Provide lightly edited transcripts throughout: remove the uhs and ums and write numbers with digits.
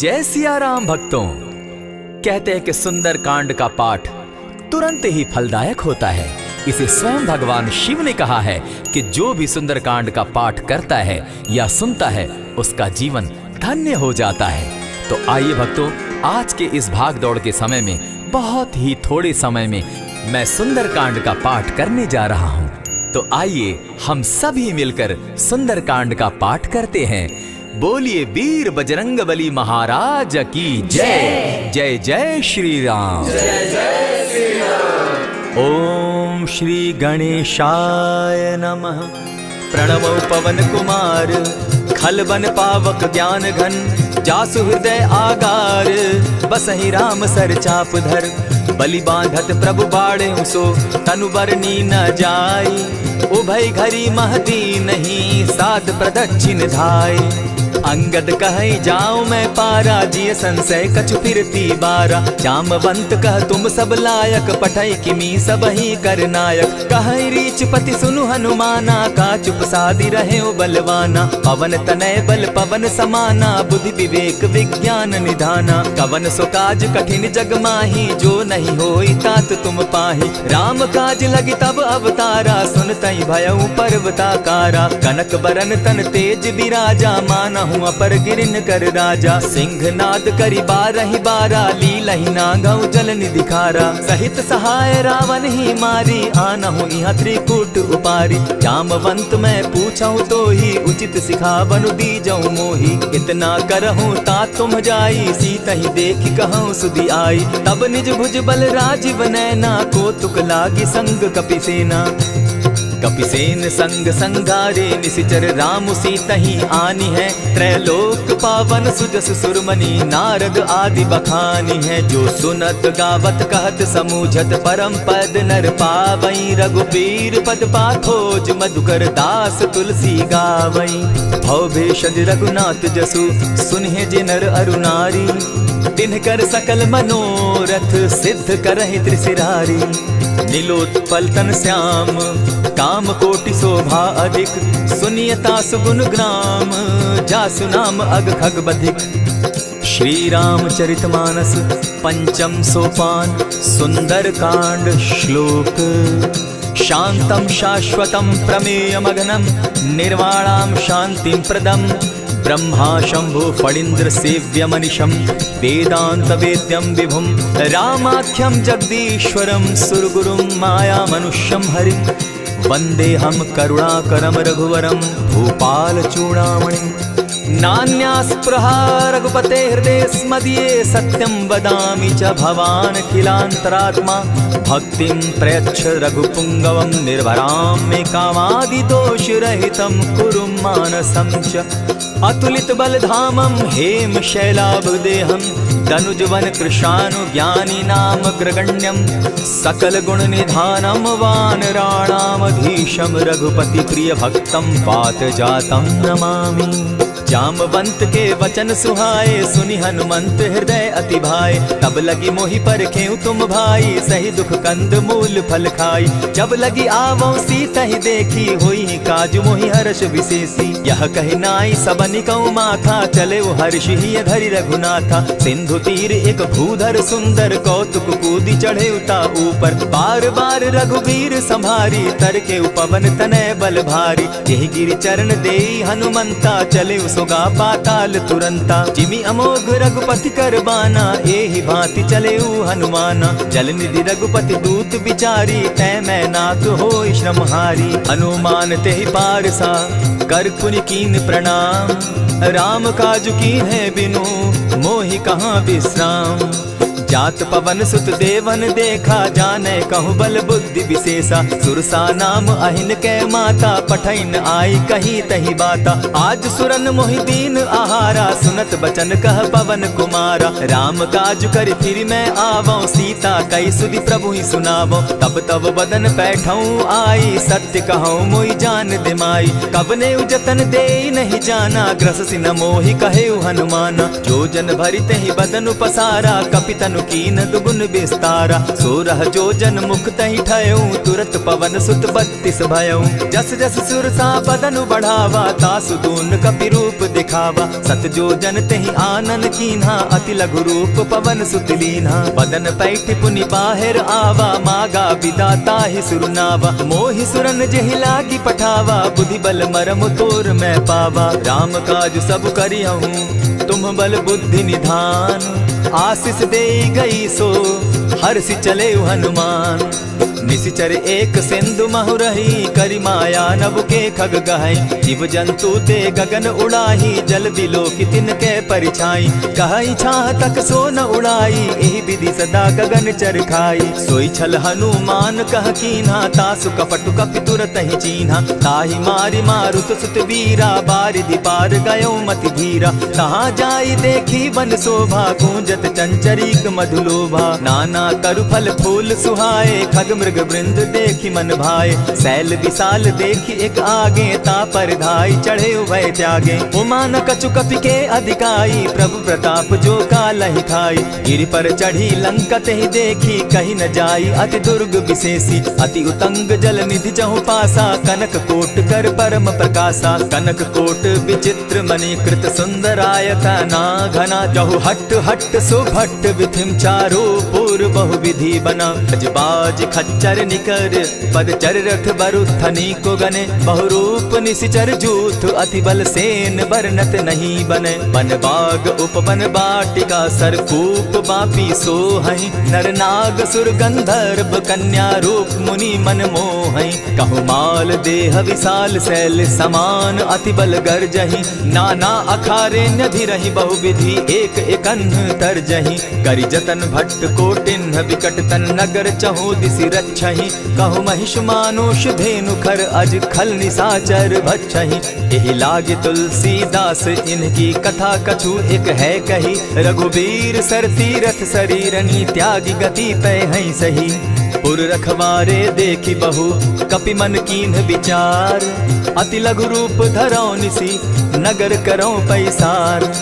जय सिया राम भक्तों। कहते हैं कि सुंदर कांड का पाठ तुरंत ही फलदायक होता है। इसे स्वयं भगवान शिव ने कहा है कि जो भी सुंदर कांड का पाठ करता है या सुनता है उसका जीवन धन्य हो जाता है। तो आइए भक्तों, आज के इस भाग दौड़ के समय में बहुत ही थोड़े समय में मैं सुंदर कांड का पाठ करने जा रहा हूँ। तो आइए हम सभी मिलकर सुंदर कांड का पाठ करते हैं। बोलिए वीर बजरंगबली महाराज की जय। जय जय श्री राम। जय जय श्री राम। ओम श्री गणेशाय नमः। प्रणवो पवन कुमार खलबन पावक ज्ञान घन जासु हृदय आगार बसहि राम सर चाप धर बलि बांधत प्रभु बाढ़े सो तनु बरनी न जाई उभय घरी महदी नहीं साध प्रदक्षिण धाय अंगद कहे जाऊं मैं पारा जिय संशय कछु फिरती बारा जामवंत कह तुम सब लायक पठय किमी सब ही कर नायक कहे रीच पति सुनु हनुमाना का चुप सादी रहे बलवाना पवन तनय बल पवन समाना बुद्धि विवेक विज्ञान निधाना कवन सो काज कठिन जग माही जो नहीं होई तात तुम पाही राम काज लगी तब अवतारा सुनतई भयउ पर्वताकारा कनक बरन तन तेज बिराजा माना हूँ अपर गिरिन कर राजा सिंह नाद करी बारहि बारा लीलहि नागौ जल निधि खारा सहित सहाय रावण ही मारी आनहु इहाँ त्रिकूट उपारी जामवंत मैं पूछऊँ तो ही उचित सिखावनु दीजऊँ मोही इतना करहूँ ता तुम जाई सीता ही देखी कहूँ सुधि आई तब निज भुज बल राजीव नैना को तुक लागी संग कपिसेना कपिसेन संग संगारे निशिचर राम सीता ही आनी है त्रैलोक पावन सुजस सुरमणि नारद आदि बखानी है जो सुनत गावत कहत समूझत परम पद नर पावई रघुबीर पद पाथोज मधुकर दास तुलसी गावई भव भेषज रघुनाथ जसु सुनहि जे नर अरुनारी तिनकर सकल मनोरथ सिद्ध करहि त्रिशिरारी नीलोत्पल तन श्याम काम कोटि शोभा अधिक सुनियता सुगुण ग्राम जासु नाम अग खग बधिक। श्री रामचरितमानस पंचम सोपान सुंदर कांड श्लोक शांतम शाश्वतम प्रमेयमगनम निर्वाणाम शांतिं प्रदम ब्रह्मा शंभु फणीन्द्र सेव्य मनिशम वेदांत वेद्यम विभुम रामाख्यम जगदीश्वरम सुरगुरुम माया मनुष्यम हरिम वंदे हम करुणाकरम रघुवरम भूपाल चूड़ामणि नान्यास्पृहा रघुपते हृदय स्मदीये सत्यं वदामि च भवान् खिलान्तरात्मा भक्तिं प्रयच्छ रघुपुंगवं निर्भरां मे कामादिदोषरहितं कुरु मानसं च अतुलित बलधामं हेम शैलाभदेहं तनुजवन कृशानु ज्ञानी नाम ग्रगण्यं सकल गुण निधानं वानराणामधीशं रघुपति प्रिय भक्तं पात जातं नमामि। जामवंत के वचन सुहाए सुनि हनुमंत हृदय अति भाए तब लगी मोहि परखेउ तुम भाई सही दुख कंद मूल फल खाई जब लगी आवो सीता ही देखी होई काज मोहि हर्ष विशेषी यह कहि नाई सबनि कौ माथा चले वो हर्ष ही धरि रघुनाथा सिंधु तीर एक भूधर सुंदर कौतुक कूदी चढ़े उता ऊपर बार बार रघुबीर संभारी तर के पवन तनय बल भारी यही गिरि चरण देई हनुमंता चले सोगा पाताल तुरंता जिमि अमोघ रघुपति कर बाना एहि भांति चले हनुमाना जल निधि रघुपति दूत बिचारी तै मैं नाथ होई श्रमहारी हनुमान तेहि पारसा कर पुनि कीन प्रणाम राम काज कीन है बिनु मोहि कहाँ विश्राम जात पवन सुत देवन देखा जाने कहु बल बुद्धि विशेषा सुरसा नाम अहिन कै माता पठैन आई कही तही बाता आज सुरन मोहि दीन आहारा सुनत बचन कह पवन कुमारा राम काज कर फिर मैं आवो सीता कई सुधि प्रभु ही सुनावो तब तब बदन बैठऊं आई सत्य कहूँ मोहि जान दिमाई कबने जतन दे नहीं जाना ग्रस सिन मोहि कहे हनुमाना जो जन भरित ही बदन पसारा कपितनु धनु कीन दुगुन विस्तारा। 16 जोजन मुख तहि ठयऊ, तुरत पवन सुत 32 भयऊ। जस जस सुरसा बदनु बढ़ावा, तासु दून कपि रूप दिखावा। 7 जोजन तेहि आनन कीन्हा, अति लघु रूप पवन सुत लीन्हा। बदन पैठ पुनि बाहिर आवा, मागा विदा ताहि सुरनावा। मोहि सुरन जेहि लागी पठावा, बुद्धि बल मरम तोर मैं पावा। राम काज सब करियहूँ, तुम बल बुद्धि निधान। आशीष दे गई सो हर्षि चले हनुमान। निशिचर एक सिंधु महु रही, करि माया नभ के खग गहई। जीव जंतु ते गगन उड़ाही, जल बिलो की तिनके परिछाई। कहई छाह तक सो न उड़ाई, एहि विधि सदा गगन चर खाई। सोई छल हनुमान कह कीन्हा, तासु कपटु कपि तुरत ही चीन्हा। ताहि मारि मारुत सुत वीरा, बारिधि पार गयो मति धीरा। तहाँ जाई देखी वन शोभा, गूंजत चंचरीक मधुलोभा। नाना तरु फल फूल सुहाए, खग मृग वृंद देखी मन भाए। सैल विशाल देखी एक आगे, ता पर धाई चढ़े उभय त्यागे। उमान कछु कपि के अधिकाई, प्रभु प्रताप जो कालहि खाई। गिरि पर चढ़ी लंका तेहि देखी, कहीं न जाई अति दुर्ग विशेषी। अति उतंग जल निधि चहु पासा, कनक कोट कर परम प्रकाशा। कनक कोट विचित्र मणिकृत सुंदरायता ना घना। जहु हट हट सुभट विधिम चारो पूर्व बहु विधि बना। बाज खच्चर निकर पद चर रथ बरुथनी को गने। बहुरूप निशिचर जूथ, अति बल सेन बरनत नहीं बने। बन बाग उपवन बाटिका, सरकूप बापी सोहई। नर नाग सुर गंधर्व कन्या, रूप मुनि मन मोहई। कहु माल देह विशाल शैल समान, अति बल गर्जही। नाना अखारे नधिरहि बहुविधि, एक एकन्ह तरजही। करि जतन भट्ट कोटिन्ह, विकट तन नगर चहु दिसि रक्षहि। कहु महिष मानुष धेनु खर, अज खल निशाचर भक्षहि। एहि लागे तुलसीदास, इनकी कथा कछु एक है कही। रघुबीर सर तीरथ शरीरनी, त्यागी गति पै हई सही। पुर रखवारे देखी बहु, कपि मन कीन्ह विचार। अति लघु रूप धरौ निसी, नगर करौ पैसार।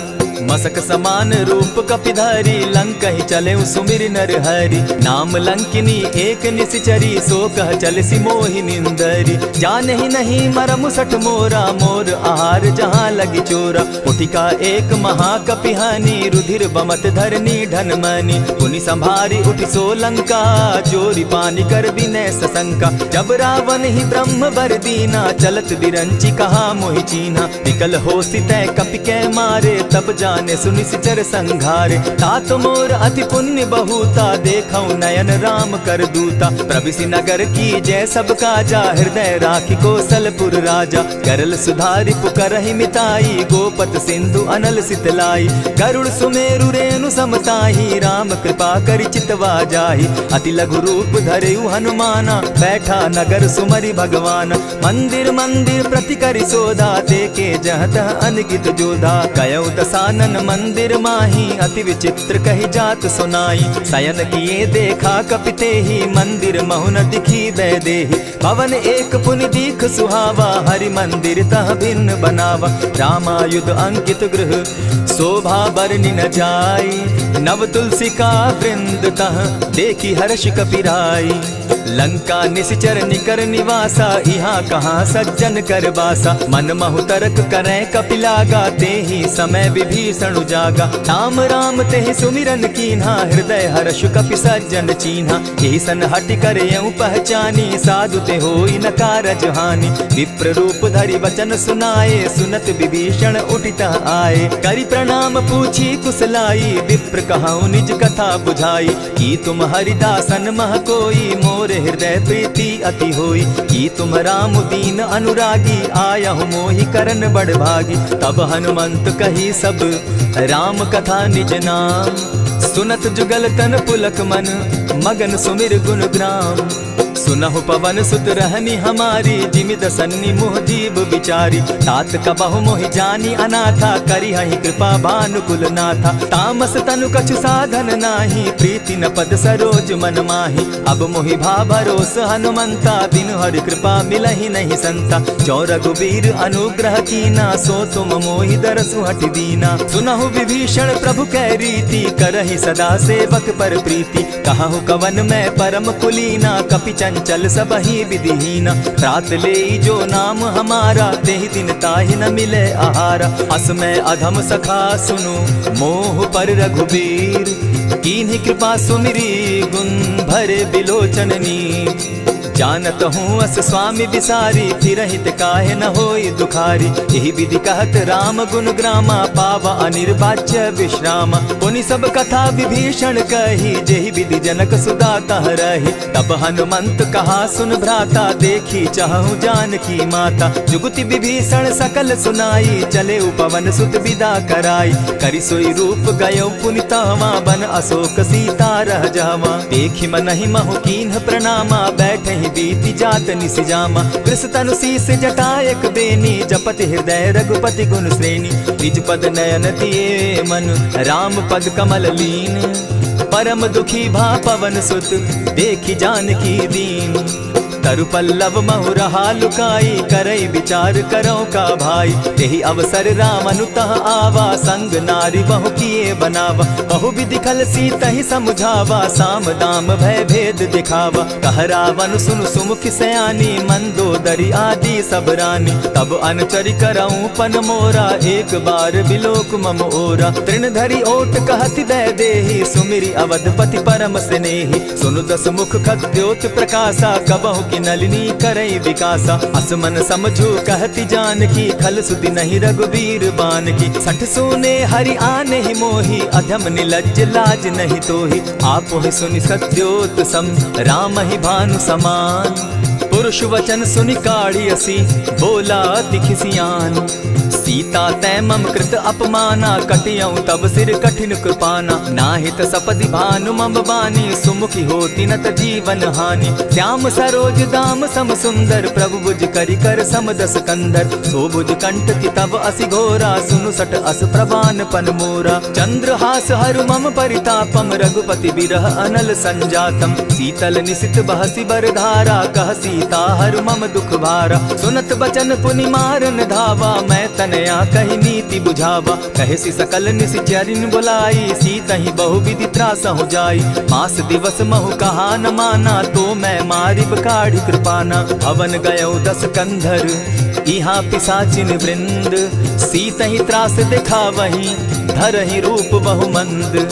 मसक समान रूप कपिधारी, लंकहि चले सुमिर नर हरि। नाम लंकिनी एक निशिचरी, सो कह चल सी मोहि निंदरी। जानहि नहीं मरम सठ मोरा, मोर आहार जहाँ लगी चोरा। उठिका एक महाकपिहानी, रुधिर बमत धरनी ढन मनी। पुनि संभारी उठि सो लंका, जोरी पानी कर विनय सशंका। जब रावण ही ब्रह्म बर दीना, चलत बिरंची कहा मोहि चीन्हा। निकल होसी तै कपि कै मारे, तब जाने सुनिशिचर संघारे। तात मोर अति पुण्य बहुता, देखौ नयन राम कर दूता। प्रविशि नगर की जय सब काजा, हृदय राखी कौशलपुर राजा। करल सुधारि पुकरहि मिताई, गोपत सिंधु अनल सितलाई। गरुड़ सुमेरु रेणु समताही, राम कृपा करि चितवा जाहि। अति लघु रूप धरेउ हनुमाना, बैठा नगर सुमरि भगवान। मंदिर मंदिर प्रति करि सोधा, देखे जहत अनगित जोधा। गयौ दसानन मंदिर माही, अति विचित्र कही जात सुनाई। शयन किए देखा कपिते ही, मंदिर महु न दिखी वैदेही। भवन एक पुनि दीख सुहावा, हरि मंदिर तह भिन्न बनावा। रामायुध अंकित गृह, शोभा बरनि न जाई। नव तुलसी का वृंद तह, देखी हर्ष कपिराई। लंका निशिचर निकर निवासा, यहाँ कहाँ सज्जन कर बासा। मन महु तरक करें कपिलागा, तेहि समय विभीषण जागा। राम राम तेहि सुमिरन कीन्हा, हृदय हर्ष कपि सज्जन चीन्हा। एहि सन हटि कर यूं पहचानी, साधु ते होई न कारज हानि। विप्र रूप धरि वचन सुनाए, सुनत विभीषण उठित आए। करि प्रणाम पूछी कुशलाई, विप्र कहौ निज कथा बुझाई। की तुम हरिदासन मह कोई, मोर हृदय प्रीति अति होई। की तुम राम दीन अनुरागी, आयहु मोहि करन बड़ भागी। तब हनुमंत कही सब राम कथा निज नाम। सुनत जुगल तन पुलक मन, मगन सुमिर गुण ग्राम। सुनहु पवन सुत रहनी हमारी, जिमि दसन्नी मुह जीव बिचारी। तात कबहु मोहि जानी अनाथा, करी हहि कृपा भानुकुल नाथा। तामस तनु कछु साधन नाही, प्रीति न पद सरोज मन माही। अब मोहि भा भरोस हनुमंता, बिनु हरि कृपा मिलहि नहीं संता। जो रघुबीर अनुग्रह कीना, सो तुम मोहि दरसु हटि दीना। सुनहु विभीषण प्रभु कै रीति, करहि सदा सेवक पर प्रीति। कहु कवन मैं परम कुलीना, कपि चंचल सबहि विधिहीना। रात ले जो नाम हमारा, तेहि दिन ताहि न मिले आहारा। अस मैं अधम सखा सुनु, मोह पर रघुबीर। कीन्ही कृपा सुमिरी, गुण भरे बिलोचन नीर। जानत हूँ अस स्वामी बिसारी, फिर हित काहे न होई दुखारी। यही विधि कहत राम गुण ग्रामा, पावा अनिर्वाच्य विश्रामा। पुनि सब कथा विभीषण कही, जेहि विधि जनक सुदा कह रही। तब हनुमंत कहा सुन भ्राता, देखी चाहूँ जानकी माता। जुगति विभीषण सकल सुनाई, चले पवन सुत विदा कराई। करि सोई रूप गयो पुनि तहवा, बन अशोक सीता रह जावा। देखी मनहि महु कीन्ह प्रणामा, बैठहि बीति जात निसिजामा। कृष तनु शीस जटायक बेनी, जपति हृदय रघुपति गुण श्रेणी। निज पद नयन दिए मन, राम पद कमल लीन। परम दुखी भा पवन सुत, देखी जानकी दीन। तरु पल्लव महु रहा लुकाई, करई विचार करो का भाई। यही अवसर राम अनुतः आवा, संग नारी बहु किए बनावा। बहु विधि खल सीतहि समझावा, साम दाम भय भेद दिखावा। कह रावण सुन सुमुख सयानी, मंदोदरी आदि सब रानी। तब अनुचरि करऊं पन मोरा, एक बार बिलोक मम ओरा। तृण धरि ओट कहति दय देहि, सुमिरि अवधपति परम स्नेही। सुनु दस मुख खद्योत प्रकाशा, कबहु की नलिनी करई विकासा। असमन समझू कहती जानकी, खल सुधि नहीं रघुबीर बान की। सठ सोने हरि आने ही मोही, अधम निलज्ज लाज नहीं तोही। आपो ही सुनि सत्योत सम, राम ही भानु समान। पुरुष वचन सुनि काढ़ी असी, बोला अति खिसियान। सीता तै मम कृत अपमाना, कटियऊं तब सिर कठिन कृपाना। नाहित सपदि भानु मम बानी, सुमुखी होती नत जीवन हानि। श्याम सरोज दाम सम सुंदर, प्रभु बुझ करि कर समदस कंदर। सो बुझ कंठ की तब असि घोरा, सुनु सट अस प्रवान पन मोरा। चंद्रहास हरु मम परितापम, रघुपति बिरह अनल संजातम। शीतल निशित बहसी बरधारा, कह सीता हरु मम दुख भारा। सुनत बचन पुनि मारन धावा, मैं तनया कही नीति बुझावा। कहे सी सकल निशिचरिन बुलाई, सीतहि बहु विधि त्रास हो जाई। मास दिवस महु कहा न माना, तो मैं मारिब काढ़ी कृपाना। भवन गयो दस कंधर, इहाँ पिशाचिन वृंद। सीतहि त्रास दिखावहि, धरहि रूप बहुमंद।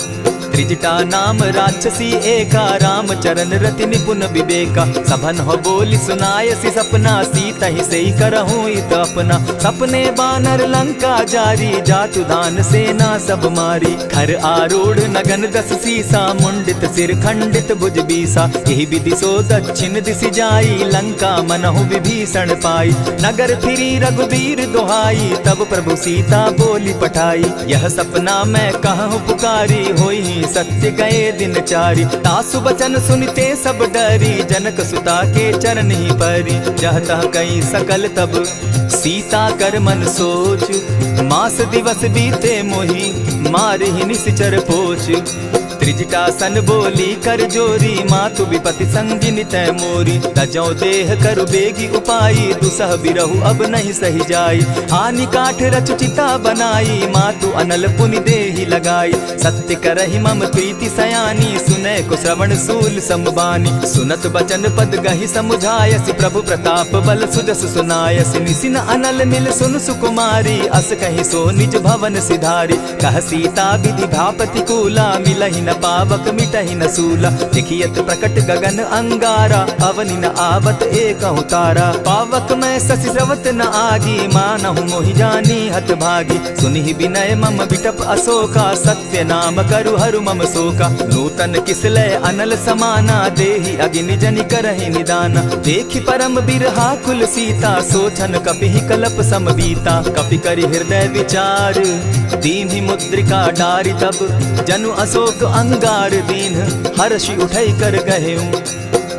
त्रिजटा नाम राक्षसी एका, राम चरण रति निपुण विवेका। सभन हो बोली सुनायसी सपना, सीतहि सेई करहूँ इत अपना। सपने बानर लंका जारी, जातु दान सेना सब मारी। खर आरूढ़ नगन दस सीसा, मुंडित सिर खंडित भुज बीसा। यही विधि सो दक्षिण दिशि जाई, लंका मनहु विभीषण पाई। नगर फिरी रघुबीर दुहाई, तब प्रभु सीता बोली पठाई। यह सपना मैं कहूँ पुकारी, होई सत्य गए दिन चारी। तासु बचन सुनते सब डरी, जनक सुता के चरण ही परी। जह तह कई सकल तब, सीता कर मन सोच। मास दिवस बीते मोही, मारे ही निश्चर पोच। त्रिजटा सन बोली कर जोरी, मातु विपति संगिनी तै मोरी। तजौ देह करु बेगी उपाई, दुसह बिरहु अब नहीं सही जाई। हानि काठ रच चिता बनाई, मातु अनल पुनि देहि लगाई। सत्य करहि मम प्रीति सयानी, सुनै को श्रवण सूल समबानी। सुनत बचन पद गहि समुझायसि, प्रभु प्रताप बल सुजस सुनायसि। निसिन अनल मिल सुन सुकुमारी, अस कहि सो निज भवन सिधारी। कह सीता विधि भापति कूला, मिलहि न पावक मिटहि न सूला। देखियत प्रकट गगन अंगारा, अवनि न आवत एकहु तारा। पावक मैं शशि स्रवत न आगी, मानहु मोहि जानी हत भागी। सुनिहि विनय मम बिटप अशोका, सत्य नाम करु हरु मम शोका। नूतन किसलय अनल समाना, देहि अगिनि जनि करहि निदाना। देखि परम बिरहा कुल सीता, सोचन कपिहि कलप सम बीता। कपि करि हृदय विचार, दीन्हि मुद्रिका डारि तब। जनु अशोक अंगार दीन, हर्षि उठै कर गहेऊ।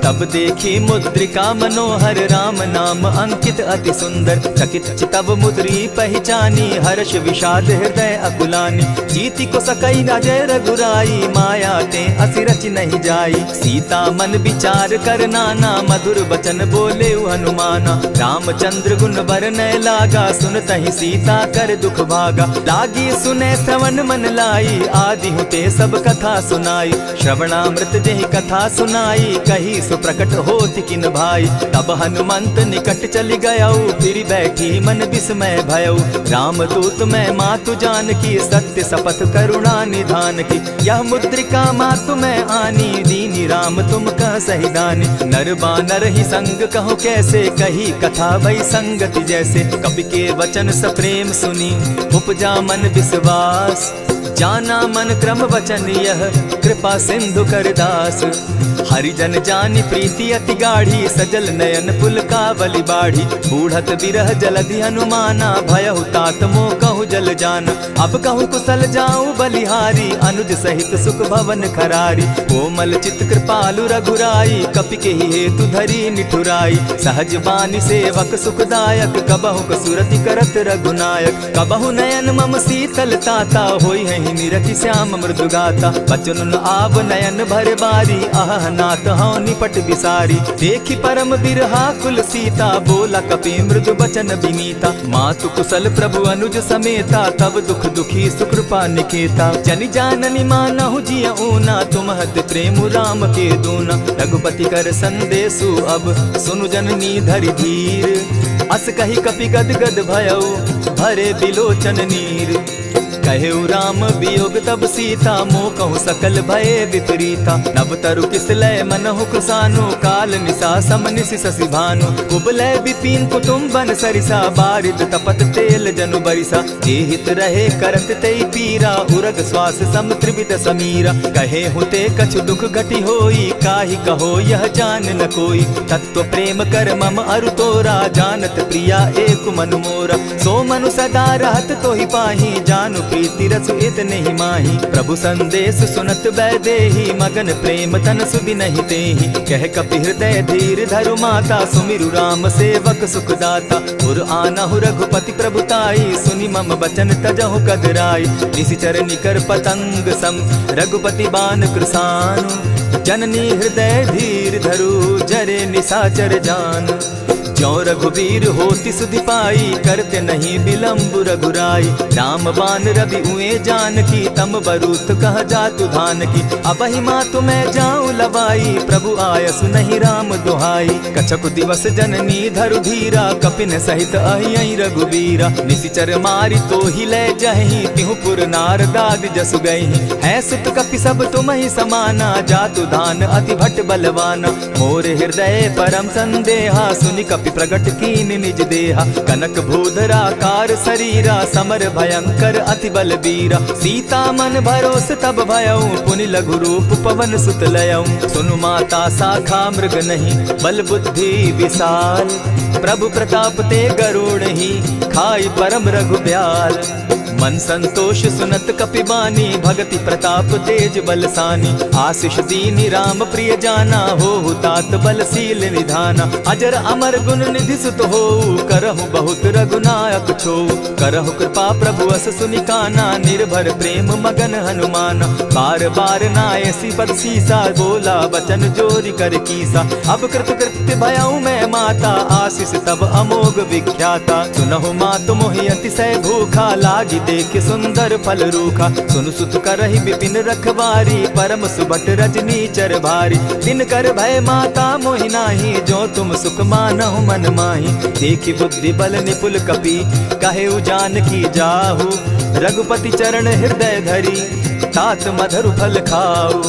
तब देखी मुद्रिका मनोहर राम नाम अंकित अति सुंदर। चकित चितव मुद्री पहचानी हर्ष विषाद हृदय अकुलानी। जीति को सकई न जय रघुराई माया ते असि रच नहीं जाई। सीता मन विचार कर नाना मधुर बचन बोले हनुमाना। रामचंद्र गुण बरनय लागा सुनतहि सीता कर दुख भागा। लागी सुने श्रवण मन लाई आदि हुते सब कथा सुनाई। श्रवणामृत जेहि कथा सुनाई कही सुप्रकट होति किन भाई। तब हनुमंत निकट चली गयऊ फिर बैठी मन विस्मय भयऊ। रामदूत मैं मातु जान की सत्य शपथ करुणा निधान की। यह मुद्रिका मातु मैं आनी दीनी राम तुम कह सही दानी। नर बानर ही संग कहो कैसे कही कथा भई संगति जैसे। कपि के वचन सप्रेम सुनी उपजा मन विश्वास। जाना मन क्रम वचन यह कृपा सिंधु कर दास। हरिजन जानी प्रीति अति गाढ़ी सजल नयन पुलकावली बाढ़ी। बूढ़त बिरह जलधि हनुमाना भयहु तात मोह कहु जल जाना। अब कहु कुशल जाऊं बलिहारी अनुज सहित सुख भवन खरारी। कोमल चित कृपालु रघुराई कपि के ही हेतु धरी निठुराई। सहज बानी सेवक सुखदायक कबहु कसुरति करत रघुनायक। कबहु नयन मम शीतल ताता होई है निरखि श्याम मृदु गाता। बचन आब नयन भर बारी आह नाथ हौ निपट बिसारी। देखी परम बिरहा कुल सीता बोला कपि मृदु बचन विनीता। मातु कुशल प्रभु अनुज समेता तब दुख दुखी सुकृपा निकेता। जनि जाननी मानहु जिय ऊना तुम हत प्रेम राम के दूना। रघुपति कर संदेशु अब सुनु जननी धरि धीर। अस कही कपि गद गद भयऊ भरे बिलोचन नीर। कहेउ राम वियोग तब सीता मोह कहु सकल भये विपरीता। नव तरु किसलय मनहु कुसानु काल निशा समनिसि शशि भानु। कुबलय विपिन कुटुम्बन सरिसा बारिद तपत तेल जनु बरिसा। जे हित रहे करत तेई पीरा उरग श्वास सम त्रिविध समीरा। कहे हुते कछु दुख घटी होई काहि कहो यह जान न कोई। तत्व प्रेम कर मम अरु तोरा जानत प्रिया एक मनु मोरा। सो मनु सदा रहत तोहि पाही जानु प्रीति रसु इतने ही माही। प्रभु संदेश सुनत बैदेही मगन प्रेम तन सुधि नहीं तेहि। कह कपि हृदय धीर धरु माता सुमिरु राम सेवक सुखदाता। उर आनहु रघुपति प्रभुताई सुनि मम बचन तजहु कदराई। निशिचर निकर पतंग सम रघुपति बान कृसानु। जननी हृदय धीर धरु जरे निशाचर जान। ज्यों रघुवीर होति सुधि पाई करते नहीं विलम्ब रघुराई। राम बान रवि उए जानकी तम बरूथ कह जातु धान की। अबहि मातु मैं जाऊं लवाई प्रभु आयसु नहीं राम दुहाई। कछक दिवस जननी धरु धीरा कपिन सहित अहियई रघुवीरा। निशिचर मारी तो ही ले जहि तिहु पुर नारदादि जसु गई। है सुत कपि सब तुम ही समाना जातु धान अति भट बलवाना। मोर हृदय परम संदेहा सुनि कपि प्रगट कीन निज देहा। कनक भूधरा कार शरीरा समर भयंकर अति बलबीरा। सीता मन भरोस तब भयऊ पुनि लघु रूप पवन सुत लयऊ। सुनु माता शाखा मृग नहीं बल बुद्धि विशाल। प्रभु प्रताप ते गरुड़ ही खाई परम रघु ब्याल। मन संतोष सुनत कपि बानी भगति प्रताप तेज बलसानी। आशीष दीनी राम प्रिय जाना हो तात बलशील निधाना। अजर अमर गुण निधि सुत हो करहु बहुत रघुनायक छो। करहु कृपा प्रभु अस सुनि काना निर्भर प्रेम मगन हनुमाना। बार बार नायसी पद सीसा बोला बचन जोरी कर कीसा। अब कृत कृत्य भयऊ मैं माता आशीष तब अमोघ विख्याता। सुनहु मातु मोहि अतिशय भूखा लागी देख सुंदर फल रूखा। सुन सुत करहि विपिन रखवारी परम सुबट रजनी चर भारी। दिन कर भय माता मोहि नाही जो तुम सुख मानहु मन माही। देखी बुद्धि बल निपुल कपि कहेउ जानकी जाहु। रघुपति चरण हृदय धरी तात मधुर फल खाऊ।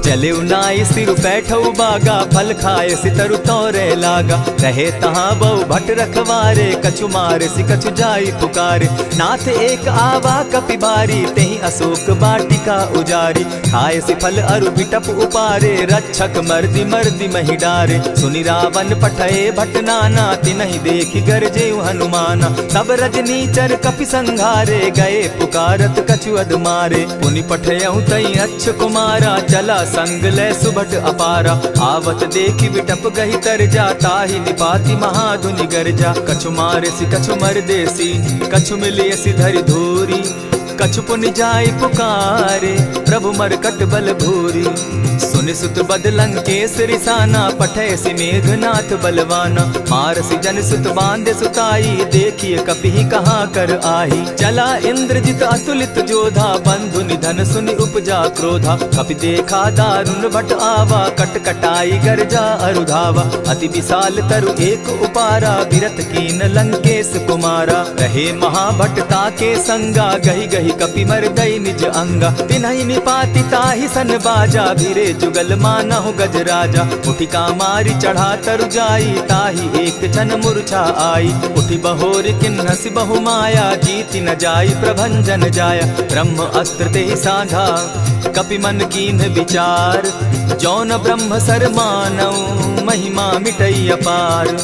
चले नाई सिर बैठऊ बागा फल खाए सितरु तोरे लागा। रहे तहाँ बहु भट रखवारे कछु मारे सि कछु जाई पुकारे। नाथ एक आवा कपि बारी तेहि अशोक वाटिका उजारी। खाए सि फल अरु बिटप उपारे रक्षक मर्दि मर्दि महि डारे। सुनि रावण पठये भट नाना तिनहि देखि गरजे हनुमाना। तब रजनी चर कपि संघारे गए पुकारत कछु अध मारे। पुनि पठयऊ तई अच्छ कुमारा चला संग ले सुभट अपारा। आवत देखी विटप गही तर जाता ही निपाति महाधुनि गर्जा। कछु मारेसी कछु मरदेसी कछु मिलियसी धरि धूरी। कछु पुनि जाय पुकारे प्रभु मरकट बल भूरी। सुनि सुत बद लंकेश रिसाना पठैसी मेघनाथ बलवाना। मारसी जन सुत बांधे सुताई देखिए कपि कहाँ कर आही। चला इंद्रजित अतुलित जोधा बंधु निधन सुनि उपजा क्रोधा। कपि देखा दारुण भट आवा कट कटाई गर्जा अरुधावा। अति विशाल तरु एक उपारा बिरत कीन लंकेश कुमारा। रहे महाभट ताके संगा गही गही कपि मरदई निज अंगा। तिन्हि निपाति ताहि सन बाजा भिरे जुगल मानहु गज राजा। उठिका मारी चढ़ा तरु जाई ताहि एक क्षण मूर्छा आई। उठि बहोर किन्हसि बहु माया जीति न जाई प्रभंजन जाया। ब्रह्म अस्त्र तेहि साधा कपि मन कीन्ह विचार। जौन ब्रह्म सर मानऊ महिमा मिटई अपार।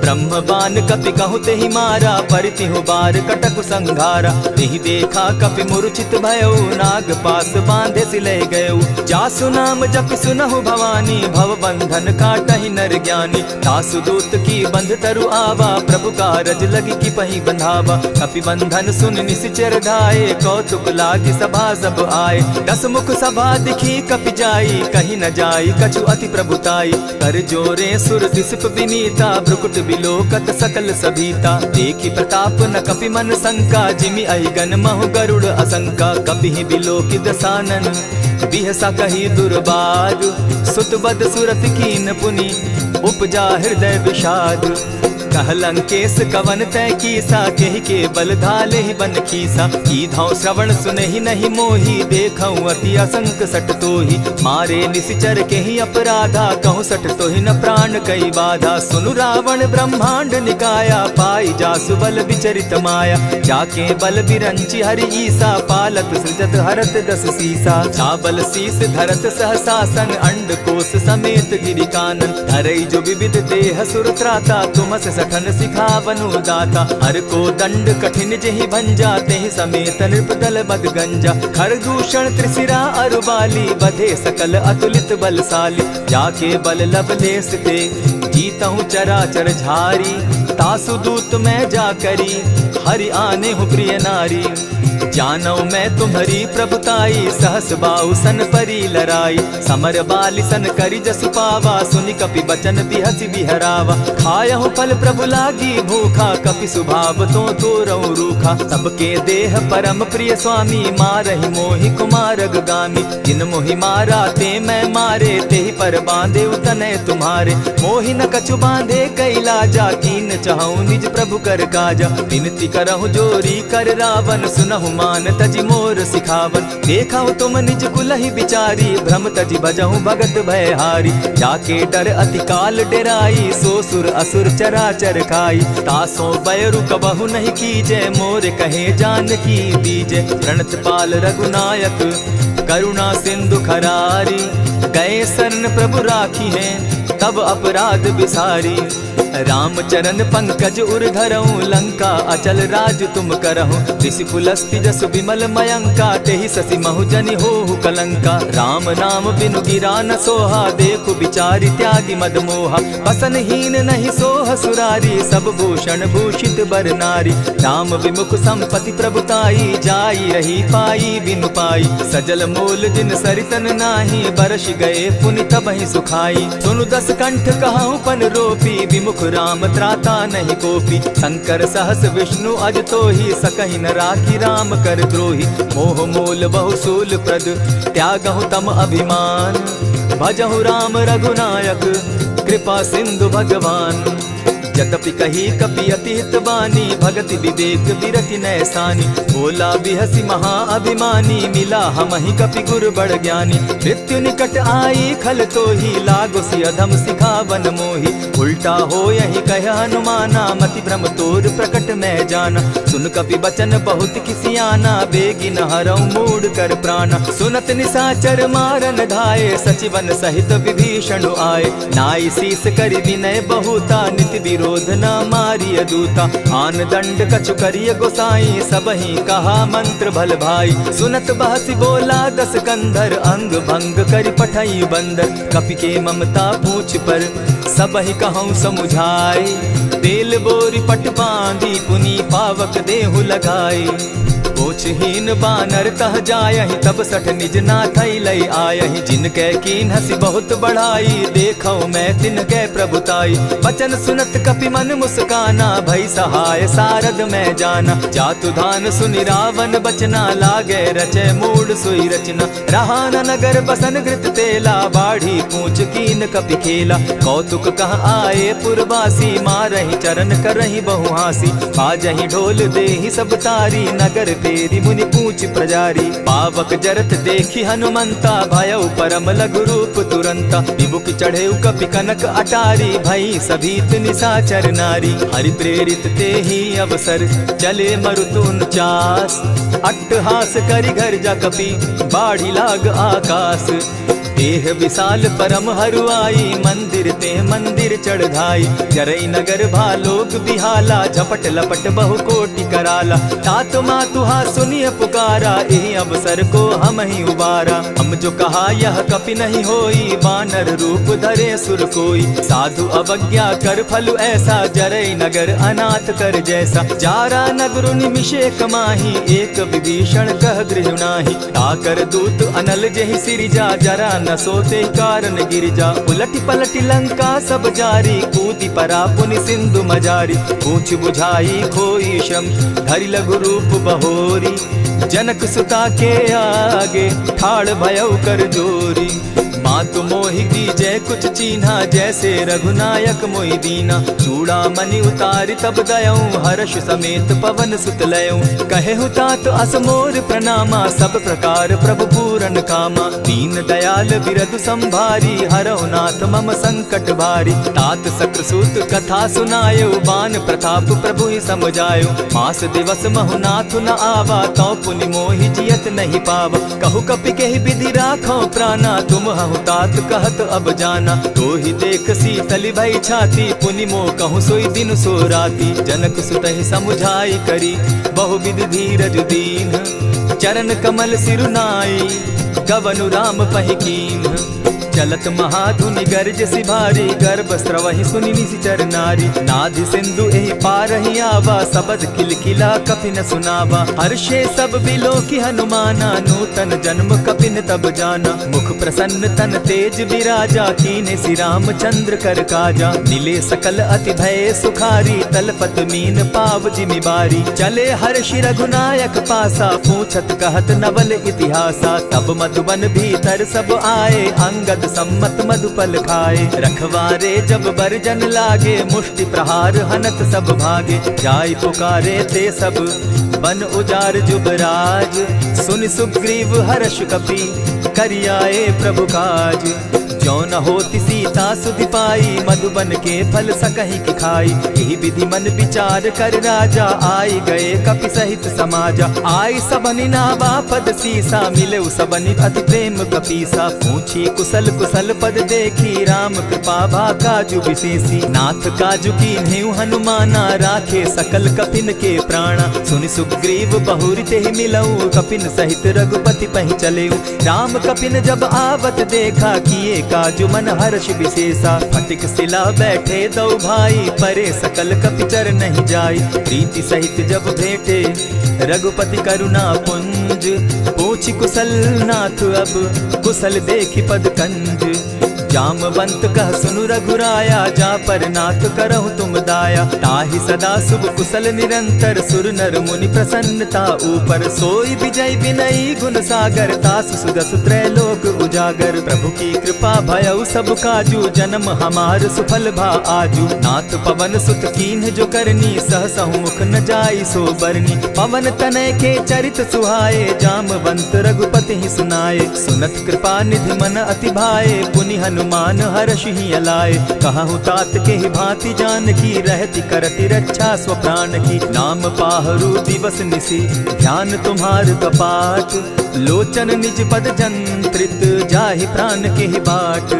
ब्रह्म बान कपि कहु तेहि मारा परितिहु बार कटक संघारा। तेहि देखा कपि मूर्छित भयो नाग पास बांधे सिले गयो। जासु नाम जपि सुनहु भवानी भव बंधन काटहि नर ज्ञानी। तासु दूत की बंध तरु आवा प्रभु कारज लगी की पही बंधावा। कपि बंधन सुन निश्चर धाये कौतुक लागी सभा सब आए। दस मुख सभा दिखी कपि जाई कहीं न जाई कछु अति प्रभुताई। कर जोरे सुर दिसप विनीता भ्रुकुट बिलोकत सकल सभीता। देखी प्रताप न कपि मन शंका जिमि अहिगन महु गरुड़ असंका। कपि बिलोकि दसानन बिहसा कही दुर्बाद। सुत बद सुरत कीन पुनि उपजा हृदय विषाद। कह लंकेश कवन तय कीसा केहि के बल धाले ही बन खीसा। कीधौ श्रवण सुनहि नहीं मोही देखऊं अति असंक सट तोही। मारे निशिचर केहि अपराधा कहूँ सट तोहि न प्राण कई बाधा। सुनु रावण ब्रह्मांड निकाया पाई जासु बल विचरित माया। जाके बल बिरंची हरि ईसा पालत सृजत हरत दस सीसा। चाबल शीस धरत सहसासन अंड कोश समेत गिरि कानन। धरई जो विविध देह सुर त्राता तुमस सठन सिखावनु दाता। हर को दंड कठिन जेहि भंजा तेहि समेत नृपदल बद गंजा। खरदूषण त्रिशिरा अरुबाली बधे सकल अतुलित बलशाली। जाके बल लवलेस ते जीतहु चराचर झारी। तासु दूत मैं जा करी हरि आने हूँ प्रिय नारी। जानौ मैं तुम्हारी प्रभुताई सहस बाहु सन परी लराई। समर बाली सन करी जसु पावा सुनि कपि बचन बिहसि बिहरावा। खायहु फल प्रभु लागी भूखा कपि सुभाव तो तोरऊ रूखा। सबके देह परम प्रिय स्वामी मारहि मोहि कुमारग गामी। जिन मोहि मारा ते मैं मारे तेहि पर बांधे उतने तुम्हारे। मोहि न कछु बांधे कैलाजा कीन चाहूं निज प्रभु कर काजा। विनती करहु जोरी कर रावण सुनहु मान तजि मोर सिखावन। देखा तुम निज कुलहि बिचारी भ्रम तजि भजहु भगत भयहारी। जाके डर अति काल डेराई सो सुर असुर चराचर खाई। तासो बैरु कबहु नहीं कीजे मोर कहे जानकी बीजे। प्रणत पाल रघुनायक करुणा सिंधु खरारी। गए शरण प्रभु राखी हैं तब अपराध बिसारी। राम चरण पंकज उर धरऊं लंका अचल राज तुम करहूं। ऋषि पुलस्ति जसु विमल मयंका तेहि ससि महु जनि होहु कलंका। राम नाम बिनु गिरा न सोहा देखु बिचारी त्यागी मद मोहा। बसनहीन नहीं सोह सुरारी सब भूषण भूषित बर नारी। राम विमुख संपति प्रभुताई जाई रही पाई बिनु पाई। सजल मूल जिन सरितन नाही बरस गए पुनि तबहि सुखाई। सुनु दस कंठ कहूँ पन रोपी विमुख राम त्राता नहीं कोपी। शंकर सहस विष्णु अज तो ही सकहि न राखी राम कर द्रोही। मोह मूल बहु सूल प्रद त्यागहु तम अभिमान। भजहु राम रघुनायक कृपा सिंधु भगवान। जतपि कही कपि अति हित बानी भगति विवेक विरति नैसानी। बोला बिहसी महा अभिमानी मिला हमहि कपि गुर बड़ ज्ञानी। मृत्यु निकट आई खल तो ही लागो सि अधम सिखावन मोही। उल्टा हो यही कह हनुमाना मति भ्रम तोर प्रकट मैं जाना। सुन कपि बचन बहुत किसियाना बेगी न हरऊ मूड कर प्राणा। सुनत निशाचर मारन धाये सचिवन सहित विभीषण आए। नाई शीस करि विनय बहुता नित क्रोध न मारिय दूता। आन दंड कछु करिय गोसाई, सबहि कहा मंत्र भल भाई। सुनत बहसी बोला दस कंधर, अंग भंग करि पठई बंदर। कपि के ममता पूछ पर, सबहि कहूँ समुझाए। तेल बोरी पट बांधी, पुनि पावक देहु लगाई। पोछहीन बानर तह जायहि, तब सठ निज नाथई लई आयहि। जिनकै कीन हसी बहुत बढ़ाई, देखौ मैं तिनकै प्रभुताई। वचन सुनत कपि मन मुस्काना, भई सहाय सारद मैं जाना। जातु धान सुनि रावण बचना, लागे रचे मूड सोई रचना। रहा न नगर बसन घृत तेला, बाढ़ी पूछ कीन कपि खेला। कौतुक कह आए पुरवासी, मारहि चरण करहि बहु हासी। बाजहि ढोल देहि सब तारी, नगर तेरी मुनि पूछ प्रजारी। पावक जरत देखी हनुमंता, भयउ परम लघु रूप तुरंता। विमुख चढ़े कपि कनक अटारी, भई सभीत निशाचर नारी। हरि प्रेरित ते ही अवसर, चले मरुतुन चास। अट्टहास करि घर जा कपि, बाढ़ी लाग आकाश। देह विशाल परम हरुआई, मंदिर ते मंदिर चढ़ाई। जरई नगर भालोक बिहाला, झपट लपट बहु कोटि कराला। तात मातुहा सुनिय पुकारा, एहि अवसर को हम ही उबारा। हम जो कहा यह कपि नहीं होई, बानर रूप धरे सुर कोई। साधु अवज्ञा कर फल ऐसा, जरई नगर अनाथ कर जैसा। जारा नगर निमिषे कमाही, एक विभीषण कह गृह नाही। ताकर दूत अनल जहि सिरिजा, जरा न सोते कारण गिरिजा। उलटि पलटि लंका सब जारी, कूदि परा पुनि सिंधु मजारी। पूछ बुझाई खोई श्रम, धरि लघु रूप बहोरी। जनक सुता के आगे, ठाड़ भयउ कर जोरी। मातु मोहि दीजै कुछ चीन्हा, जैसे रघुनायक मोहि दीना। चूड़ामणि उतारि तब दयऊं, हर्ष समेत पवन सुत लयऊं। कहेहु तात असमोर प्रणामा, सब प्रकार प्रभु पूरन कामा। दीन दयाल बिरदु संभारी, हरहु नाथ मम संकट भारी। तात सक्रसूत कथा सुनायो, बान प्रताप प्रभु ही समझायो। मास दिवस महु नाथ न आवा, तौ पुनि मोहि जियत नहीं पावा। कहु कपि केहि विधि राखो प्राणा, तुम हहु तात कहत अब जाना। तो ही देख शीतल भई छाती, पुनि मोह कहूँ सोई दिन सो राती। जनक सुतहि समुझाई करी, बहु विधि धीरज दीन। चरण कमल सिरुनाई, गवनु राम पहि कीन। चलत महाधुनि गर्ज सिभारी, गर्भ स्रवहि सुनि निशिचर नारी। नाधि सिंधु एहि पारहि आवा, सबद किलकिला कपि न सुनावा। हर्षे सब बिलो की हनुमाना, नूतन जन्म कपि न तब जाना। मुख प्रसन्न तन तेज विराजा, कीने श्री रामचंद्र कर काजा। मिले सकल अति भय सुखारी, तलपत मीन पाव जिमि बारी। चले हर्षि रघुनायक पासा, पूछत कहत नवल इतिहासा। तब मधुबन भीतर सब आए, अंगद सम्मत मधुपल खाए। रखवारे जब बरजन लागे, मुष्टि प्रहार हनत सब भागे। जाय पुकारे ते सब, बन उजार जुबराज। सुनि सुग्रीव हर्ष कपि, करियाए प्रभु काज। जो न होती सीता सुधि पाई, मधुबन के फल सकहि की खाई। यही विधि मन विचार कर राजा, आई गए कपि सहित समाजा। आई सबनि नावा पद सीसा, मिले सबनि अति प्रेम कपीसा। पूछी कुशल कुशल पद देखी, राम कृपा भा काजु विशेषी। नाथ काजु कीन्हेउ हनुमाना, राखे सकल कपिन के प्राणा। सुनि सुग्रीव बहुरि तेहि मिलऊ, कपिन सहित रघुपति पहि चलेऊ। राम कपिन जब आवत देखा, किए काजु मन हर्ष विशेषा। फटिक सिला बैठे दो भाई, परे सकल कपिचर नहीं जाई। प्रीति सहित जब भेटे, रघुपति करुणा पुंज। पूछि कुशल नाथ अब, कुशल देखि पद कंज। जामवंत कह सुनु रघुराया, जा पर नाथ करहु तुम दाया। ताहि सदा शुभ कुशल निरंतर, सुर नर मुनि प्रसन्नता ऊपर। सोई विजय विनयी गुण सागर, तास सुदस त्रैलोक उजागर। प्रभु की कृपा भयउ सब काजू, जन्म हमार सुफल भा आजू। नाथ पवन सुत कीन्ह जो करनी, सहसहु मुख न जाई सो बरनी। पवन तनय के चरित सुहाए, जामवंत रघुपति ही सुनाए। सुनत कृपा निधि मन अति भाए, पुनि हनुमान हर्ष ही अलाए। कहूँ तात के ही भांति जान की, रहती करती रक्षा स्व प्राण की। नाम पाहरु दिवस निसी, ध्यान तुम्हार कपाट। लोचन निज पद जंत्रित, जाहि प्राण के ही बाट।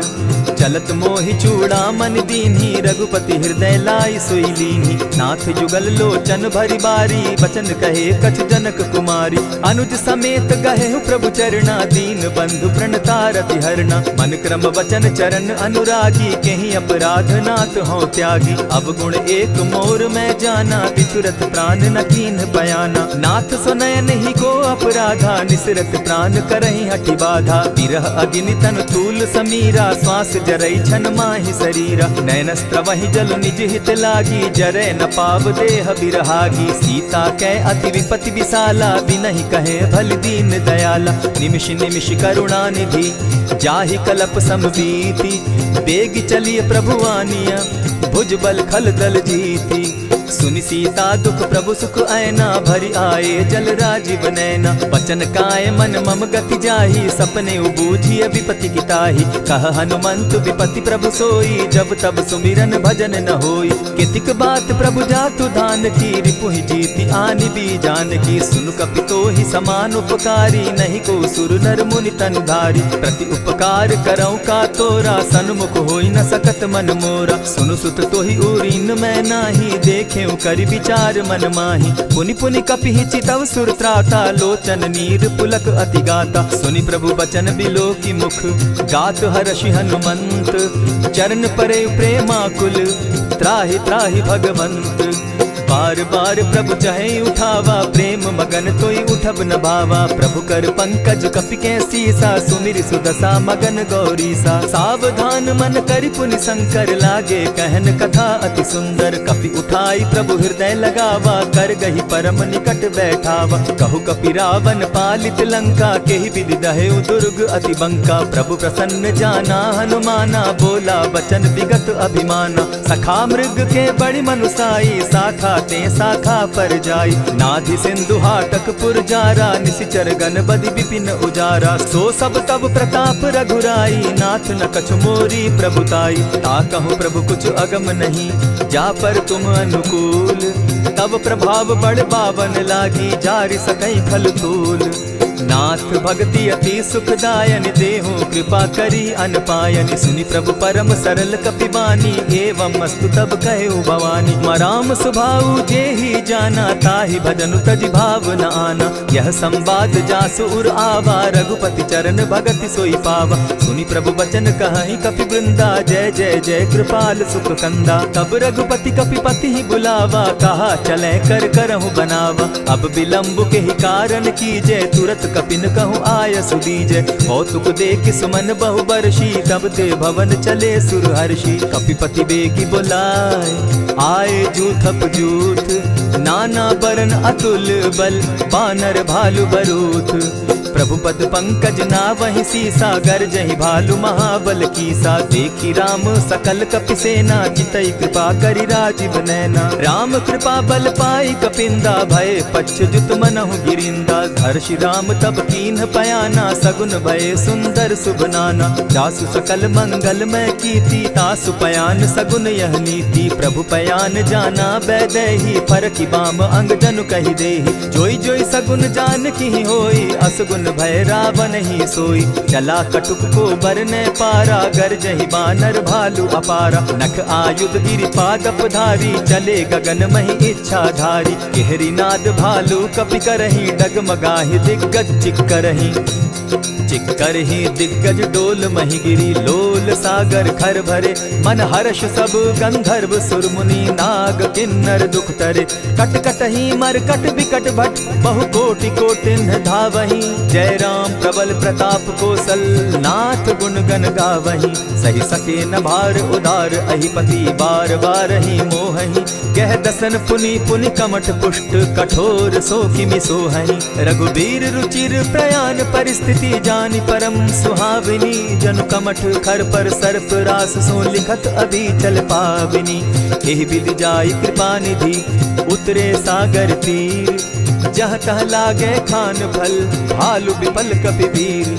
चलत मोहि चूड़ामन दीन्ही, रघुपति हृदय लाई सोई लीन्ही। नाथ जुगल लोचन भरी बारी, बचन कहे कछ जनक कुमारी। अनुज समेत गहे प्रभु चरणा, दीन बंधु प्रणतारति हरना। मन क्रम वचन चरण अनुरागी, कहीं अपराध नाथ हो त्यागी। अवगुण एक मोर में जाना, बिछुरत प्राण न कीन्ह बयाना। नाथ सुनयन ही को अपराधा, निसरत प्राण करहि हठि बाधा। विरह अग्नि तन तूल समीरा, श्वास जरई छन माहि शरीरा। नयन स्त्रवहि जल निज हित लागी, जरै न पाव देह बिरहागी। सीता कै अति विपति विशाला, बिनहि कहे भल दीन दयाला। निमिष निमिष करुणा निधि, जाहि कलप समबीति। बेग चलिए प्रभु आनिया, भुज बल खल दल जीती। सुनि सीता दुख प्रभु सुख ऐना, भरि आए जल राजीव नैना। बचन काय मन मम गति जाहि, सपने बूझिय विपति किताहि। कह हनुमंत विपति प्रभु सोई, जब तब सुमिरन भजन न होई। कितिक बात प्रभु जातु धान की, रिपुहि जीति आनि भी जानकी। सुनु कपितोहि समान उपकारी, नहीं को सुर नर मुनि तन धारी। प्रति उपकार करौ का तोरा, सन्मुख होई न सकत मन मोरा। सुनु सुत तोहि उरीन मैं नाही, देखे करि विचार मन माही। पुनि पुनि कपिहि चितव सुर त्राता, लोचन नीर पुलक अति गाता। सुनि प्रभु बचन बिलो की मुख, गात हर्षि हनुमंत। चरण परे प्रेमाकुल, त्राहि त्राहि भगवंत। बार बार प्रभु चहे उठावा, प्रेम मगन तोई उठब न भावा। प्रभु कर पंकज कपि के सीसा, सुमिर सुदशा मगन गौरीसा। सावधान मन करि पुनि शंकर, लागे कहन कथा अति सुंदर। कपि उठाई प्रभु हृदय लगावा, कर गही परम निकट बैठावा। कहु कपि रावण पालित लंका, केहि विधि दहेउ दुर्ग अति बंका। प्रभु प्रसन्न जाना हनुमाना, बोला बचन विगत अभिमाना। सखा मृग के बड़ी मनुसाई, शाखा ते शाखा पर जाई। नाधि सिंधु हाटक पुरजारा, निशिचर गण बदि विपिन उजारा। सो सब तब प्रताप रघुराई, नाथ न कछु मोरी प्रभुताई। ताकहु प्रभु कुछ अगम नहीं, जा पर तुम अनुकूल। तब प्रभाव बड़ बावन लागी, जारि सकई खल तूल। नाथ भक्ति अति सुखदायन, देहु कृपा करी अनपायन। सुनि प्रभु परम सरल कपिबानी, एवं मस्तु तब कहु भवानी। मराम सुभाऊ जेहि जाना, ताहि भजनु तज भाव न आना। यह संवाद जासु उर आवा, रघुपति चरण भगति सोई पावा। सुनि प्रभु बचन कहहि कपि वृंदा, जय जय जय कृपाल सुख कंदा। तब रघुपति कपिपति ही बुलावा, कहा चले कर करहु बनावा। अब विलंब के ही कारण कीजय, तुरत कपिन कहूँ आय सुदीजय। कौतुक देख सुमन बहु बरसी, तब ते भवन चले सुर हर्षि। कपिपति बेगी बुलाए, आए जूथप जूथ। नाना बरन अतुल बल, बानर भालु बरूथ। प्रभु पद पंकज नावहि सीसा, गरजहि भालु महाबल कीसा। देखी राम सकल कपि सेना, चितई कृपा करि राजीव नैना। राम कृपा बल पाई कपिंदा, भय पच्युत मनहु गिरिंदा। हर्षि राम तब कीन्ह पयाना, सगुन भय सुंदर शुभ नाना। जासु सकल मंगल में कीर्ति, तासु पयान सगुन यह नीति। प्रभु पयान जाना बैदेही, फरकि बाम अंग जनु कहि देहि। जोई जोई सगुन जान की होई, असगुन भय रावण ही सोई। चला कटुक को बरने पारा, गरजहि बानर भालु अपारा। नख आयुध गिरि पादप धारी, चले गगन महि इच्छा धारी। केहरी नाद भालु कपि करहि, डगमगाहि दिग्गज चिक्करहि। चिक्करहि दिग्गज डोल महि गिरी, लोल सागर खर भरे। मन हर्ष सब गंधर्व सुर मुनि, नाग किन्नर दुख तरे। कट कटहि मरकट विकट भट, बहु कोटि कोटिन्ह धावहि। जय राम प्रबल प्रताप कौशल, नाथ गुण गण गावहि। सही सके न भार उदार, अहिपति बार बार ही मोहहि। कह दसन पुनि पुनि कमठ पुष्ट, कठोर सो किमि सोहहि। रघुबीर रुचिर प्रयाण परिस्थिति, जानि परम सुहाविनी। जनु कमठ खर पर सर्प रास, सो लिखत अभी चल पाविनी। एहि विधि जाई कृपा निधि, उतरे सागर तीर। जह तह लागे खान फल, भालु विफल कपि वीर।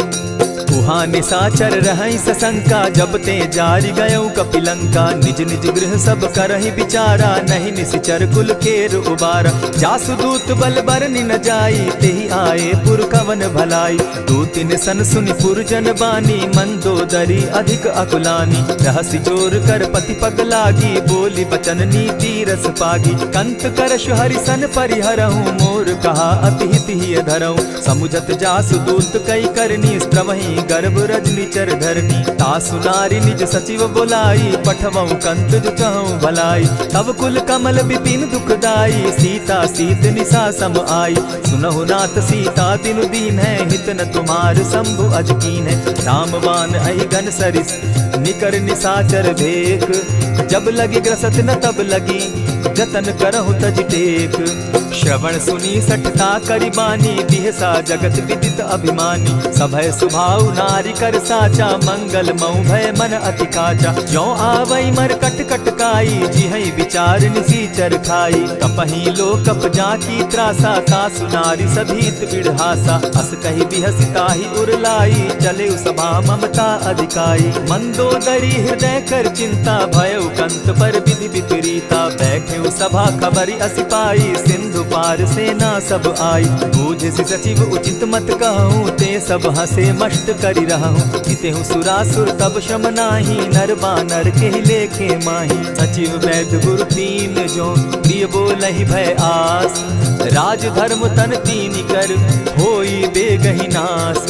उहाँ निसाचर रहई सशंका, जब ते जारी गयऊ कपिलंका। निज निज गृह सब करहि विचारा, नहीं निशिचर कुल केर उबारा। जासु दूत बल बरनि न जाई, तेहि आए पुर कवन भलाई। दूतिन सन सुनि पुरजन बानी, मंदोदरी अधिक अकुलानी। रहसि जोर कर पति पग लागी, बोली बचन नीति रस पागी। कंत करश हरिसन परिहरहूँ, मोर कहा अति हित ही धरऊँ। समुझत जासु दूत कई करनी, स्त्रवहि गर्भ रजनी चर धरनी। तासु नारी निज सचिव बोलाई, पठवऊँ कंत जो चहूँ भलाई। तब कुल कमल विपिन दुखदाई, सीता सीत निशा सम आई। सुनहु नाथ सीता तिनु दीन है, हित न तुम्हार शंभु अजकीन है। रामबान अहिगन सरिस निकर निशाचर भेक, जब लगी ग्रसत न तब लगी, जतन करहु तज टेक। श्रवण सुनी सठता करिबानी, बिहसा जगत विदित अभिमानी। सभय सुभाव नारी कर साचा, मंगल मऊ भय मन अति काचा। ज्यों आवई मर कट कट काई, जिहई विचार निसीचर खाई। तपहि लोकप जाकी त्रासा, तासु नारी सभीत बिढ़हासा। अस कही बिहसिता ही उरलाई, चले सभा ममता अधिकाई। मंदोदरी हृदय कर चिंता, भयउ कंत पर विधि विपरीता। बैठे सभा खबरी असी पाई, सिंधु पार सेना सब आई। बूझसि सचिव उचित मत कहूँ, ते सब हंसे मस्त करि रहूँ। जितेहु सुरासुर तब शम नाही, नर बानर के लेखे माही। सचिव वैद्य गुरु तीन जो, प्रिय बोलहि भय आस। राज धर्म तन तीन कर, होई बेगहि नास।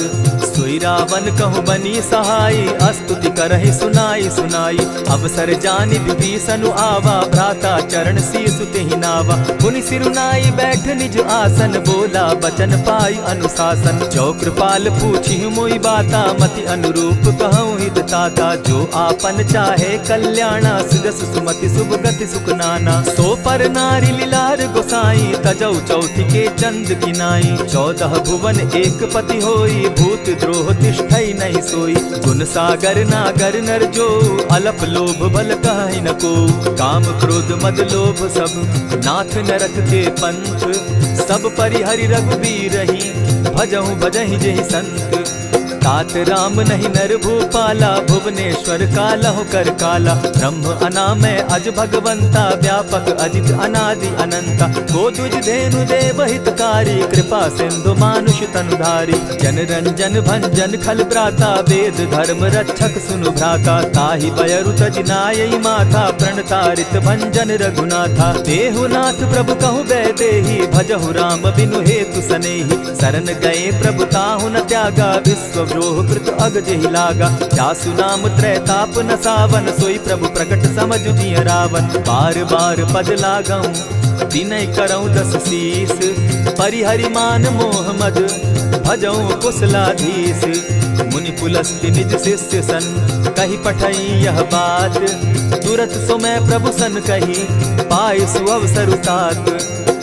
सोई रावण कहु बनी सहाई, स्तुति करहि सुनाई सुनाई। अवसर जानि विभीषण आवा, भ्राता चरण शीसु तेहि नावा। पुनि सिरुनाई बैठ निज आसन, बोला बचन पाई अनुशासन। जो कृपाल पूछि मोई बाता, मति अनुरूप कहूँ हित ताता। जो आपन चाहे कल्याणा, सुजस सुमति शुभ गति सुख नाना। सो पर नारी लीलार गोसाई, तजौ चौथी के चंद किनाई। 14 भुवन एक पति होई, भूत द्रोह तिष्ठई नहीं सोई। गुण सागर नागर नर जो, अलप लोभ बल कहि न को। काम क्रोध मद लोभ सब, नाथ नरक के पंथ। सब परिहरि रघुबीरहि, भजहु भजहि जेहि संत। तात राम नहीं नर भूपाला, भुवनेश्वर कालहु कर काला। ब्रह्म अनामय अज भगवंता, व्यापक अजित अनादि अनंता। गोदुज धेनु देव हितकारी, कृपा सिंधु मानुष तनुधारी। जन रंजन भंजन खल भ्राता, वेद धर्म रक्षक सुनु भ्राता। ताहि बयरु तज नायई माथा, प्रणतारित भंजन रघुनाथा। देहुनाथ प्रभु कहु बैदेहि, भजहु राम बिनु हेतु सनेहि। शरण गए प्रभु ताहु न त्यागा, विश्व द्रोह कृत अग जेहि लागा। जासु नाम त्रैताप न सावन, सोई प्रभु प्रकट समझु जिय रावण। बार बार पद लागऊं, विनय करऊं 10 शीस। परिहरि मान मोह मद, भजऊं कुशलाधीश। मुनि पुलस्त्य निज शिष्य सन, कही पठई यह बात। तुरत सो मैं प्रभु सन कही, पाय सुअवसर तात।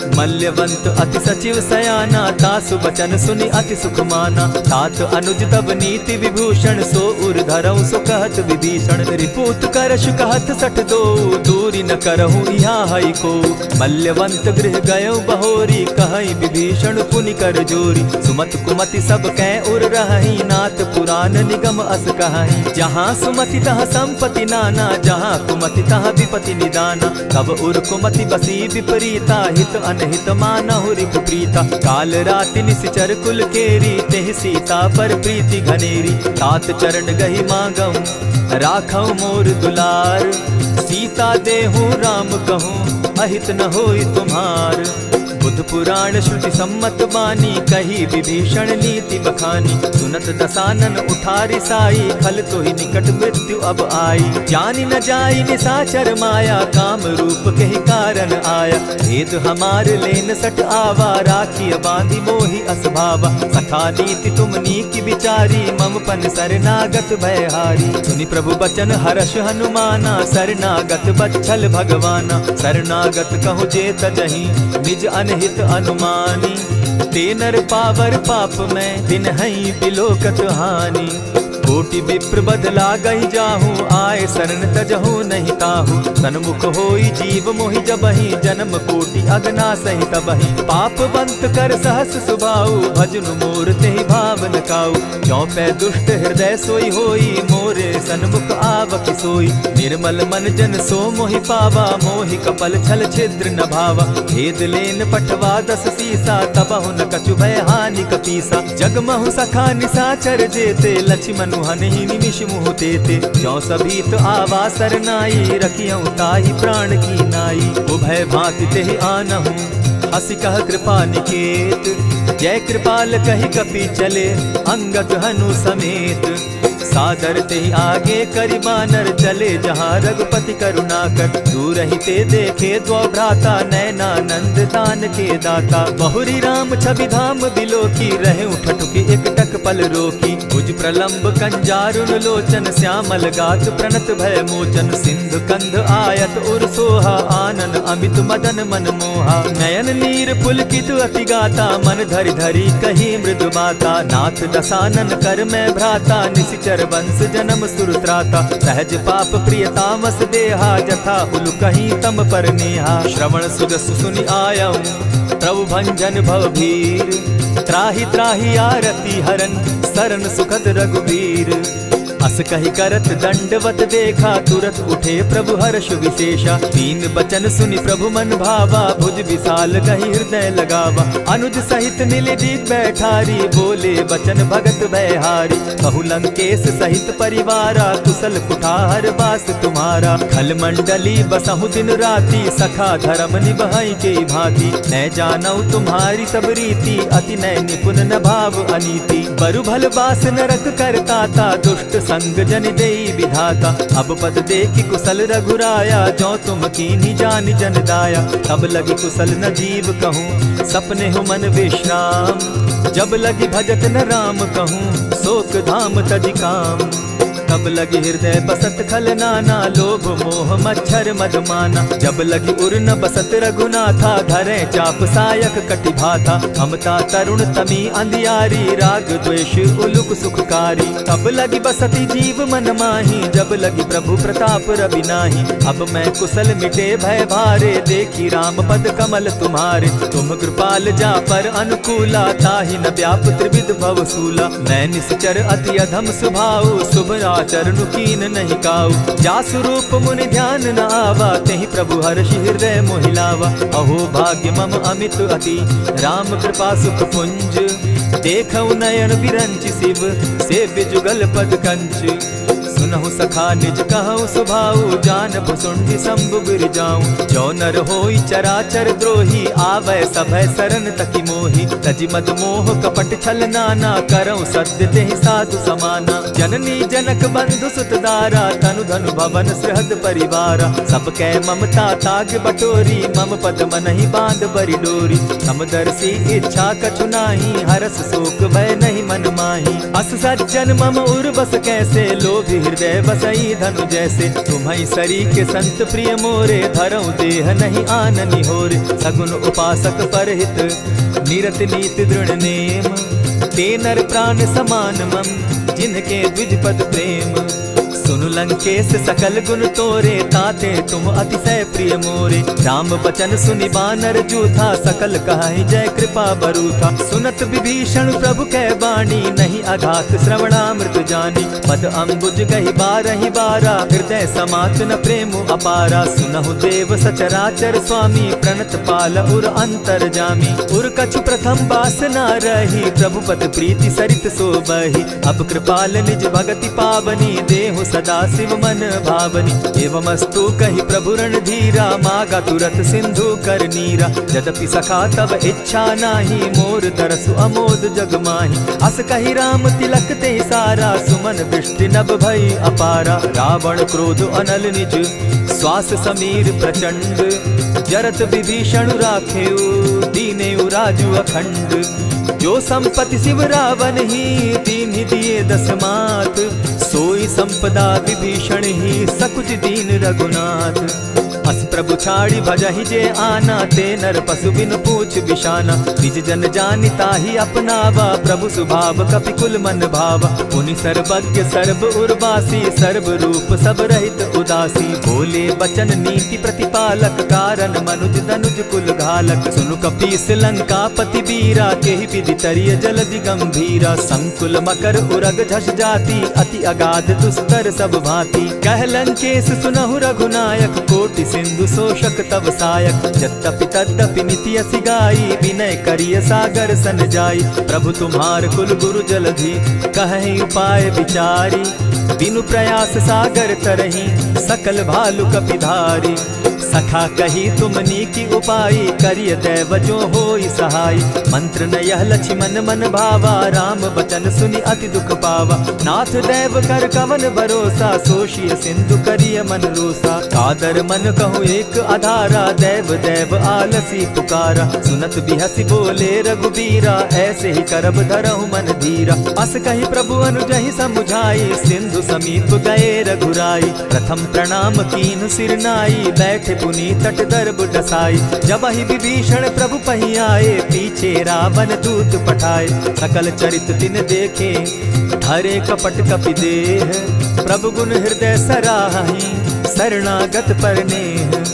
मल्यवंत अति सचिव सयाना, तासु बचन सुनि अति सुख माना। तात अनुज तब नीति विभूषण, सो उर धरऊं सो कहत विभीषण। रिपुत करश कहत सठ दो, दूरी न करहूँ यहाँ हई को। मल्यवंत गृह गयो बहोरी, कहई विभीषण पुनि कर जोरी। सुमत कुमति सब कै उर रहई, नाथ पुराण निगम अस कहई। जहाँ सुमति तहाँ संपत्ति नाना, जहाँ कुमति तहाँ विपति निदाना। तब उर कुमति बसी विपरीता, हित अनहित मानहु रिपु प्रीता। काल राति निशिचर कुल केरी, तेहि सीता पर प्रीति घनेरी। तात चरण गहि मांगऊं, राखऊं मोर दुलार। सीता देहूँ राम कहूँ, अहित न होई तुम्हार। बुध पुराण श्रुति सम्मत बानी, कही विभीषण नीति बखानी। सुनत दसानन उठारी साई, खल तो ही निकट मृत्यु अब आई। जानी न जाई निशाचर माया, काम रूप के ही कारण आया। भेद हमार लेन सट आवा, राखी बांधी मोहि असभावा। सखा नीति तुम नीति विचारी, मम पन शरणागत भयहारी। सुनि प्रभु बचन हर्ष हनुमाना, शरणागत बच्छल भगवाना। शरणागत कहु जे तजहि, निज अनहित अनुमानी। ते नर पावर पाप में, दिन हई बिलोकत हानि। कोटि विप्र बदला गई जाहू, आए शरण तजहू नहीं ताहू। सन्मुख होई जीव मोहि जबहि, जन्म कोटि अगना सही तबहि। पाप बंत कर सहस सुभाऊ, भजनु मोर तेहि भावन काऊ। क्यों पै दुष्ट हृदय सोई होई, मोरे सन्मुख आवक सोई। निर्मल मन जन सो मोहि पावा, मोहि कपल छल छिद्र न भावा। भेद लेन पठवा 10 सीसा, तबहु न कछु भय हानि कपीसा। जगमहु सखा निसाचर जेते, लक्ष्मण हनहि निमिष मुह तेते। ज्यों सभीत आवा सरनाई, रखियौ ताहि प्राण की नाई। उभय भांति तेहि आनहु, हसी कह कृपा निकेत। जय कृपाल कहि कपि चले, अंगद हनु समेत। सादर तेहि आगे करि बानर, चले जहाँ रघुपति करुणा कर। दूर ही ते देखे द्वौ भ्राता, नैनानंद दान के दाता। बहुरी राम छवि धाम बिलोकी, रहे ठठुकी एक टक पल रोकी। भुज प्रलंब कंजारुन लोचन, श्यामल गात प्रणत भय मोचन। सिंधु कंध आयत उर सोहा, आनन अमित मदन मन मोहा। नयन नीर पुलकित अति गाता, मन धरि धरि कही मृदु बाता। नाथ दसानन कर मैं भ्राता, निशिचर वंश जन्म सुरत्राता। सहज पाप प्रिय तामस देहा, जथा उलु कहीं तम पर नेहा। श्रवण सुजस सुनि आयऊ, प्रभु भंजन भव भीर। त्राहि त्राहि आरती हरन, सरन सुखद रघुवीर। अस कहि करत दंडवत देखा, तुरत उठे प्रभु हर्ष विशेषा। दीन बचन सुनि प्रभु मन भावा, भुज विशाल कहि हृदय लगावा। अनुज सहित नीलदीप बैठारी, बोले बचन भगत भयहारी। कहु लंकेश सहित परिवारा, कुशल कुठार बास तुम्हारा। खल मंडली बसहु दिन राति, सखा धर्म निभाई के भांति। न जानऊ तुम्हारी सब रीति, अति नय निपुण न भाव अनीति। बरु भल बास नरक करताता, दुष्ट संग जन देई विधाता। अब पद देखि कुशल रघुराया, जो तुम कीन्ही जानि जन दाया। तब लगी कुशल न जीव कहूँ, सपने हो मन विश्राम। जब लगी भजत न राम कहूँ, शोक धाम तजि काम। तब लगी हृदय बसत खल नाना, लोभ मोह मच्छर मदमाना। जब लगी उर न बसत रघुनाथा, धरे चाप सायक कटि भाथा। ममता तरुण तमी अंधियारी, राग द्वेष उलुक सुखकारी। तब लगी बसती जीव मन माही, जब लगी प्रभु प्रताप रवि नाही। अब मैं कुशल मिटे भय भारे, देखी राम पद कमल तुम्हारे। तुम कृपाल जा पर अनुकूला, ताहि न व्याप त्रिविध भव सूला। मैं निश्चर अति अधम स्वभाव, शुभ चरणु कीन नहीं काऊ। जासु रूप मुनि ध्यान न आवा, तेहि प्रभु हर्षि हृदय मोहिलावा। अहो भाग्य मम अमित अति, राम कृपा सुख पुंज। देखऊ नयन बिरंच शिव, सेव्य जुगल पद कंच। सुनहु सखा निज कहु सुभाऊ, जानब सुंडि शंभु गिर जाऊं। जो नर होई चराचर द्रोही, आवै सभय सरन तकि मोहि। तजि मद मोह कपट छल नाना, करऊं सत्य तेहि साधु समाना। जननी जनक बंधु सुत दारा, तनु धनु भवन सृहद परिवारा। सब कै ममता ताग बटोरी, मम पद मनहि बांध बरि डोरी। समदर्शी इच्छा कछु नाही, हरस शोक भय नहीं मन माही। अस सज्जन मम उर बस कैसे, लोभी हृदय बसई धनु जैसे। तुम्हाई सरी के संत प्रिय मोरे, धरऊं देह नहीं आननि होरे। सगुन उपासक परहित, निरत नीति दृढ़ नेम। ते नर प्राण समान मम, जिनके द्विज पद प्रेम। सुनु लंकेश सकल गुण तोरे, ताते तुम अतिशय प्रिय मोरे। राम बचन सुनि बानर जूथा, सकल कहाहि जय कृपा बरूथा। सुनत विभीषण प्रभु कै बाणी, नहीं अघात श्रवणामृत जानी। पद अम्बुज गहि बारहि बारा, हृदय समात न प्रेम अपारा। सुनहु देव सचराचर स्वामी, प्रणत पाल उर अंतर जामी। उर कछु प्रथम बास न रही, प्रभु पद प्रीति सरित सोबहि। अब कृपाल निज भगति पावनी, देहु सदा शिव मन भावनी। एवमस्तु कहि प्रभु रणधीरा, मागा तुरत सिंधु कर नीरा। यद्यपि सखा तब इच्छा नाही, मोर तरसु अमोद जग माही। अस कहि राम तिलक ते सारा, सुमन दृष्टि नभ भई अपारा। रावण क्रोध अनल निज, श्वास समीर प्रचंड। जरत विभीषण राखेउ, दीनेउ राजु अखंड। जो संपत्ति शिव रावण ही, दीन्हि दिए 10 मात। सोई संपदा विभीषण ही सकुच दीन रघुनाथ। अस प्रभु छाड़ी भजहि जे आना, ते नर पशु बिनु पूछ बिशाना। निज जन जानिता ही अपनावा, प्रभु स्वभाव कपि कुल मन भावा। पुनि सर्वज्ञ सर्व उर्वासी, सर्व रूप सब रहित उदासी। बोले बचन नीति प्रतिपालक, कारण मनुज धनुज कुल घालक। सुनु कपीस लंकापति बीरा, केहि विधि तरिय जलधि गंभीरा। संकुल मकर उरग झष जाति, अति अगाध दुस्तर सब भांति। कह लंकेश सुनहु रघुनायक, कोटि सिंधु शोषक तव सायक। यद्यपि तद्यपि निति असि गाई, विनय करिय सागर सन जाई। प्रभु तुम्हार कुल गुरु जलधि, कहि उपाय विचारी। बिनु प्रयास सागर तरही, सकल भालु कपिधारी। सखा कही तुमनी की उपाय, करिय दैव जो होई सहाय। मंत्र न यह लक्ष्मण मन भावा, राम बचन सुनि अति दुख पावा। नाथ दैव कर कवन भरोसा, सोषिय सिंधु करिय मन रोसा। कादर मन कहूँ एक आधारा, दैव दैव आलसी पुकारा। सुनत बिहसी बोले रघुबीरा, ऐसे ही करब धरहु मन धीरा। अस कही प्रभु अनुजहि समुझाई, सिंधु समीप गए रघुराई। प्रथम प्रणाम कीन्ह सिर नाई, बैठे पुनि तट दर्ब डसाई। जब ही विभीषण प्रभु पही आए, पीछे रावण दूत पठाए। सकल चरित तिन देखे, हरे कपट कपि देह। प्रभु गुण हृदय सराहि, शरणागत पर नेह।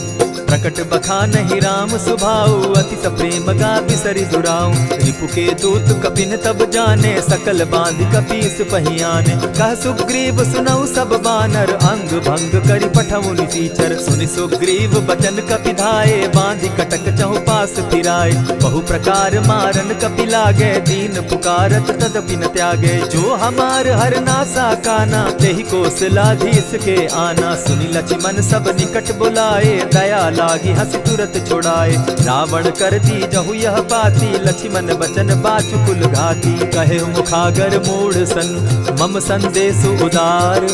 प्रकट बखानहि राम सुभाऊ, अति सप्रेम गा बिसरि दुराऊ। रिपु के दूत कपिन तब जाने, सकल बांधि कपीस पहियाने। कह सुग्रीव सुनऊ सब बानर, अंग भंग करि पठऊ निसीचर। सुनि सुग्रीव बचन कपि धाये, बांधि कटक चहु पास फिराए। बहु प्रकार मारन कपि लागे, दीन पुकारत तदपि न त्यागे। जो हमार हर नासा काना, तेहि कौशलाधीश के आना। सुनि लक्ष्मण सब निकट बुलाए, दया लागी हंसी तुरत छुड़ाए। रावण कर दी जहु यह बाती, लक्ष्मण बचन बाचु कुल घाती। कहे मुखागर मूढ़ सन, मम संदेश उदार।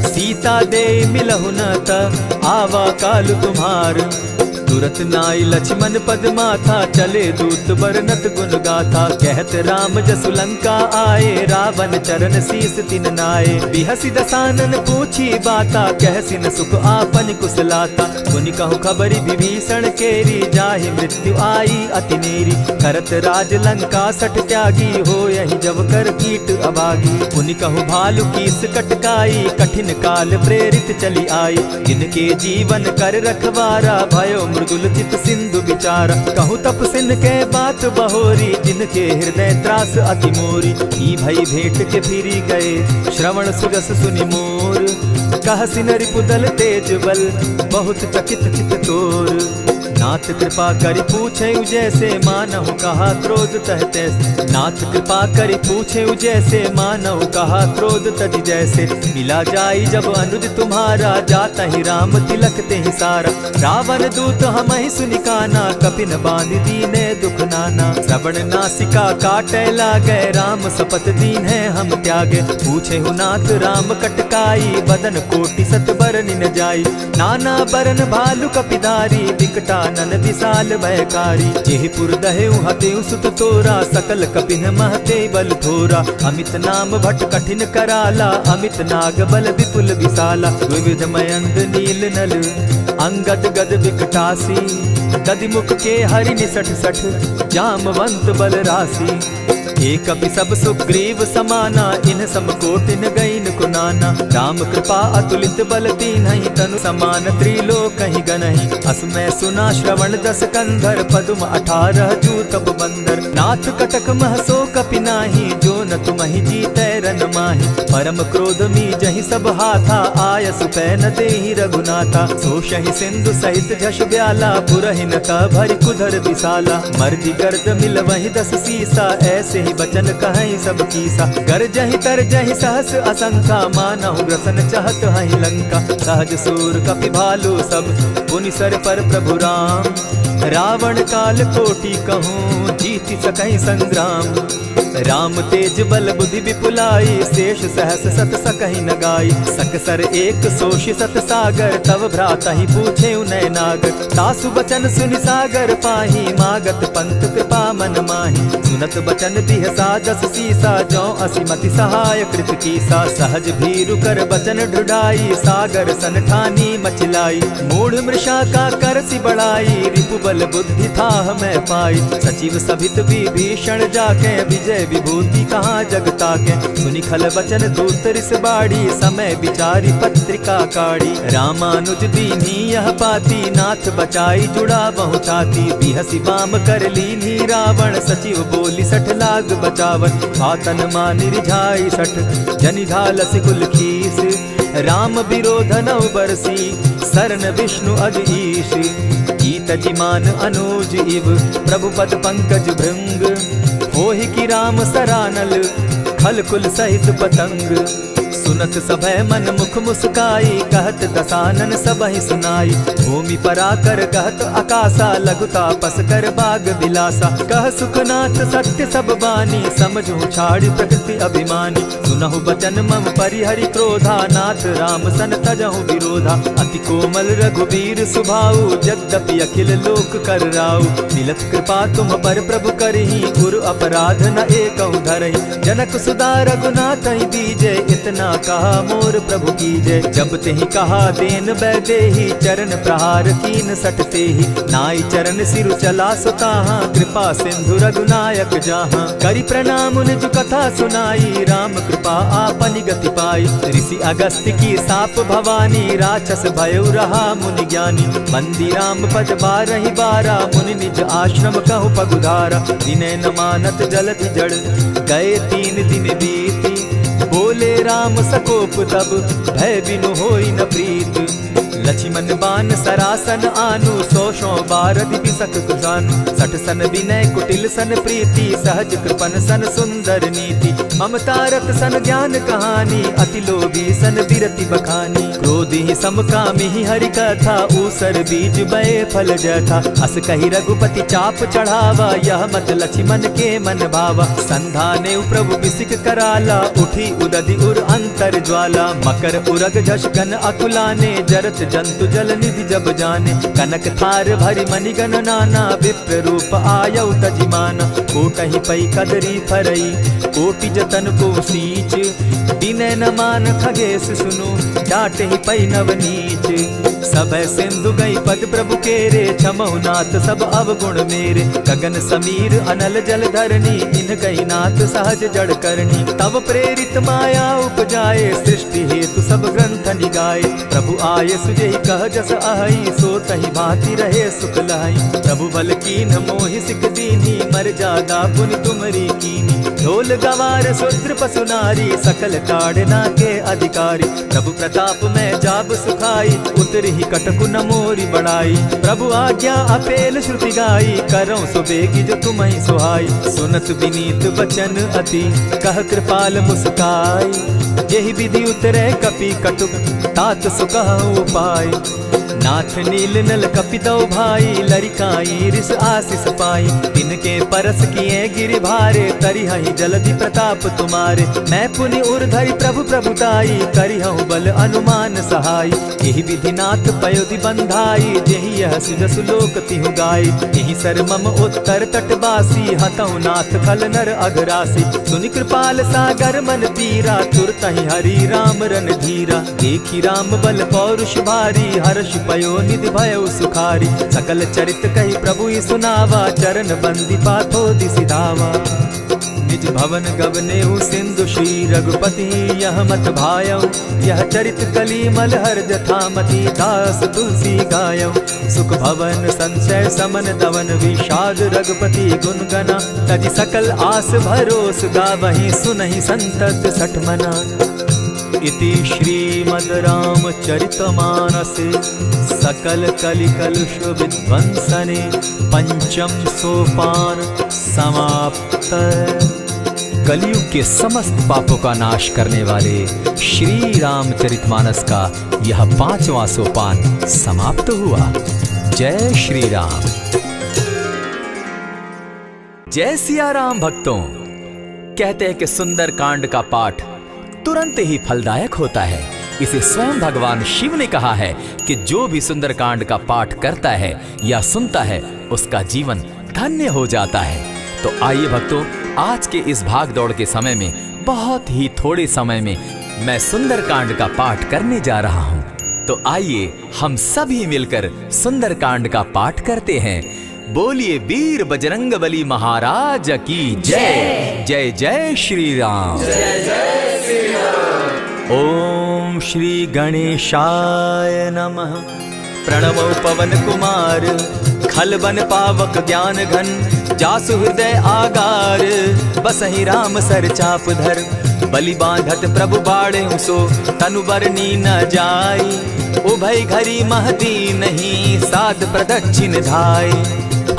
सीता दे मिलहु न त, आवा काल तुम्हार। तुरत नाई लक्ष्मण पद माथा, चले दूत बरनत गुण गाथा। कहत राम जसु लंका आए, रावण चरण शीस तिन नाए। बिहसी दसानन पूछी बाता, कहसी न सुख आपन कुशलाता। सुनि कहु खबरी विभीषण केरी, जाहि मृत्यु आई अति नेरी। करत राज लंका सठ त्यागी, हो यही जब कर कीट अभागी। पुनि कहु भालु कीस कटकाई, कठिन काल प्रेरित चली आई। जिनके जीवन कर रखवारा, भयो मृदुल चित सिंधु विचारा। कहु तप सिन के बात बहोरी, जिनके हृदय त्रास अति मोरी। ई भई भेंट के फिरी गए, श्रवण सुजस सुनि मोर। कह सिन रिपुदल तेज बल, बहुत चकित चित तोर। नाथ कृपा करि पूछे जैसे, मानहु कहा क्रोध तहते। नाथ कृपा करि पूछे जैसे, मानहु कहा क्रोध तज जैसे। मिला जाई जब अनुज तुम्हारा, जाता ही राम तिलक ते ही सारा। रावण दूत हम ही सुनि काना, कपिन बांध दीने दुख नाना। श्रवण नासिका काटे लागे, राम सपत दीन है हम त्यागे। पूछे हु नाथ राम कटकाई, बदन कोटि सत बरन न जाई। नाना बरन भालु कपिधारी, विकटा नन विशाल भयकारी। जेहि पुर दहेउ हतेउ सुत तोरा, सकल कपिन महते बल थोरा। अमित नाम भट कठिन कराला, अमित नाग बल विपुल विशाला। विविध मयंग नील नल, अंगद गद विकटासी। गदिमुख के हरि निसठ सठ, जामवंत बल राशि। एक कपि सब सुग्रीव समाना, इन समकोटिन गईन कुनाना। राम कृपा अतुलित बल दीन्हि, तनु समान त्रिलोक ही गनहि। अस मैं सुना श्रवण दस कंधर, पदुम 18 जूतब बंदर। नाथ कटक महसो कपि नाही, जो न तुमहि जीतै रन माहि। परम क्रोध मी जहि सब हाथा, आयस पै न देहि रघुनाथा। सोषहि सिंधु सहित झष ब्याला, पुरहि न त भरि कुधर विशाला। मर्दि गर्द मिल वहि 10 सीसा, ऐसे बचन कहीं सब कीसा। गरजहि तरजहि सहस असंख्या, मानहु ग्रसन चाहत हहि लंका। सहज सूर कपि भालु सब, पुनि सर पर प्रभु राम। रावण काल कोटि कहूँ, जीत जीति सकहि संग्राम। राम तेज बल बुद्धि विपुलाई, शेष सहस सत सकहि न गाई। सकसर एक सोषि सत सागर, तव भ्राता ही पूछे उनय नागर। तासु बचन सुनि सागर पाही, मागत पंत कृपा मन माही। सुनत बचन बिहसा जस सीसा, जौ असिमति सहाय कृत कीसा। सहज भीरु कर बचन ढुढ़ाई, सागर सन ठानी मचिलाई। मूढ़ मृषा का कर सी बढ़ाई, रिपु बल बुद्धि थाह मैं पाई। सचिव सभित विभीषण जाके, विजय विभूति कहाँ जगता के। सुनि खल बचन दूत रिस बाड़ी, समय विचारी पत्रिका काढ़ी। रामानुज दीन्ही यह पाती, नाथ बचाई जुड़ा बहु छाती। बिहसी बाम कर लीन्ही रावण, सचिव बोली सठ लाग बचावन। आतन मानि रिझाई सठ, जनि झालसि कुल खीस। राम विरोध नौ बरसी, शरण विष्णु अज ईश। कीत जिमान अनुज इव, प्रभु पद पंकज भृंग। होहि कि राम सरानल, खल कुल सहित पतंग। सुनत सभय मन मुख मुस्काई, कहत दसानन सबहि सुनाई। भूमि पराकर कहत आकाशा, लघुता पस कर बाग बिलासा। कह सुखनाथ सत्य सब बानी, समझू छाड़ प्रकृति अभिमानी। सुनहु बचन मम परिहरि क्रोधा, नाथ राम सन तजहु विरोधा। अति कोमल रघुबीर सुभाऊ, यद्यपि अखिल लोक कर राऊ। मिलत कृपा तुम पर प्रभु करही, गुरु अपराध न एकहु धरहि। जनक सुधा रघुनाथ ही दीजे, इतना कहा मोर प्रभु कीजय। जब तेहि कहा देन बैदेही, चरण प्रहार कीन सटते ही। नाई चरण सिरु चला सुताहा, कृपा सिंधु रघुनायक जाहा। करि प्रणाम निज कथा सुनाई, राम कृपा आपनि गति पाई। ऋषि अगस्त्य की साप भवानी, राक्षस भयउ रहा मुनि ज्ञानी। बंदी राम पद बारहि बारा, मुनि निज आश्रम कहु पगुधारा। विनय न मानत जलधि जड़, गए 3 दिन बीती। बोले राम सकोप तब, भय बिनु होई न प्रीत। लक्ष्मण बान सरासन आनु, 100 बारधि बिसक कुजानु। 60 सन विनय कुटिल सन प्रीति, सहज कृपन सन सुंदर नीति। ममता रत सन ज्ञान कहानी, अति लोभी सन बिरति बखानी। क्रोधी समकामी हरि कथा, ऊसर बीज बये फल जथा। अस कहि रघुपति चाप चढ़ावा, यह मत लक्ष्मण के मन भावा। संधाने प्रभु बिसिक कराला, उठी उदधि उर अंतर ज्वाला। मकर उरग झष गन अकुलाने, जरत जंतु जल निधि जब जाने। कनक थार भरि मणिगण नाना, विप्र रूप आयउ तजिमाना। कोटहि पै कदरी फरई, कोटि जतन को सींच। विनय न मान खगेश सुनु, डांटहि पै नव नीच। सबय सिंधु गई पद प्रभु केरे, क्षमहु नाथ सब अवगुण मेरे। गगन समीर अनल जल धरनी, इन गई नाथ सहज जड़ करनी। तब प्रेरित माया उपजाए, सृष्टि हेतु सब ग्रंथ निगाए। प्रभु आये सुजेहि कह जस अहई, सो तहि भांति रहे सुख लहई। प्रभु बल कीन मोहि सिख दीनी, मर्यादा पुनि तुमरी कीनी। ढोल गवार शूद्र पशु नारी, सकल ताड़ना के अधिकारी। प्रभु प्रताप में जाब सुखाई, उतरि कटकु न मोरी बढ़ाई। प्रभु आज्ञा अपेल श्रुति गाई, करऊं सुबेगी जो तुम्हि सुहाई। सुनत विनीत वचन अति, कह कृपाल मुस्काई। यही विधि उतरे कपि कटुक, तात सुकहु उपाय। नाथ नील नल कपितौ भाई, लरिकाई रिस आशीष पाई। तिनके परस किए गिरि भारे, तरिहहि जलधि प्रताप तुम्हारे। मैं पुनि उर्धरि प्रभु प्रभुताई, करिहउ बल अनुमान सहाय। यही विधि नाथ पयोधि बंधाई, जेहि यह सुजसु लोक तिहु गाई। यही सर मम उत्तर तटवासी, हतउ नाथ खल नर अघरासी। सुनि कृपाल सागर मन पीरा, तुरतहि हरि राम रन धीरा। देखी राम बल पौरुष भारी, हर्ष पयो निधि भयउ सुखारी। सकल चरित कहि प्रभु ही सुनावा, चरण बंदी पाथो दिसि धावा। निज भवन गवनेहु सिंधु श्री रघुपति, यह मत भायउ। यह चरित कली मलहर जथामति, दास तुलसी गायउ। सुख भवन संशय समन दवन, विषाद रघुपति गुण गना। तजि सकल आस भरोस, गावहि सुनहि संतत सठ मना। इति श्रीमद् रामचरितमानसे, सकल कलिकलुष विध्वंसने। पंचम सोपान समाप्त। कलयुग के समस्त पापों का नाश करने वाले श्री रामचरितमानस का यह 5वां सोपान समाप्त हुआ। जय श्री राम। जय सिया राम भक्तों। कहते हैं कि सुंदर कांड का पाठ तुरंत ही फलदायक होता है। इसे स्वयं भगवान शिव ने कहा है कि जो भी सुंदर कांड का पाठ करता है या सुनता है उसका जीवन धन्य हो जाता है। तो आइए भक्तों, आज के इस भाग दौड़ के समय में बहुत ही थोड़े समय में मैं सुंदर कांड का पाठ करने जा रहा हूँ। तो आइए हम सभी मिलकर सुंदर कांड का पाठ करते हैं। बोलिए वीर बजरंगबली महाराज की जय। जय जय श्री राम। जय जय श्री राम। ओम श्री गणेशाय नमः। प्रणमो पवन कुमार, खलबन पावक ज्ञान घन, जासु हृदय आगार, बसहि राम सर चाप धर, बलि बांधत प्रभु बाढ़े सो, तनु बरनी न जाई, उभय घरी महती नहीं, साध प्रदक्षिण धाई।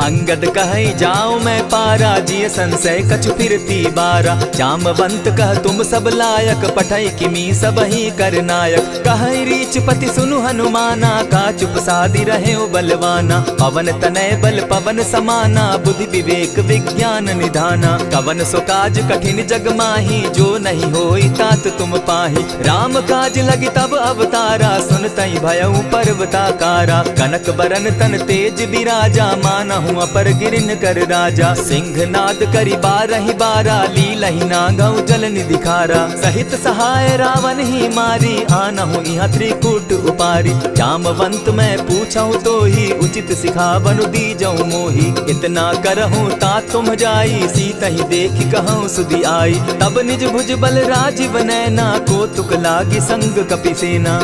अंगद कहे जाऊं मैं पारा, जिय संशय कछु फिरती बारा, जामवंत कह तुम सब लायक, पठै किमी सब ही कर नायक। कहे रीच पति सुनु हनुमाना, का चुप सादी रहे बलवाना, पवन तनय बल पवन समाना, बुद्धि विवेक विज्ञान निधाना। कवन सो काज कठिन जग माही, जो नहीं होई तात तुम पाही। राम काज लगी तब अवतारा, सुनतई भयउ पर्वताकारा। कनक बरन तन तेज बिराजा, मानहु अपर गिरिन कर राजा। सिंहनाद करि बारहि बारा, लीलहि नागौ जल निधिखारा। सहित सहाय रावण ही मारी, आनहु इहाँ त्रिकूट उपारी। जामवंत मैं पूछऊं तो ही, उचित सिखावनु दीजऊं मोही। इतना करहूं तात तुम जाई, सीतहि देखि कहूं सुधि आई। तब निज भुज बल राजीव नैना, कौतुक लागी संग कपिसेना।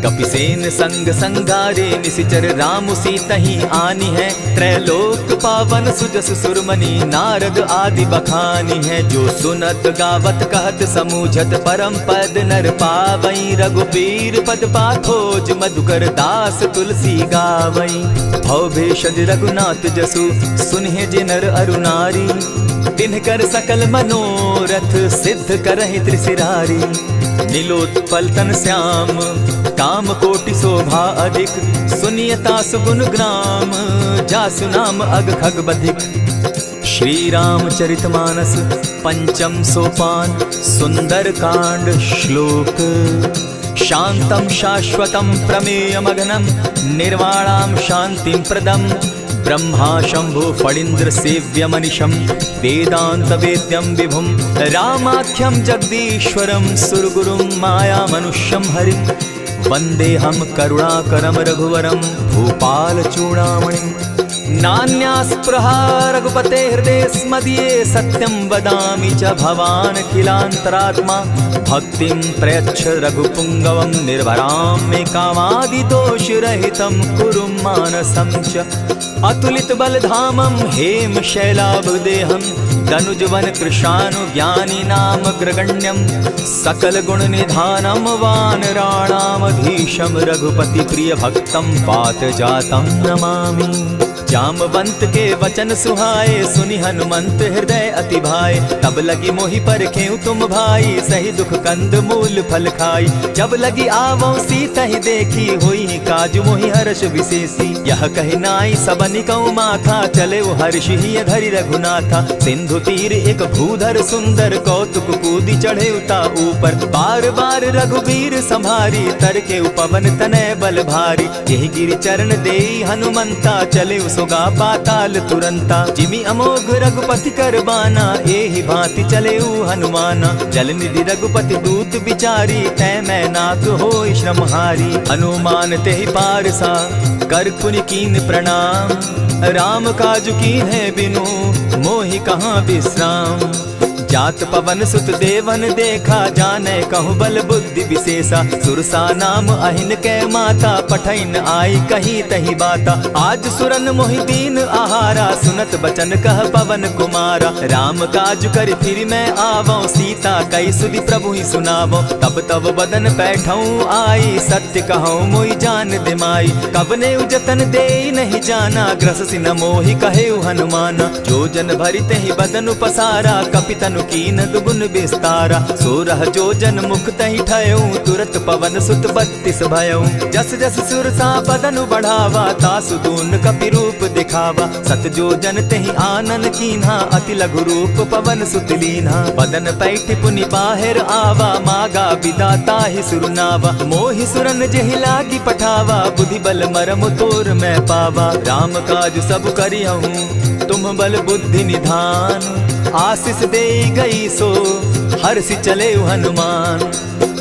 कपिसेन संग संगारे, निशिचर राम सीतहि आनी है। त्रैलोक पावन सुजस सुरमणि, नारद आदि बखानी है। जो सुनत गावत कहत समूझत, परम पद नर पावई। रघुबीर पद पाथोज, मधुकर दास तुलसी गावई। भव भेषज रघुनाथ जसु, सुनहि जे नर अरु नारी। तिनकर सकल मनोरथ, सिद्ध करहि त्रिशिरारी। नीलोत्पल तन श्याम, काम कोटि शोभा अधिक। सुनियता सुगुन ग्राम, जासु नाम अग खग बधिक। श्री रामचरित मानस पंचम सोपान, सुंदर कांड श्लोक। शांतम शाश्वतम प्रमेयमघनम, निर्वाणाम शांतिम प्रदम। ब्रह्मा शंभु फणीन्द्र सेव्य मनिशम, वेदांत वेद्यम विभुम। रामाख्यम जगदीश्वरम, सुरगुरुम माया मनुष्यम हरिम। वंदे हम करुणाकरम रघुवरम, भूपाल चूड़ामणिम। नान्यास्पृहा रघुपते हृदय स्मदीये, सत्यं वदामि च भवान् खिलान्तरात्मा। भक्तिं प्रयच्छ रघुपुङ्गवं, निर्भरां मे कामादिदोषरहितं, कुरु मानसं च। अतुलित बलधामं हेम शैलाभदेहं, तनुजवन कृशानुज्ञानी नामग्रगण्यं। सकल गुण निधानं वानराणामधीशं, रघुपति प्रिय भक्तं पातजातं नमामि। जामवंत के वचन सुहाए, सुनि हनुमंत हृदय अति भाए। तब लगी मोहि परखेउ तुम भाई, सही दुख कंद मूल फल खाई। जब लगी आवो सीतहि देखी, होई काज मोहि हर्ष विशेषी। यह कहि नाई सबनि कौ माथा, चले वो हर्ष ही धरि रघुनाथा। सिंधु तीर एक भूधर सुंदर, कौतुक कूदी चढ़े उता ऊपर। बार बार रघुबीर संभारी, तर के पवन तनय बल भारी। यही गिरि चरण देई हनुमंता, चले सोगा पाताल तुरंता। जिमि अमोघ रघुपति कर बाना, एहि भांति चले हनुमाना। जल निधि रघुपति दूत बिचारी, तै मैं नाथ होई श्रमहारी। हनुमान तेहि पारसा, कर पुनि कीन प्रणाम। राम काज कीन है बिनु, मोहि कहाँ विश्राम। जात पवन सुत देवन देखा, जाने कहूँ बल बुद्धि विशेषा। सुरसा नाम अहिन कै माता, पठैन आई कही तही बाता। आज सुरन मोहि दीन आहारा, सुनत बचन कह पवन कुमारा। राम काज कर फिर मैं आवो, सीता कई सुधि प्रभु ही सुनावो। तब तब बदन बैठऊँ आई, सत्य कहूँ मोहि जान दिमाई। कवने उजतन दे नहीं जाना, ग्रस सिन मोहि कहे हनुमाना। जो जन भरित ही बदन पसारा, कपितनु कीन दुगुन विस्तारा। 16 जोजन मुख तहि ठयऊ, तुरत पवन सुत 32 भयऊ। जस जस सुर सा बदन बढ़ावा, तासु दून कपि रूप दिखावा। 7 जोजन तेहि आनन कीन्हा, अति लघु रूप पवन सुत लीन्हा। बदन पैठ पुनि बाहिर आवा, मागा बिदा ताहि सुरनावा। मोहि सुरन जेहि लागी पठावा, बुद्धि बल मरम तोर मैं पावा। राम काज सब करिहूँ, तुम बल बुद्धि निधान। आशीष दे गई सो हर्षि चले हनुमान।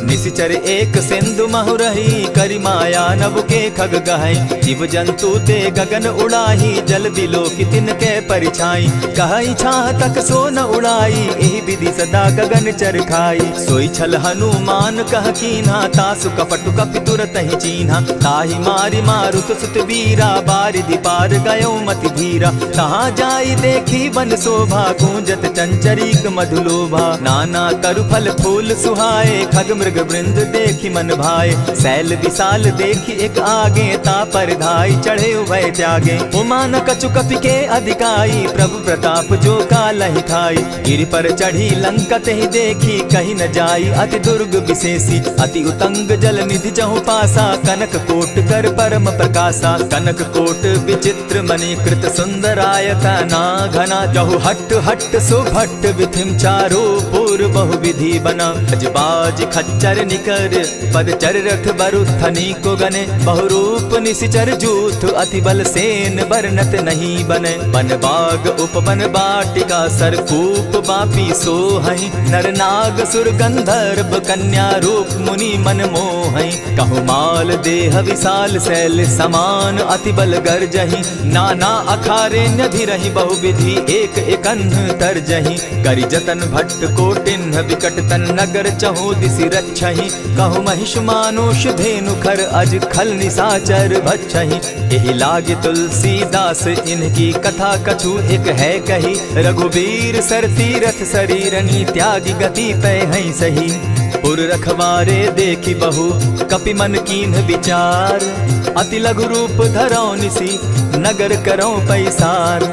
निशिचर एक सिंधु महु रही, करि माया नभ के खग गहई। जीव जंतु ते गगन उड़ाही, जल बिलो की तिनके परिछाई। कहई छाह तक सो न उड़ाई, एहि विधि सदा गगन चर खाई। सोई छल हनुमान कह कीन्हा, तासु कपटु कपि तुरत ही चीन्हा। ताहि मारि मारुत सुत वीरा, बारिधि पार गयो मति धीरा। कहाँ जाई देखी वन शोभा, गूंजत चंचरीक मधुलोभा। नाना तरु फल फूल सुहाए, खग मृग वृंद देखी मन भाए। सैल विशाल देखी एक आगे, ता पर धाई चढ़े उभय त्यागे। उमान कछु कपि के अधिकाई, प्रभु प्रताप जो कालहि खाई। गिरि पर चढ़ी लंका तेहि देखी, कहीं न जाई अति दुर्ग विशेषी। अति उतंग जल निधि जहु पासा, कनक कोट कर परम प्रकाशा। कनक कोट विचित्र मणि कृत सुंदरायत ना घना। जहु हट हट सुभट विधिम चारो पूर्व बहु विधि बना। अजबाज खच्चर निकर पदचर रथ बरुथनी को गने। बहुरूप निशिचर जूथ, अति बल सेन बरनत नहीं बने। बन बाग उपवन बाटिका, सरकूप बापी सोहई। नर नाग सुर गंधर्व कन्या, रूप मुनि मन मोहई। कहु माल देह विशाल शैल समान, अति बल गर्जही। नाना अखारे न्यधिरहि बहुविधि, एक एकन्ह तरजही। करि जतन भट्ट कोटिन्ह, विकट तन नगर चहु दिसि रक्षहि। कहु महिष मानुष धेनु खर, अज खल निशाचर भक्षहि। एहि लागे तुलसीदास, इनकी कथा कछु एक है कही। रघुवीर सर तीरथ शरीरनी, त्यागी गति पै हई सही। पुर रखवारे देखी बहु, कपि मन कीन्ह विचार। अति लघु रूप धरौ निसी, नगर करौ पैसार।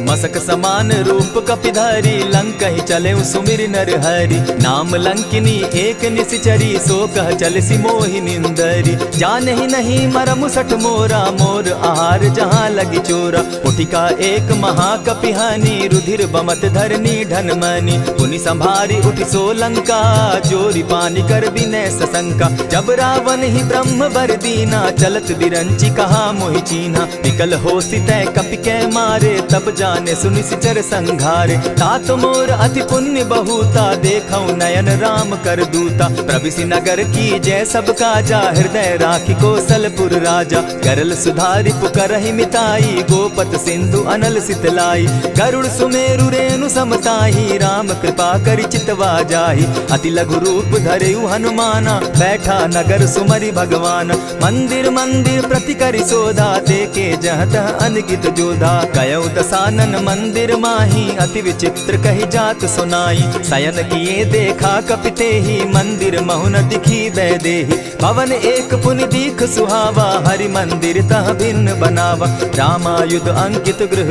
मसक समान रूप कपिधारी, लंक ही चले सुमिर नर हरि। नाम लंकिनी एक निशिचरी, सो कह चल सी मोहि निंदरी। जाने ही नहीं मरम सठ मोरा, मोर आहार जहाँ लगी चोरा। उठिका एक महाकपिहानी, रुधिर बमत धरनी ढन मनी। पुनि संभारी उठि सो लंका, चोरी पानी कर विनय सशंका। जब रावण ही ब्रह्म बर दीना, चलत बिरंची कहा मोहि चीन्हा। निकल हो सितै कपि के मारे, तब जाने सुनि सिचर संघारे। तात मोर अति पुण्य बहुता, देखौ नयन राम कर दूता। प्रविशि नगर की जय सब काजा, हृदय राखी कौशलपुर राजा। करल सुधारि पुकरहि मिताई, गोपत सिंधु अनल सितलाई। गरुड़ सुमेरु रेणु समताही, राम कृपा करि चितवा जाहि। अति लघु रूप धरेउ हनुमाना, बैठा नगर सुमरि भगवान। मंदिर मंदिर प्रति करि सोधा, देखे जहाँ तहाँ अनगित जोधा। कयौ दसानन मंदिर माही, अति विचित्र कही जात सुनाई। शयन किए देखा कपिते ही, मंदिर महु न दिखी वैदेही। भवन एक पुनि दीख सुहावा, हरि मंदिर तह भिन्न बनावा। रामायुध अंकित गृह,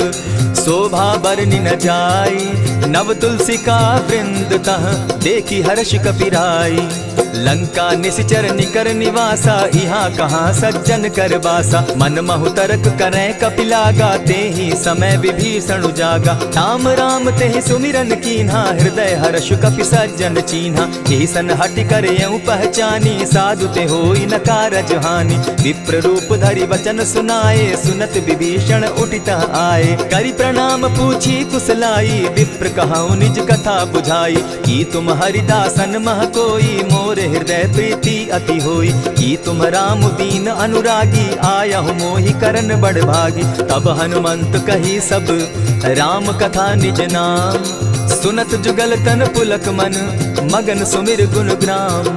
शोभा बरनि न जाई। नव तुलसी का वृंद तह, देखी हर्ष कपिराई। लंका निशिचर निकर निवासा, यहाँ कहाँ सज्जन कर बासा। मन महु तरक करै कपिलागा, तेहि समय विभीषण जागा। राम राम तेहि सुमिरन कीन्हा, हृदय हर्ष कपि सज्जन चीन्हा। एहि सन हटि करयउ पहचानी, साधु ते होई न कारज हानि। विप्र रूप धरि वचन सुनाए, सुनत विभीषण उठित आए। करि प्रणाम पूछी कुशलाई, विप्र कहौ निज कथा बुझाई। की तुम हरिदासन मह कोई, मोर हृदय प्रीति अति होई। की तुम राम दीन अनुरागी, आयहु मोहि करन बड़ भागी। तब हनुमंत कही सब राम कथा निज नाम, सुनत जुगल तन पुलक मन, मगन सुमिर गुण ग्राम।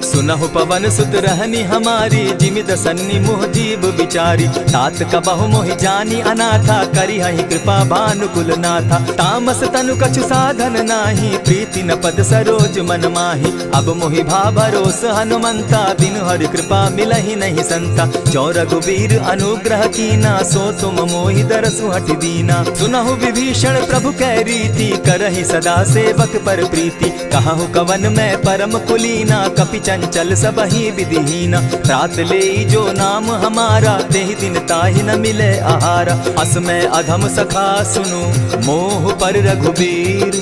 सुनहु पवन सुत रहनी हमारी, जिमिद सन्नी मुह जीव विचारी। तात कबहु मोहि जानी अनाथा, करी हहि कृपा भानुकुल नाथा। तामस तनु कछु साधन नाही, प्रीति न पद सरोज मन माही। अब मोहि भा भरोस हनुमंता, बिनु हरि कृपा मिलहि नहीं संता। जो रघुबीर अनुग्रह कीना, सो तुम मोहि दरसु हठि दीना। सुनहु विभीषण प्रभु कै रीति, करहि सदा सेवक पर प्रीति। कहु कवन मैं परम कुलीना, कपि चंचल सबहि विधिहीना। रात ले जो नाम हमारा, तेहि दिन ताहि न मिले आहारा। अस मैं अधम सखा सुनु, मोह पर रघुबीर।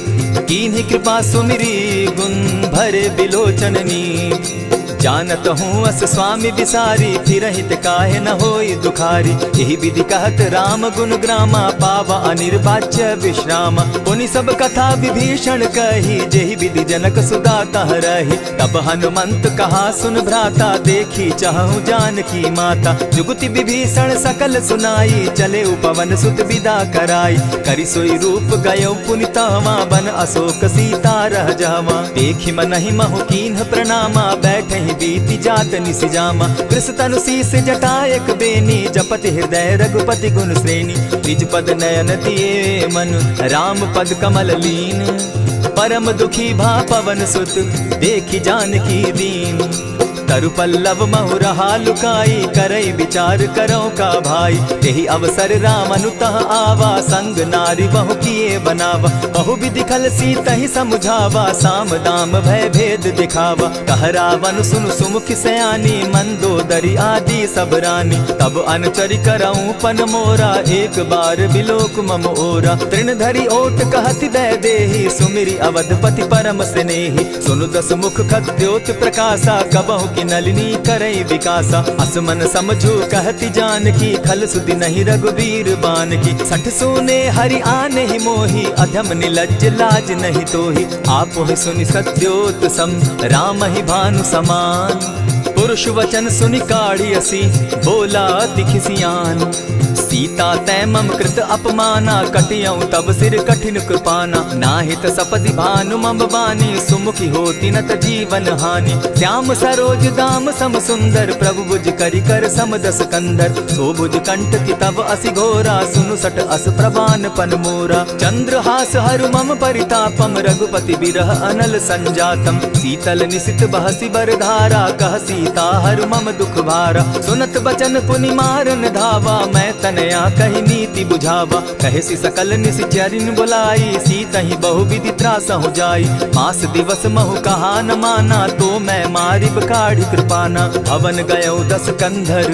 कीन्ही कृपा सुमिरी, गुण भरे बिलोचन नीर। जानत हूँ अस स्वामी विसारी, फिरहित काहे न होई दुखारी। यही विधि कहत राम गुण ग्रामा, पावा अनिर्वाच्य विश्रामा। पुनि सब कथा विभीषण कही, जेहि विधि जनक सुता तह रही। तब हनुमंत कहा सुन भ्राता, देखी चाहूँ जानकी माता। जुगति विभीषण सकल सुनाई, चले पवन सुत विदा कराई। करि सोई रूप गयो पुनि तहवा, बन अशोक सीता रह जावा। देखी मनहि महु कीन्ह प्रणामा, बैठे बीती जात निसिजामा। कृष तनु शीस जटायक बेनी, जपति हृदय रघुपति गुण श्रेणी। निज पद नयन दिए मन, राम पद कमल लीन। परम दुखी भा पवन सुत, देखी जानकी दीन। तरु पल्लव महु रहा लुकाई, करई विचार करो का भाई। यही अवसर राम अनुतः आवा, संग नारी बहु किए बनावा। बहु विधि खल सीतहि समझावा, साम दाम भय भेद दिखावा। कह रावण सुनु सुमुख सयानी, मंदोदरी आदि सब रानी। तब अनुचरि करऊं पन मोरा, एक बार बिलोक मम ओरा। तृण धरि ओट कहति दय देहि, सुमिरि अवधपति परम स्नेही। सुनु दस मुख खद्योत प्रकाशा, कबहु की नलिनी करई विकासा। असमन समझो कहती जानकी, खल सुधि नहीं रघुबीर बान की। सठ सोने हरि आने ही मोही, अधम निलज्ज लाज नहीं तोही। आप ही सुनि सत्योत सम, राम ही भानु समान। पुरुष वचन सुनि काढ़ी असी, बोला अति खिसियान। सीता तै मम कृत अपमाना, कटियऊं तब सिर कठिन कृपाना। नाहित सपदि भानु मम बानी, सुमुखी होती नत जीवन हानि। श्याम सरोज दाम सम सुंदर, प्रभु भुज करि कर सम दस कंधर। सो भुज कंठ की तब असि घोरा, सुनु सट अस प्रवान पन मोरा। चंद्रहास हरु मम परितापम, रघुपति बिरह अनल संजातम। शीतल निशित बहसी बरधारा, कह सीता हरु मम दुख भारा। सुनत बचन पुनि मारन धावा, मैं तनया कही नीति बुझावा। कहेसी सकल निश्चरिन बुलाई, सीतहि बहु विधि त्रास हो जाई। मास दिवस महु कहा न माना, तो मैं मारिब काढ़ी कृपाना। भवन गयो दस कंधर,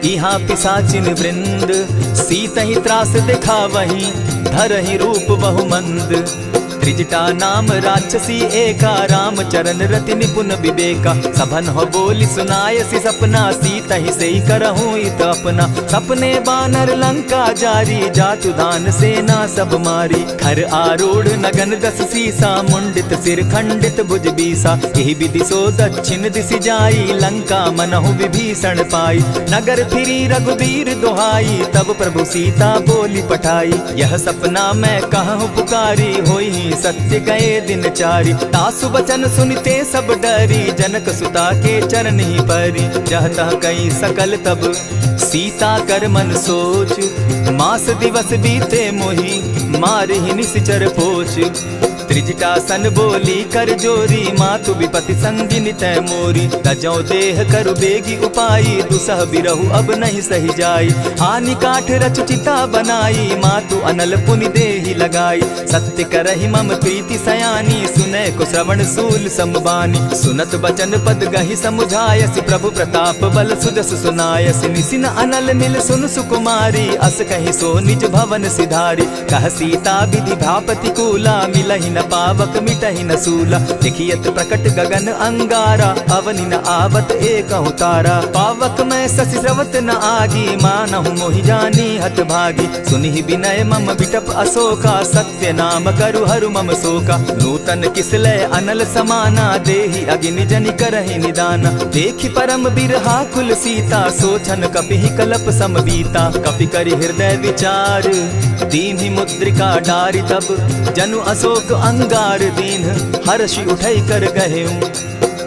इहाँ पिशाचिन वृंद। सीतहि त्रास देखा वहीं, धरहि रूप बहु मंद। त्रिजटा नाम राक्षसी एका, राम चरण रति निपुण विवेका। सभन हो बोली सुनायसी सपना, सीतहि सेई करहूँ इत अपना। सपने बानर लंका जारी, जातु दान सेना सब मारी। खर आरूढ़ नगन दस सीसा, मुंडित सिर खंडित भुज बीसा। यही विधि सो दक्षिण दिशि जाई, लंका मनहु विभीषण पाई। नगर फिरी रघुबीर दुहाई, तब प्रभु सीता बोली पठाई। यह सपना मैं कहूँ पुकारी, होई सत्य गए दिन चारी। तासु बचन सुनते सब डरी, जनक सुता के चरण ही परी। जहतः कई सकल तब सीता कर मन सोच, मास दिवस बीते मोही, मारे ही निश्चर पोच। त्रिजटा सन बोली कर जोरी, मातु विपति संगिनी तै मोरी। तजौ देह करु बेगी उपाई, दुसह बिरहु अब नहीं सही जाई। हानि काठ रच चिता बनाई, मातु अनल पुनि देहि लगाई। सत्य करहि मम प्रीति सयानी, सुनै को श्रवण सूल समबानी। सुनत बचन पद गहि समुझायसि, प्रभु प्रताप बल सुजस सुनायसि। निसिन अनल नील सुन सुकुमारी, अस कहि सो निज भवन सिधारी। कह सीता विधि भापति कूला, मिलहि न पावक मिटहि न सूला। देखियत प्रकट गगन अंगारा, अवनि न आवत एकहु तारा। पावक मैं शशि स्रवत न आगी, मानहु मोहि जानी हत भागी। सुनिहि विनय मम विटप अशोका, सत्य नाम करु हरु मम शोका। नूतन किसलय अनल समाना, देहि अगिनि जनि करहि निदाना। देखि परम बिरहा कुल सीता, सोचन कपिहि कलप सम बीता। कपि करि हृदय विचार, दीन्हि मुद्रिका डारि। तब जनु अशोक अंगार दीन, हर्षि उठै कर गहेऊ।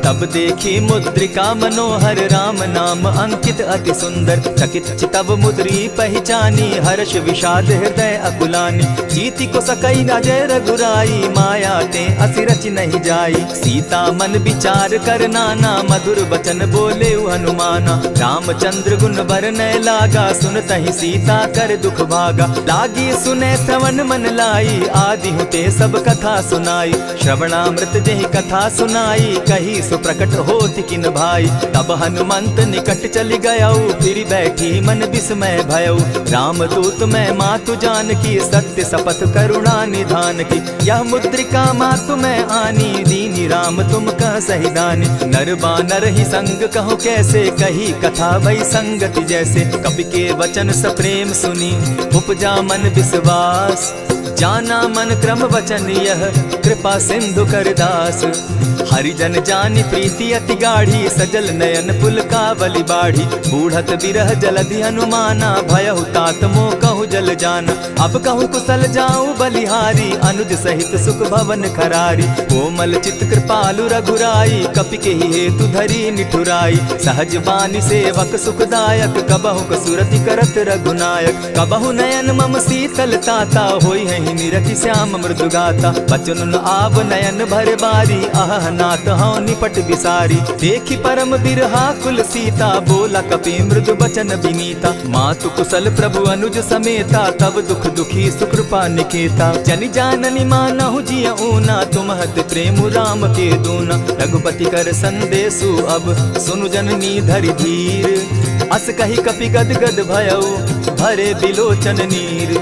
तब देखी मुद्रिका मनोहर राम नाम अंकित अति सुंदर। चकित चितव मुद्री पहचानी हर्ष विषाद हृदय अकुलानी। जीति को सकई अजय रघुराई माया ते असि रचि नहीं जाई। सीता मन विचार कर नाना मधुर बचन बोले हनुमाना। रामचंद्र गुण बरनय लागा सुनतहि सीता कर दुख भागा। लागी सुने श्रवण मन लाई आदि हुते सब कथा सुनाई। श्रवणामृत जेहि कथा सुनाई कही सो प्रकट होति किन भाई। तब हनुमंत निकट चली गयऊ फिर बैठी मन विस्मय भयऊ। रामदूत मैं मातु जानकी सत्य शपथ करुणा निधान की। यह मुद्रिका मातु मैं आनी दीनी राम तुम कह सही दानी। नर बानर ही संग कहो कैसे कही कथा भई संगति जैसे। कवि के वचन सप्रेम सुनी उपजा मन विश्वास। जाना मन क्रम वचन यह कृपा सिंधु कर दास। हरिजन जानी प्रीति अति गाढ़ी सजल नयन पुलकावली बाढ़ी। बूढ़त बिरह जलधि हनुमाना भयहु तात मोह कहु जल जाना। अब कहु कुशल जाऊं बलिहारी अनुज सहित सुख भवन खरारी। कोमल चित कृपालु रघुराई कपि के ही हेतु धरी निठुराई। सहज बानी सेवक सुखदायक कबहु कसुरति करत रघुनायक। कबहु नयन मम शीतल ताता होई है निरखि श्याम मृदु गाता। बचन आव नयन भर बारी आह नाथ हौ निपट बिसारी। देखी परम बिरहा कुल सीता बोला कपि मृदु बचन विनीता। मातु कुशल प्रभु अनुज समेता तब दुख दुखी सुकृपा निकेता। जनि जाननी मानहु जिय ऊना तुम्हत प्रेम राम के दूना। रघुपति कर संदेशु अब सुनु जननी धरि धीर। अस कही कपि गद गद भयऊ भरे बिलोचन नीर।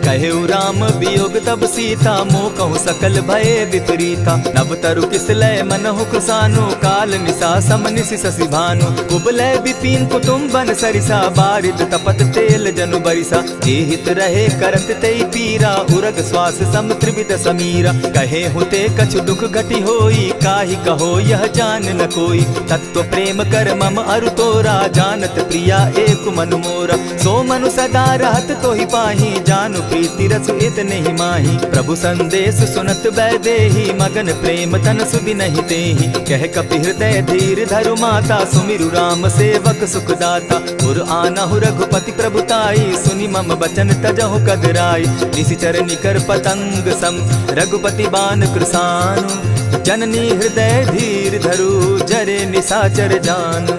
कहेउ राम वियोग तब सीता मोह कहु सकल भय विपरीता। नव तरु किसलय मनहु कृसानु काल निशा सम निशि शशि भानु। उबलय विपिन कुटुम्बन सरिसा बारिद तपत तेल जनु बरिसा। जे हित रहे करत तेई पीरा उरग श्वास सम त्रिविध समीरा। कहे हुते कछु दुख घटी होई काहि कहो यह जान न कोई। तत्व प्रेम कर मम अरु तोरा जानत प्रिया एक मनु मोरा। सो मनु सदा रहत तोहि पाही जानु प्रीति रस इतने ही माही। प्रभु संदेश सुनत वैदेही मगन प्रेम तन सुधि नहीं तेहि। कह कपि हृदय धीर धरु माता सुमिरु राम सेवक सुखदाता। उर आनहु रघुपति प्रभुताई सुनि मम बचन तजहु कदराई। निशिचर निकर पतंग सम रघुपति बान कृसानु। जननी हृदय धीर धरु जरे निशाचर जान।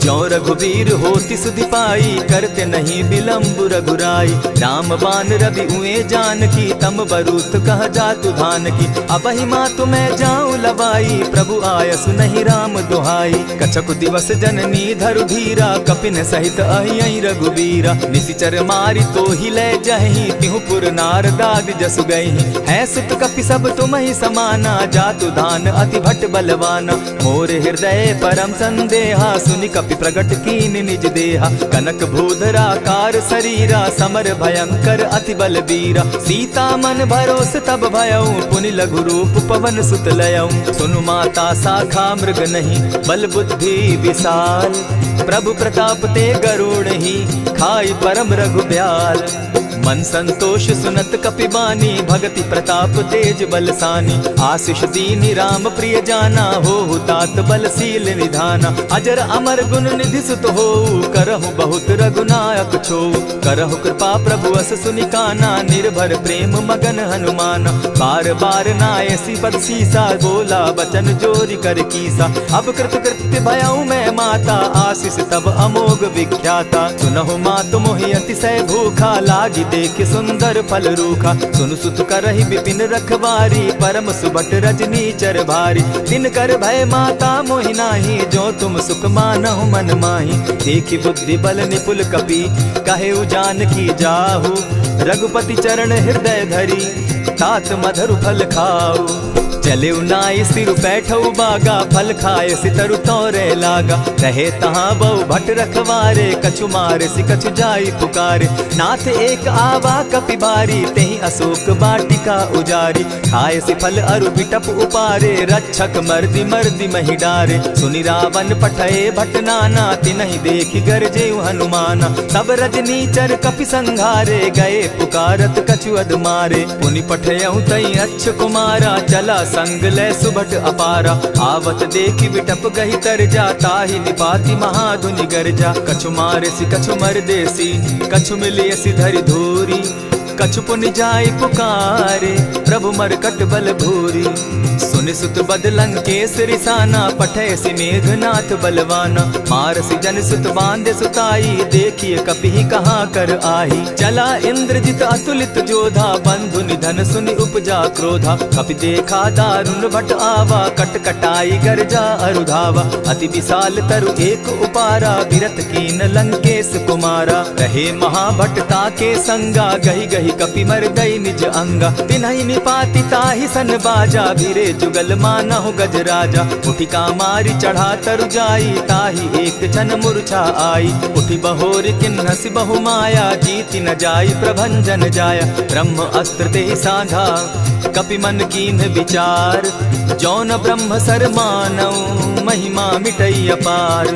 ज्यों रघुवीर होति सुधि पाई करते नहीं विलम्ब रघुराई। राम बान रवि उए जानकी तम बरूत कह जातु धान की। अबहि मातु मैं जाऊं लवाई प्रभु आयसु नहीं राम दुहाई। कछक दिवस जननी धरु धीरा कपिन सहित अहियहि रघुवीरा। निशिचर मारी तो ही ले जहि तिहु पुर नार दाद जसु गई। है सुत कपि सब तुम ही समाना जातु धान अति भट बलवाना। मोर हृदय परम संदेहा सुनि कपि प्रगट कीन निज देहा। कनक भूधराकार शरीरा समर भयंकर अति बल बीरा। सीता मन भरोस तब भयऊ पुनि लघु रूप पवन सुत लयऊ। सुनु माता शाखा मृग नहीं बल बुद्धि विशाल। प्रभु प्रताप ते गरुड़ ही खाई परम रघुब्याल। मन संतोष सुनत कपिबानी भगति प्रताप तेज बलसानी। आशीष दीनी राम प्रिय जाना हो तात बलशील निधाना। अजर अमर गुण निधि सुत हो करहु बहुत रघुनायक छो। करहु कृपा प्रभु अस सुनिकाना निर्भर प्रेम मगन हनुमाना। बार बार नायसी पद सीसा बोला बचन जोरी कर कीसा। अब कृत कृत्य भयऊ मैं माता आशीष तब अमोघ विख्याता। सुनहु मातु मोहि अतिशय भूखा लागी देख सुंदर फल रूखा। सुन सुत करहि विपिन रखवारी परम सुबट रजनी चर भारी। दिन कर भय माता मोहि नाही जो तुम सुख मानहु मन माही। देखी बुद्धि बल निपुल कपि कहेउ जानकी जाहु। रघुपति चरण हृदय धरी तात मधुर फल खाऊ। चले नाई सिर बैठऊ बागा फल खाए सितरु तोरे लागा। रहे तहाँ बहु भट रखवारे कछु मारे सि कछु जाई पुकारे। नाथ एक आवा कपि बारी तेहि अशोक बाटिका उजारी। खाए सि फल अरु बिटप उपारे रक्षक मर्दि मर्दि महि डारे। सुनि रावण पठये भट नाना तिनहि देखि गरजे हनुमाना। सब रजनीचर कपि संघारे गए पुकारत कछु अध मारे। पुनि पठयऊ तई अच्छ कुमारा चला संग ले सुभट अपारा, आवत देखी बिटप गही तर जा, ताहि निपाति महाधुनि गर्जा। कछु मारेसी कछु मर देसी, कछु मिलियसी धरि धूरी, कछु पुनि जाई पुकारे, प्रभु मरकट बल भूरी। सुनि सुत बद लंकेश रिसाना, पठैसी मेघनाथ बलवाना। मारसी जन सुत बांधे सुताई, देखिए कपिहि कहाँ कर आही। चला इंद्रजित अतुलित जोधा, बंधु निधन सुनि उपजा क्रोधा। कपि देखा दारुण भट आवा, कट कटाई गर्जा अरुधावा। अति विशाल तरु एक उपारा, विरत कीन लंकेश कुमारा। रहे महाभट ताके संगा, गही गही कपि मर गई निज अंगा। तिन्हि निपाति ताहि सन बाजा, भिरे जुगल मानहु गजराजा। उठि कामारि चढ़ा तरु जाई, ताहि एक क्षण मूर्छा आई। उठि बहोर किन्हसि बहु माया, जीति न जाई प्रभंजन जाया। ब्रह्म अस्त्र तेहि साधा, कपि मन कीन्ह विचार। जौन ब्रह्म सर मानौ, महिमा मिटई अपार।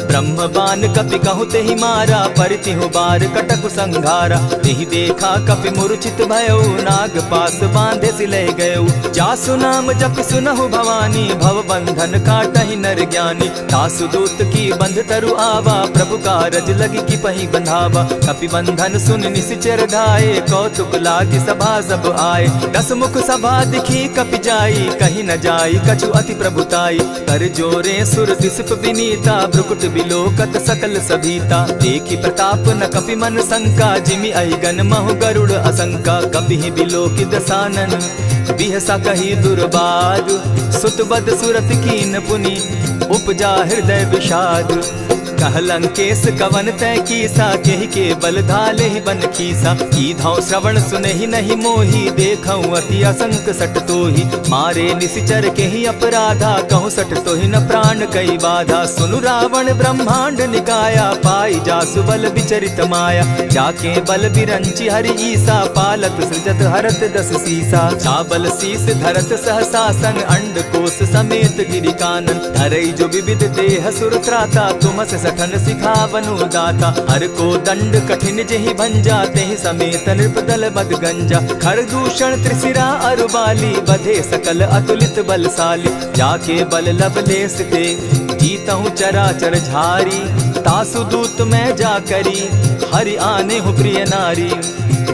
ब्रह्म बान कपि कहु तेहि मारा, परितिहु बार कटकु संघारा। तेहि देखा कपि मूर्छित भयो, नाग पास बांधे सिले गयो। जासु नाम जपि सुनहु भवानी, भव बंधन काटहि नर ज्ञानी। तासु दूत की बंध तरु आवा, प्रभु कारज लगी कि पहि बंधावा। कपि बंधन सुन निसिचर धाये, कौतुक लागी सभा सब आए। दस मुख सभा दिखी कपि जाई, कहीं न जाई कछु अति प्रभुताई। कर जोरे सुर दिसप विनीता, भ्रुकुट बिलोकत सकल सभीता। देखी प्रताप न कपि मन शंका, जिमि अहिगन महु गरुड़ असंका। कपिहि बिलोकि दसानन, बिहसा कही दुर्बाद। सुत बद सुरत कीन पुनि, उपजा हृदय विषाद। कह लंकेश कवन तय कीसा, केहि के बल धाले ही बन खीसा। कीधौ श्रवण सुनहि नहीं मोही, देखऊं अति असंक सट तोही। मारे निसिचर केहि अपराधा, कहूँ सट तोहि न प्राण कई बाधा। सुनु रावण ब्रह्मांड निकाया, पाई जासु बल विचरित माया। जाके बल बिरंचि हरि ईसा, पालत सृजत हरत दस सीसा। चाबल शीस धरत सहसासन, अंड कोश समेत गिरि कानन। धरई जो विविध देह सुर त्राता, तुमस सठन सिखावनु दाता। हर को दंड कठिन जेहि भंजा, तेहि समेत नृपदल बद गंजा। खरदूषण त्रिशिरा अरुबाली, बधे सकल अतुलित बलशाली। जाके बल लवलेस ते, जीतहु चराचर झारी। तासु दूत मैं जा करी, हरि आने हूँ प्रिय नारी।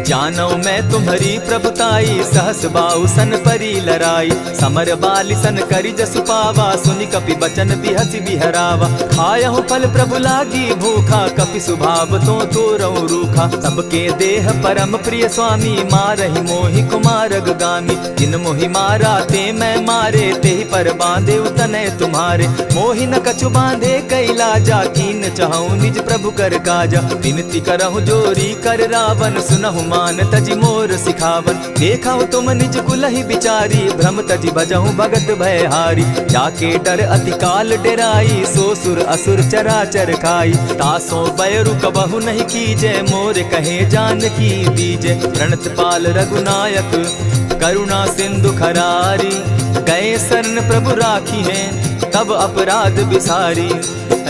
जानौ मैं तुम्हारी प्रभुताई, सहस बाहु सन परी लराई। समर बाली सन करि जसु पावा, सुनि कपि बचन बिहसि बिहरावा। खायहु फल प्रभु लागी भूखा, कपि सुभाव तो तोरहु रूखा। सबके देह परम प्रिय स्वामी, मारहि मोहि कुमारग गामी। जिन मोहि मारा ते मैं मारे, तेहि पर बांधे उतनय तुम्हारे। मोहि न कछु बांधे कैलाजा, कीन चहु निज प्रभु कर काजा। विनती करहु जोरी कर रावण, सुनहु मान तजि मोर सिखावन। देखा तुम निज कुलहि बिचारी, भ्रम तजि भजहु भगत भयहारी। जाके डर अति काल डेराई, सो सुर असुर चराचर खाई। तासो बैरु कबहु नहीं कीजे, मोर कहे जानकी दीजे। प्रणत पाल रघुनायक, करुणा सिंधु खरारी। गए शरण प्रभु राखी हैं, तब अपराध बिसारी।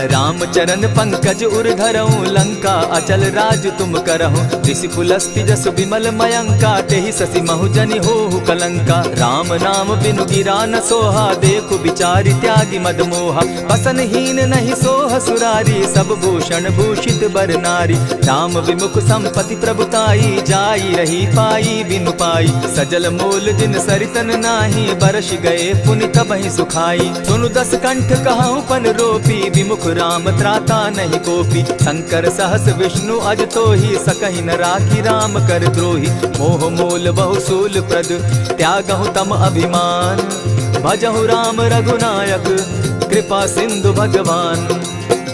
रामचरण पंकज उर धरऊं, लंका अचल राज तुम करहु। ऋषि पुलस्ति जस विमल मयंका, तेहि ससि महु जनि होहु कलंका। राम नाम बिनु गिरा न सोहा, देखु बिचारि त्यागी मद मोहा। बसन हीन नहीं सोह सुरारी, सब भूषण भूषित बर नारी। राम विमुख संपति प्रभुताई, जाई रही पाई बिनु पाई। सजल मोल जिन सरितन नाही, बरस गए पुनि तबहि सुखाई। सुनु दस कंठ कहूँ पन रोपी, विमुख राम त्राता नहीं कोपी। शंकर सहस विष्णु अज तोहि, सकहि न राखी राम कर द्रोही। मोह मोल बहुसूल प्रद, त्यागहु तम अभिमान। भजहु राम रघुनायक, कृपा सिंधु भगवान।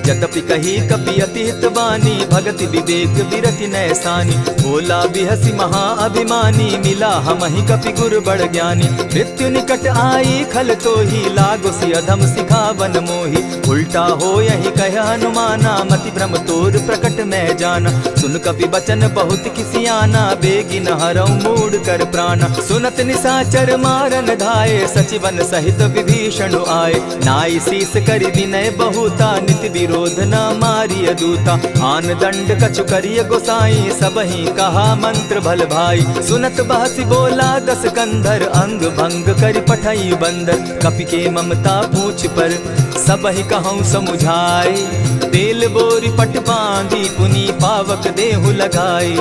जतपि कही कपि अति हितवानी, भगति विवेक विरति नैसानी। बोला बिहसि महा अभिमानी, मिला हमहि कपि गुर बड़ ज्ञानी। मृत्यु निकट आई खल तोहि, लागोसि अधम सिखावन मोहि। उल्टा हो यही कह हनुमाना, मति भ्रम तोर प्रकट मैं जाना। सुन कपि बचन बहुत किसियाना, बेगी न हरऊं मूढ़ कर प्राणा। सुनत निसाचर मारन धाये, सचिवन सहित विभीषण आए। नाई शीस करि विनय बहुता, नित विरोध क्रोध न मारिय दूता। आन दंड कछु करिय गोसाई, सबहि कहा मंत्र भल भाई। सुनत बहसी बोला दस कंधर, अंग भंग करि पठई बंदर। कपि के ममता पूछ पर, सबहि कहूँ समुझाए। तेल बोरी पट बांधी, पुनि पावक देहु लगाई।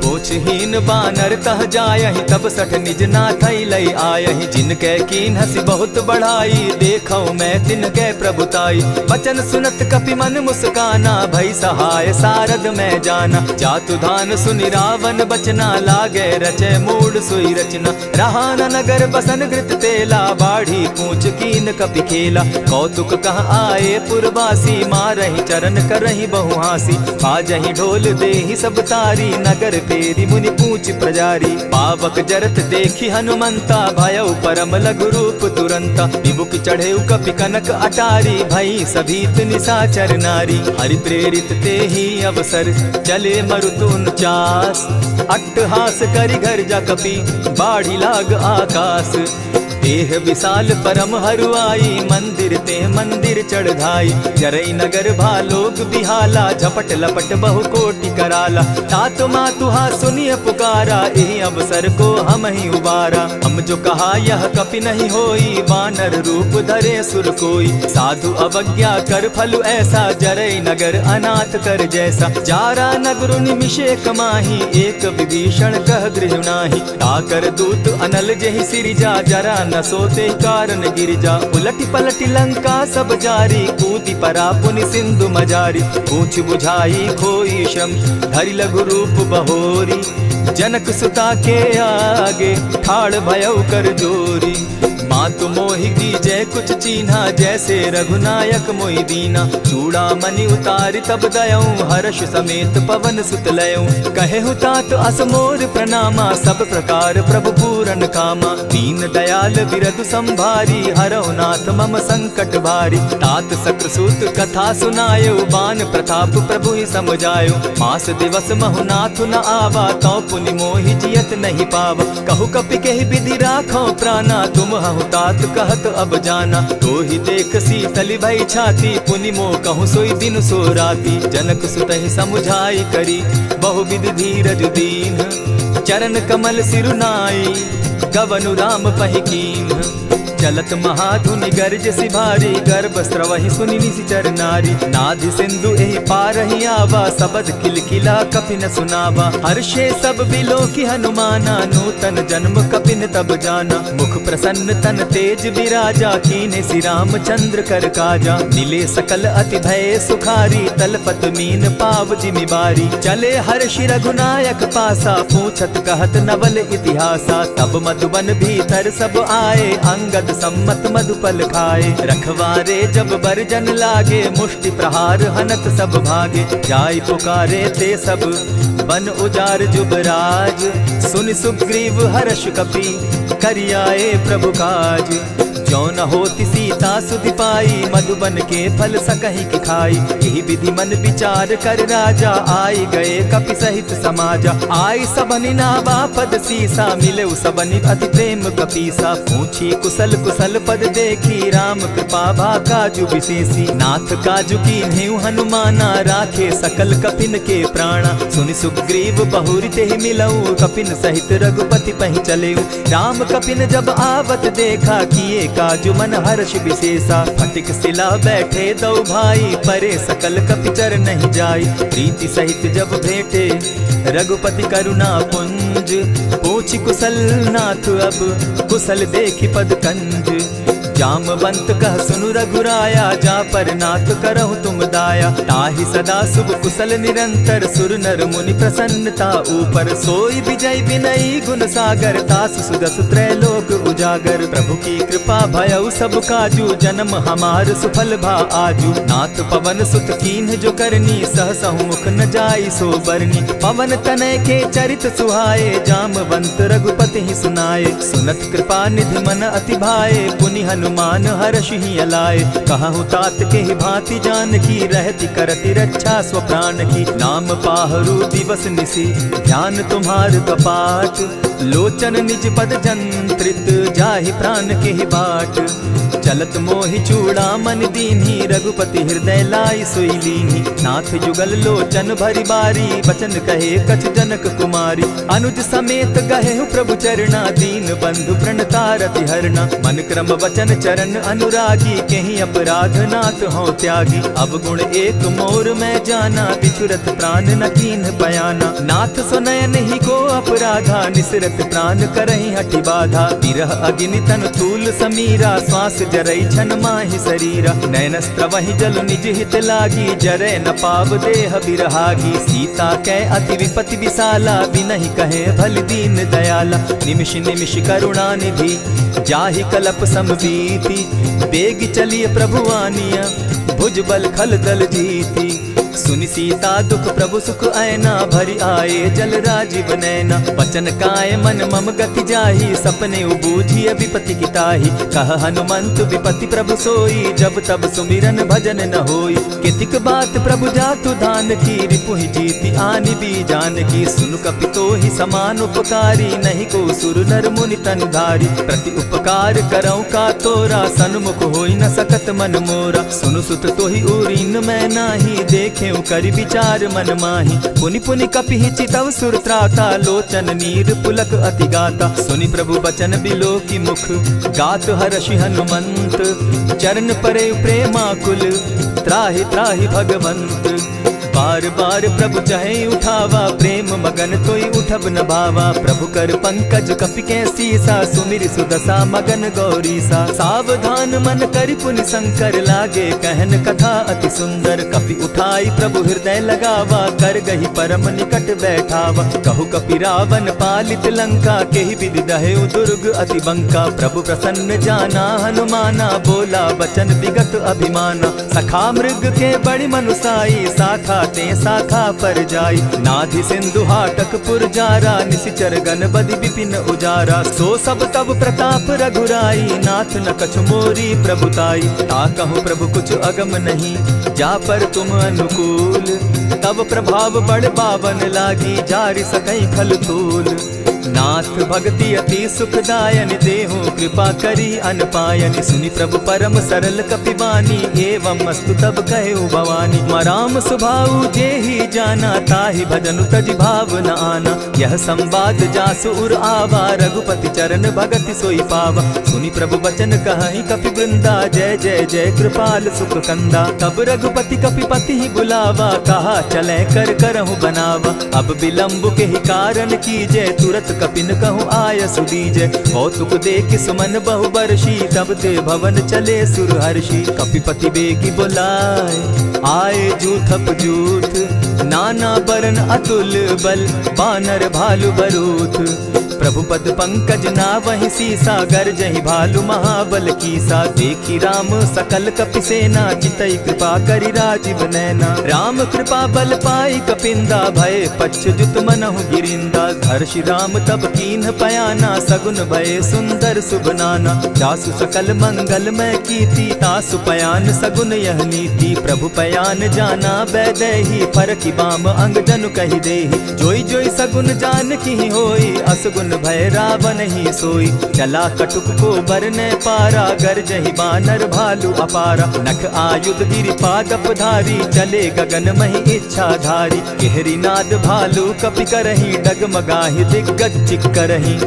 पूछहीन बानर तह जायहि, तब सठ निज नाथ लई आयहि। जिनके कीन हसी बहुत बढ़ाई, देखौ मैं तिनके प्रभुताई। वचन सुनत कपि मन मुस्काना, भई सहाय सारद मैं जाना। जातु धान सुनि रावण बचना, लागे रचे मूड सोई रचना। रहा न नगर बसन घृत तेला, बाढ़ी पूछ कीन कपि खेला। कौतुक कह आए पुरवासी, मारहि चरण करहि बहु हासी। बाजहि ढोल देहि सब तारी, नगर तेरी मुनि पूछ प्रजारी। पावक जरत देखी हनुमंता, भयउ परम लघु रूप तुरंता। विमुख चढ़े कपि कनक अटारी, भई सभीत निशाचर नारी। हरि प्रेरित ते ही अवसर, चले मरुत 49। अट्टहास करि घर जा कपि, बाढ़ी लाग आकाश। देह विशाल परम हरुआई, मंदिर ते मंदिर चढ़ाई। जरई नगर भालोग बिहाला, झपट लपट बहु कोटि कराला। तात मातुहा सुनिय पुकारा, यही अवसर को हम ही उबारा। हम जो कहा यह कपि नहीं होई, वानर रूप धरे सुर कोई। साधु अवज्ञा कर फल ऐसा, जरई नगर अनाथ कर जैसा। जारा नगर निमिषे कमाही, एक विभीषण कह गृह नाही। ताकर दूत अनल जहि सिरिजा, जरा न सोते कारण गिरिजा। उलटी पलटी लंका सब जारी, कूदी परा पुनि सिंधु मजारी। पूछ बुझाई खोई श्रम, धरि लघु रूप बहोरी। जनक सुता के आगे, ठाड़ भयउ कर जोरी। मातु मोहि दीजै कुछ चीन्हा, जैसे रघुनायक मोहि दीना। चूड़ामणि उतारि तब दयऊं, हर्ष समेत पवन सुत लयऊं। कहेहु तात असमोर प्रणामा, सब प्रकार प्रभु पूरन कामा। दीन दयाल बिरधु संभारी, हरौ नाथ मम संकट भारी। तात सक्रसूत कथा सुनायो, बान प्रताप प्रभु ही समझायो। मास दिवस महु नाथ न आवा, तौ पुनि मोहि जियत नहीं पावा। कहु कपि केहि विधि राखो प्राणा, तुम हहु तात कहत अब जाना। तो ही देख शीतल भई छाती, पुनि मो कहूँ सोई दिन सो राती। जनक सुतहि समुझाई करी, बहु विधि धीरज दीन। चरण कमल सिरुनाई, गवनु राम पहि कीन्ह। चलत महाधुनि गर्ज सिभारी, गर्भ स्रवहि सुनि निशिचर नारी। नाधि सिंधु एहि पारहि आवा, सबद किलकिला कपि न सुनावा। हर्षे सब बिलोकी हनुमाना, नूतन जन्म कपि न तब जाना। मुख प्रसन्न तन तेज विराजा, कीन्हे श्री रामचंद्र कर काजा। मिले सकल अति भय सुखारी, तलपत मीन पाव जिमि बारी। चले हर्षि रघुनायक पासा, पूछत कहत नवल इतिहासा। तब मधुबन भीतर सब आए, अंगद सम्मत मधुपल खाए। रखवारे जब बरजन लागे, मुष्टि प्रहार हनत सब भागे। जाय पुकारे ते सब, बन उजार जुबराज। सुनि सुग्रीव हर्ष कपि, करियाए प्रभु काज। जो न होती सीता सुधि पाई, मधुबन के फल सकहि की खाई। यही विधि मन विचार कर राजा, आई गए कपि सहित समाजा। आई सबनि नावा पद सीसा, मिले सबनि अति प्रेम कपीसा। पूछी कुशल कुशल पद देखी, राम कृपा भा काजु विशेषी। नाथ काजु कीन्हेउ हनुमाना, राखे सकल कपिन के प्राणा। सुनि सुग्रीव बहुरि तेहि मिलऊ, कपिन सहित रघुपति पहि चलेऊ। राम कपिन जब आवत देखा, किए काजु मन हर्ष विशेषा। फटिक सिला बैठे दो भाई, परे सकल कपिचर नहीं जाई। प्रीति सहित जब भेटे, रघुपति करुणा पुंज। पूछि कुशल नाथ अब, कुशल देखि पद कंज। जामवंत कह सुनु रघुराया, जा पर नाथ करहु तुम दाया। ताहि सदा शुभ कुशल निरंतर, सुर नर मुनि प्रसन्नता ऊपर। सोई विजय विनयी गुण सागर, तास सुदस त्रैलोक उजागर। प्रभु की कृपा भयउ सब काजू, जन्म हमार सुफल भा आजू। नाथ पवन सुत कीन्ह जो करनी, सहसहु मुख न जाई सो बरनी। पवन तनय के चरित सुहाए, जामवंत रघुपति ही सुनाए। सुनत कृपा निधि मन अति भाए, पुनि हनुमान हर्ष ही अलाए। कहूँ तात के ही भांति जान की, रहती करती रक्षा स्वप्राण की। नाम पाहरु दिवस निसी, ध्यान तुम्हार कपाट। लोचन निज पद जंत्रित जाहि प्राण के ही बाट। चलत मोहि चूड़ा मन दीन्ही रघुपति हृदय लाई सोई लीन्ही। नाथ जुगल लोचन भरी बारी बचन कहे कछ जनक कुमारी। अनुज समेत गहे प्रभु चरणा दीन बंधु प्रणतारति हरना। मन क्रम वचन चरण अनुरागी केहि अपराध नाथ हो त्यागी। अब गुण एक मोर मैं जाना बिछुरत प्राण न कीन्ह पयाना। नाथ सुनयन ही को अपराधा निसरत प्राण करहि हठि बाधा। विरह अग्नि तन तूल समीरा श्वास जरई छन माहि शरीरा। नयनस्त्र वही जल निज हित लागी जरै न पाव देह बिरहागी। सीता कै अति विपति विशाला बिनहि कहे भल दीन दयाला। निमिष निमिष करुणा निधि जाहि कलप समबीति। बेग चलिए प्रभु आनिया भुजबल खल दल जीती। सुनि सीता दुख प्रभु सुख ऐना भरी आए जल राजीव नैना। वचन काय मन मम गति जाहि सपने बूझिय विपति किताहि। कह हनुमंत विपति प्रभु सोई जब तब सुमिरन भजन न होई। कितिक बात प्रभु जातु धान की रिपुहि जीति आनि भी जान की। सुन कपितो ही समान उपकारी नहीं को सुर नर मुनि तन धारी। प्रति उपकार करऊं का तोरा सन्मुख होई न सकत मन मोरा। सुनु सुत तोहि उरीन मैं नाही देखे करि विचार मन माही। पुनि पुनि कपिहि चितव सुर त्राता लोचन नीर पुलक अति गाता। सुनि प्रभु बचन बिलो की मुख गात हर्षि हनुमंत। चरण परे प्रेमाकुल त्राहि त्राहि भगवंत। बार बार प्रभु चहे उठावा प्रेम मगन तोई उठब न भावा। प्रभु कर पंकज कपि के सीसा सुमिर सुदशा मगन गौरीसा। सावधान मन करि पुनि शंकर लागे कहन कथा अति सुंदर। कपि उठाई प्रभु हृदय लगावा कर गही परम निकट बैठावा। कहु कपि रावण पालित लंका केहि विधि दहेउ दुर्ग अति बंका। प्रभु प्रसन्न जाना हनुमाना बोला बचन विगत अभिमाना। सखा मृग के बड़ि मनुसाई साखा ते शाखा पर जाई। नाधि सिंधु हाटक पुर जारा निशिचर गण बदि विपिन उजारा। सो सब तब प्रताप रघुराई नाथ न कछु मोरी प्रभुताई। ता कहूँ प्रभु कुछ अगम नहीं जा पर तुम अनुकूल। तब प्रभाव बड़ पावन लागी जारि सकई खल तूल। नाथ भक्ति अति सुखदायन देहु कृपा करी अनपायनि। सुनि प्रभु परम सरल कपिबानी एवं मस्तु तब कहु भवानी। मराम सुभाऊ जेहि जाना ताहि भजनु तजि भाव न आना। यह संवाद जासु उर आवा रघुपति चरण भगति सोई पावा। सुनि प्रभु बचन कहि कपि वृंदा जय जय जय कृपाल सुख कंदा। तब रघुपति कपिपति ही बुलावा कहा चले कर करहु बनावा। अब विलंब के ही कारण कीजय तुरत कपिन कहूँ आय सुदीजय। कौतुक देख सुमन बहु बरसी तब ते भवन चले सुर हर्षि। कपिपति बेगी बुलाए आए जूथप जूथ। नाना बरन अतुल बल बानर भालु बरूथ। प्रभु पद पंकज ना वही सीसा गरजहि भालु महाबल कीसा। देखी राम सकल कपि सेना चितई कृपा करि राजीव नैना। राम कृपा बल पाई कपिंदा भय पच्युत मनहु गिरिंदा। हर्षि राम तब कीन्ह पयाना सगुन भय सुंदर शुभ नाना। जासु सकल मंगल मैं कीर्ति तासु पयान सगुन यह नीति। प्रभु पयान जाना बैदेही फरकि बाम अंग जनु कहि देहि। जोई जोई सगुन जान की होई असगुन भय रावण ही सोई। चला कटुक को बरने पारा गरजहि बानर भालु अपारा। नख आयुध गिरि पादप धारी चले गगन महि इच्छा धारी। केहरी नाद भालु कपि करहि डगमगाहि दिग्गज चिक्करहि।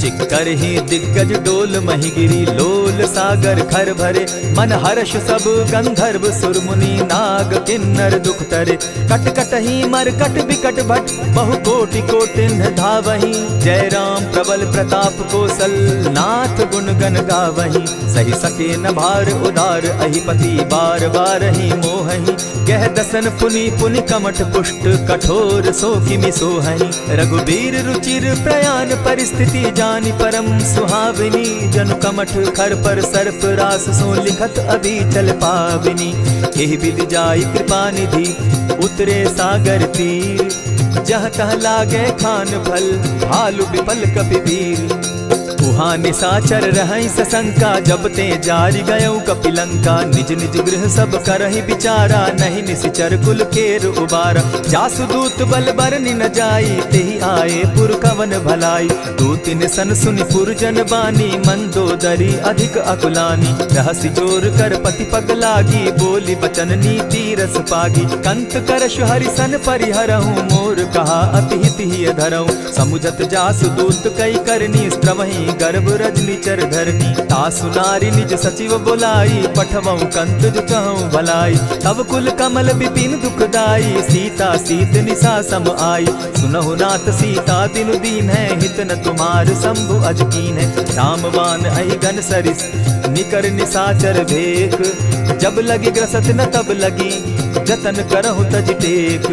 चिक्करहि दिग्गज डोल महि गिरी लोल सागर खर भरे। मन हर्ष सब गंधर्व सुर मुनि नाग किन्नर दुख तरे। कट कटहि मर कट बिकट भट बहु कोटि कोटिन्ह धावहि। जय राम प्रबल प्रताप कौशल नाथ गुण गण गावहि। सही सके न भार उदार अहिपति बार बार ही मोहहि। कह दसन पुनि पुनि कमठ पुष्ट कठोर सो किमि सोहहि। रघुबीर रुचिर प्रयाण परिस्थिति जानि परम सुहाविनी। जनु कमठ खर पर सर्प रास सो लिखत अभी चल पाविनी। एहि विधि जाई कृपा निधि उतरे सागर तीर। जह तह लागे खान फल भालु विपल कपि वीर। वहाँ निशाचर रहई सशंका, जब ते जारी गयऊ कपिलंका। निज निज गृह सब करहि विचारा, नहीं निशिचर कुल केर उबारा। जासु दूत बल बरनि न जाई, तेहि आए पुर कवन भलाई। दो तीन सन सुनि पुरजन बानी, मंदोदरी अधिक अकुलानी। रहसि जोर कर पति पग लागी, बोली बचन नीति रस पागी। कंत करश हरिसन परिहरहूँ, मोर कहा अति हित ही धरऊँ। समुझत जासु दूत कई करनी, स्त्रवही गर्भ रजनी चर धरनी। तासु नारी निज सचिव बोलाई, पठवऊँ कंत जो कहूँ भलाई। तब कुल कमल विपिन दुखदाई, सीता सीत निशा सम आई। सुनहु नाथ सीता दिनु दीन है, हित न तुम्हार शंभु अजकीन है। रामवान अहि घन सरिस निकर निशाचर भेक, जब लगी ग्रसत न तब लगी जतन करहु तज टेक।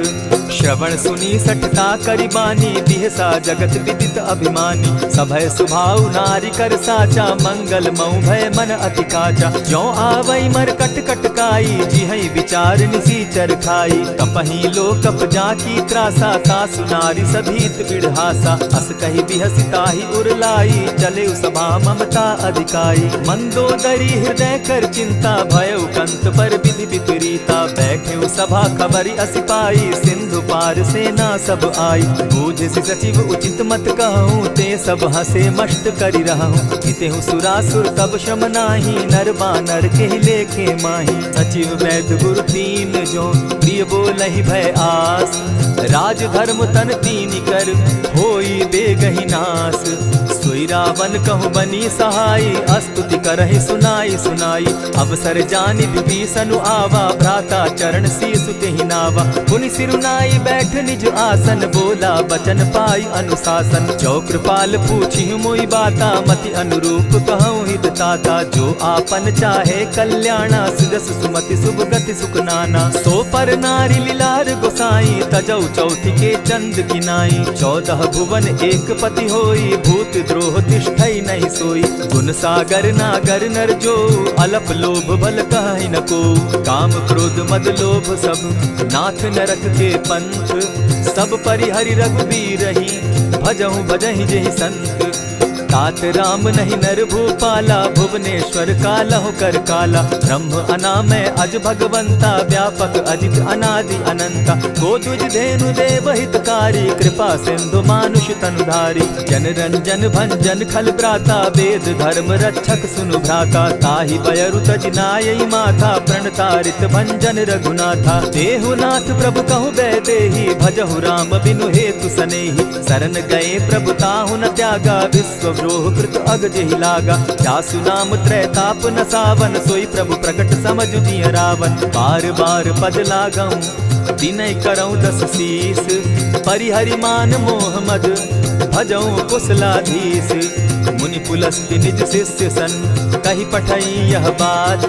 श्रवण सुनी सठता करिबानी, बिहसा जगत विदित अभिमानी। सभय सुभाव नारी कर साचा, मंगल मऊ भय मन अति काचा। जो आवई मर कट कट काई, जिहई विचार निसीचर खाई। कपही लो कप जाकी त्रासा, तासु नारी सभीत बिढ़ासा। अस कही बिहसिता ही उरलाई, चले सभा ममता अधिकाई। मंदोदरी हृदय कर चिंता, भयउ कंत पर विधि विपरीता। बैठे सभा खबरी असी पाई, सिंधु पार सेना सब आई। बूझ सचिव उचित मत कहूँ, ते सब हसे मस्त करि रहूँ। हितेहु सुरासुर तब शम नाही, नर बानर के लेखे माही। सचिव वैद्य गुरु तीन जो, प्रिय बोलहि भय आस। राज धर्म तन तीन कर, होई बेगहि नास। सोई रावण कहु बनी सहाय, स्तुति करहि सुनाई सुनाई। अवसर जानि विभीषण आवा, भ्राता चरण शीसु तेहि नावा। पुनि सिरुनाई बैठ निज आसन, बोला बचन पाई अनुशासन। जो कृपाल पूछि मोई बाता, मति अनुरूप कहूँ हित ताता। जो आपन चाहे कल्याणा, सुजस सुमति शुभ गति सुख नाना। सो पर नारी लीलार गोसाई, तजौ चौथि के चंद किनाई। 14 भुवन एक पति होई, भूत द्रोह तिष्ठई नहीं सोई। गुण सागर नागर नर जो, अलप लोभ बल कहि न को। काम क्रोध मद लोभ सब, नाथ नरक के पंथ। सब परिहरि रघुबीर रही, भजहु भजहि जेहि संत। तात राम नहीं नर भूपाला, भुवनेश्वर कालहु कर काला। ब्रह्म अनामय अज भगवंता, व्यापक अजित अनादि अनंता। को तुझ धेनु देव हितकारी, कृपा सिंधु मानुष तनुधारी। जन रंजन भंजन खल भ्राता, वेद धर्म रक्षक सुनु भ्राता। ताहि बयरु तज नायई माथा, प्रणतारित भंजन रघुनाथा। देहुनाथ प्रभु कहु बैदेही, भजहु राम बिनु हेतु सनेही। शरण गए प्रभु ताहु न त्यागा, विश्व द्रोह कृत अग जेहि लागा। जासु नाम त्रैताप न सावन, सोई प्रभु प्रकट समझ जिय रावण। बार बार पद लागऊं, विनय करऊं 10 शीस। परिहरि मान मोह मद, भजऊं कुशलाधीश। मुनि पुलस्ति निज शिष्य सन, कही पठई यह बात।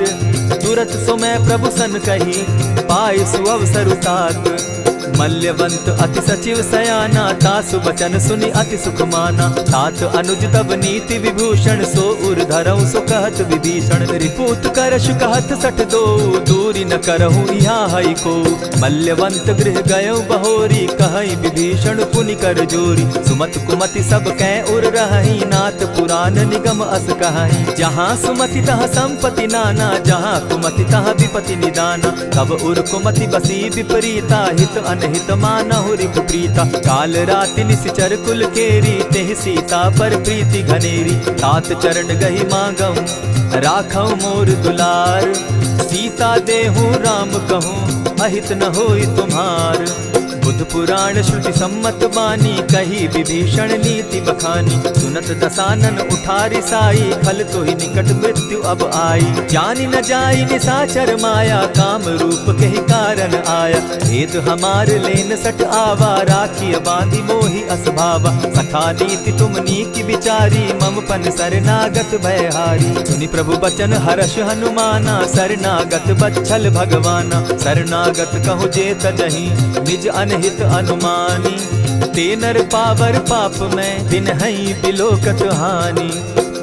तुरत सो मैं प्रभु सन कही, पाए सुअवसर तात। मल्यवंत अति सचिव सयाना, तासु बचन सुनि अति सुख माना। तात अनुज तब नीति विभूषण, सो उर धरऊं सो कहत विभीषण। रिपुत करश कहत सठ दो, दूरी न करहूँ यहाँ हई को। मल्यवंत गृह गयऊ बहोरी, कहई विभीषण पुनि कर जोरी। सुमत कुमति सब कै उर रहई, नाथ पुराण निगम अस कहई। जहाँ सुमति तह संपति नाना, जहाँ कुमति तह विपति निदाना। तब उर कुमति बसी विपरीता, हित अनहित मानहु रिपु प्रीता। काल राति निशिचर कुल केरी, तेहि सीता पर प्रीति घनेरी। तात चरण गहि मांगऊं, राखऊं मोर दुलार। सीता देहूं राम कहूं, अहित न होई तुम्हार। बुद्ध पुराण श्रुति सम्मत बानी, कही विभीषण नीति बखानी। सुनत दसानन उठारी साई, खल तो ही निकट मृत्यु अब आई। जानि न जाई निशाचर माया, काम रूप के ही कारण आया। भेद हमार लेन सट आवा, राखी बांधी मोहि असभावा। सखा नीति तुम नीति विचारी, मम पन शरणागत भयहारी। सुनि प्रभु बचन हर्ष हनुमाना, शरणागत बच्छल भगवाना। शरणागत कहु जे तजहि, निज अनहित अनुमानी। ते नर पावर पाप में, दिन हई बिलोकत हानि।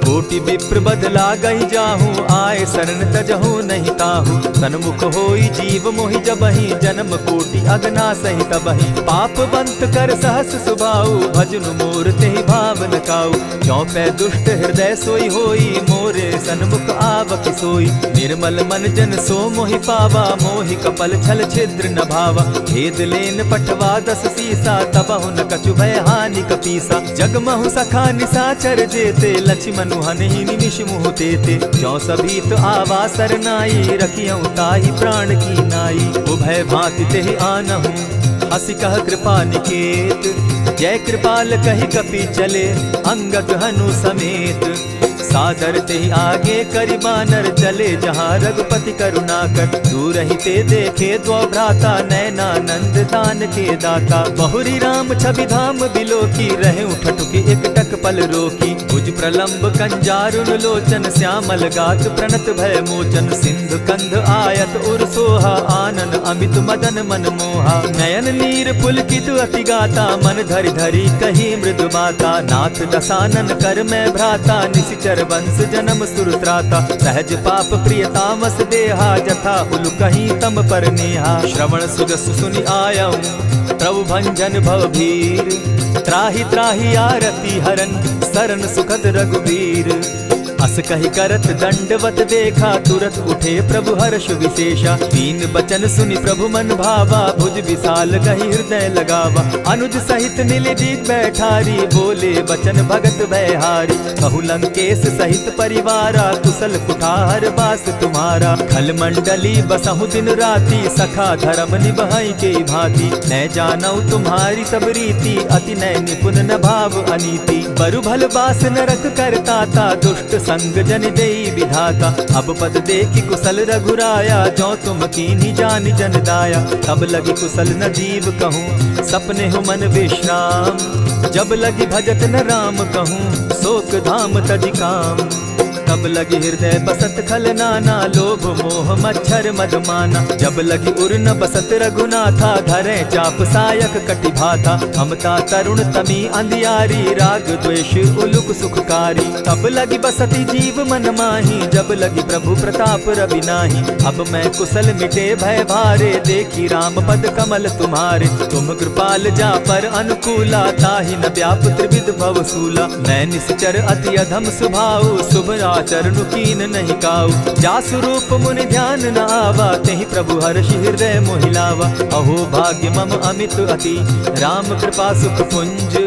कोटि विप्र बदला गई जाहूँ, आए शरण तजहु नहीं ताहु। सन्मुख होई जीव मोहि जबहि, जन्म कोटि अगना सहि तबहि। पाप बंत कर सहस सुभाऊ, भजनु मोर तेहि भावन काऊ। चौपै दुष्ट हृदय सोई होई, मोरे सन्मुख आवक सोई। निर्मल मन जन सो मोहि पावा, मोहि कपल छल छिद्र न भावा। भेद लेन पठवा 10 सीसा, तबहु न कछु भय हानि कपीसा। जगमहु सखा निसाचर जेते, लक्ष्मण हनहि निमिष मुह तेते। जो सभीत आवा सरनाई, रखियऊ ताहि प्राण की नाई। उभय भांति तेहि आनहु, हसी कह कृपा निकेत। जय कृपाल कहि कपि चले, अंगद हनु समेत। सादर ते आगे करि बानर चले, जहाँ रघुपति करुणाकर। दूर ही ते देखे द्वौ भ्राता, नैनानंद दान के दाता। बहुरी राम छवि धाम बिलोकी, रहे ठठुकी एकटक पल रोकी। भुज प्रलंब कंजारुन लोचन, श्यामल गात प्रणत भय मोचन। सिंधु कंध आयत उर सोहा, आनन अमित मदन मन मोहा। नयन नीर पुलकित अति गाता, मन धरि धरि कही मृदु बाता। नाथ दसानन कर मैं भ्राता, निशिचर वंश जन्म सुरत्राता। सहज पाप प्रिय तामस देहा, जथा उलु कहीं तम पर नेहा। श्रवण सुजस सुनि आयऊं, प्रभु भंजन भव भीर। त्राहि त्राहि आरती हरन, सरन सुखद रघुबीर। अस कहि करत दंडवत देखा, तुरत उठे प्रभु हर्ष विशेषा। दीन बचन सुनि प्रभु मन भावा, भुज विशाल कहि हृदय लगावा। अनुज सहित नीलदीप बैठारी, बोले बचन भगत भयहारी। कहु लंकेश सहित परिवारा, कुशल कुठार बास तुम्हारा। खल मंडली बसहु दिन राति, सखा धर्म निभाई के भांति। मैं जानऊ तुम्हारी सब रीति, अति नय निपुण न भाव अनीति। बरु भल बास नरक करताता, दुष्ट संग जन देई विधाता। अब पद देखि कुशल रघुराया, जो तुम कीन्ही जानि जन दाया। तब लगी कुशल न जीव कहूँ, सपने हो मन विश्राम। जब लगी भजत न राम कहूँ, शोक धाम तज काम। तब लगी हृदय बसत खल नाना, लोभ मोह मच्छर मद माना। जब लगी उर न बसत रघुनाथा, धरे चाप सायक कटि भाता। ममता तरुण तमी अंधियारी, राग द्वेष उलुक सुखकारी। तब लगी बसती जीव मन माही, जब लगी प्रभु प्रताप रवि नाही। अब मैं कुशल मिटे भय भारे, देखी राम पद कमल तुम्हारे। तुम कृपाल जा पर अनुकूला, ताहि न व्याप त्रिविध भव सूला। मैं निश्चर अति अधम सुभाऊ, शुभ चरणु कीन नहीं काऊ। जासु रूप मुनि ध्यान न आवा, तेहि प्रभु हर्षि हृदय मोहिलावा। अहो भाग्य मम अमित अति, राम कृपा सुख पुंज।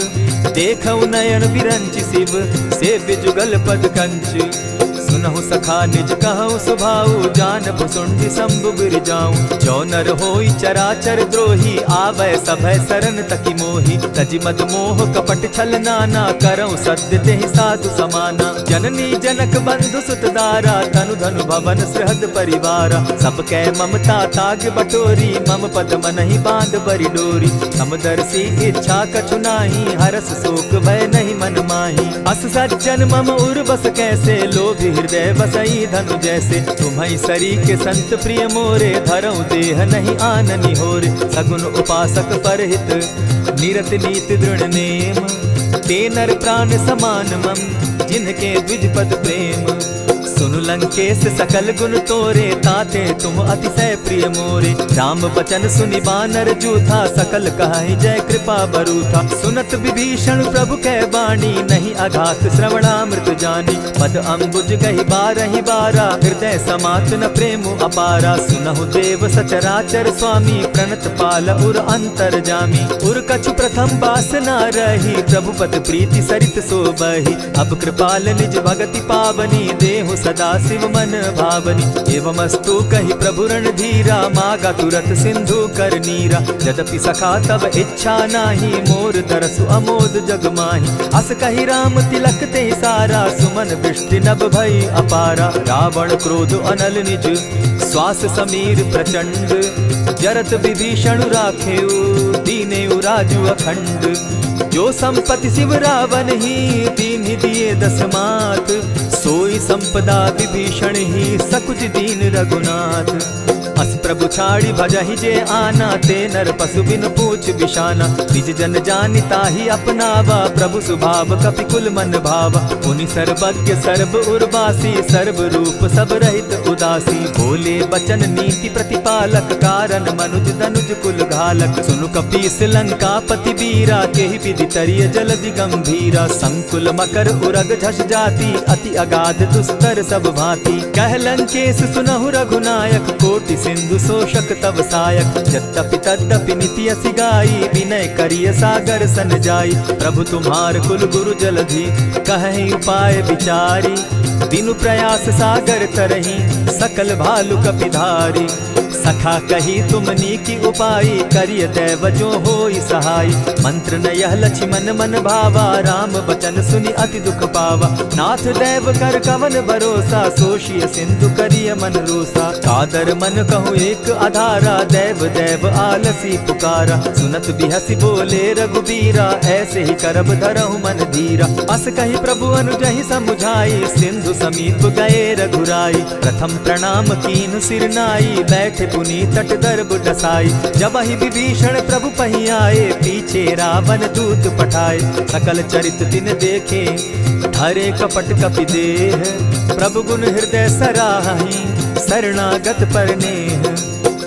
देखऊ नयन विरंचि शिव, सेव्य जुगल पद कंच। सुनहु सखा निज कहूँ सुभाऊ, जान भुसुंडि शंभु गिर जाऊं। जो नर होई चराचर द्रोही, आवे सभय शरण तकी मोही। तजि मद मोह कपट छल नाना, करऊं सत्य तेहि साधु समाना। जननी जनक बंधु सुत दारा, तनु धनु भवन सृहद परिवारा। सब कै ममता ताग बटोरी, मम पद मनहि बांध बरि डोरी। समदर्शी इच्छा कछु नाही, हरस शोक भय नहीं मन माही। अस सज्जन मम उर बस कैसे, लोभी हृदय बसई धनु जैसे। तुम्हि सरी के संत प्रिय मोरे, धरऊ देह नहीं आननि होरे। सगुन उपासक परहित, निरत नीत दृढ़ नेम। ते नर प्राण समान मम, जिनके द्विज पद प्रेम। सुनु लंकेश सकल गुण तोरे, ताते तुम अतिशय प्रिय मोरे। राम बचन सुनि बानर जूथा, सकल कहाई जय कृपा बरूथा। सुनत विभीषण प्रभु कै बाणी, नहीं अघात श्रवणामृत जानी। पद अम्बुज गहि बारहि बारा, हृदय समात न प्रेम अपारा। सुनहु देव सचराचर स्वामी, प्रणत पाल उर अंतर जामी। उर कछु प्रथम बास न रही, प्रभु पद प्रीति सरित सोबहि। अब कृपाल निज भगति पावनी, देहु सदा शिव मन भावनी। एवमस्तु कहि प्रभु रणधीरा, मागा तुरत सिंधु कर नीरा। यद्यपि सखा तब इच्छा नाही, मोर तरसु अमोद जग माही। अस कहि राम तिलक ते सारा, सुमन वृष्टि नभ भई अपारा। रावण क्रोध अनल निज, श्वास समीर प्रचंड। जरत विभीषण राखेउ, दीनेउ राजु अखंड। जो संपत्ति शिव रावण ही, दीन्हि दिए 10 मात। सोई संपदा विभीषण ही, सकुच दीन रघुनाथ। अस प्रभु छाड़ी भजहि जे आना, ते नर पशु बिन पूछ बिशाना। निज जन जानि ताहि अपनावा, प्रभु स्वभाव कपि कुल मन भावा। पुनि सर्वज्ञ सर्व उर्वासी, सर्व रूप सब रहित उदासी। बोले बचन नीति प्रतिपालक, कारण मनुज तनुज कुल घालक। सुनु कपीस लंकापति वीरा, केहि विधि तरिय जलधि गंभीरा। संकुल मकर उरग झष जाति, अति अगाध दुस्तर सब भांति। कह लंकेश सुनहु रघुनायक, कोटि सिंधु शोषक तव सायक। यद्यपि तद्यपि निति असि गाई, विनय करिय सागर सन जाई। प्रभु तुम्हार कुल गुरु जलधि, कहि उपाय विचारी। दिनु प्रयास सागर तरही, सकल भालु कपिधारी। सखा कही तुमनी की उपाय, करिय दैव जो होई सहाय। मंत्र न यह लक्ष्मण मन भावा, राम बचन सुनि अति दुख पावा। नाथ दैव कर कवन भरोसा, सोषिय सिंधु करिय मन रोसा। कादर मन कहूँ एक आधारा, दैव दैव आलसी पुकारा। सुनत बिहसी बोले रघुबीरा, ऐसे ही करब धरहु मन धीरा। अस कही प्रभु अनुजहि समुझाई, सिंधु समीप गए रघुराई। प्रथम प्रणाम कीन सिर नाई, बैठे पुनि तट दर्ब डसाई। जब ही विभीषण प्रभु पही आए, पीछे रावण दूत पठाए। सकल चरित दिन देखे, धरे कपट कपि देह। प्रभु गुण हृदय सराहि, शरणागत पर नेह।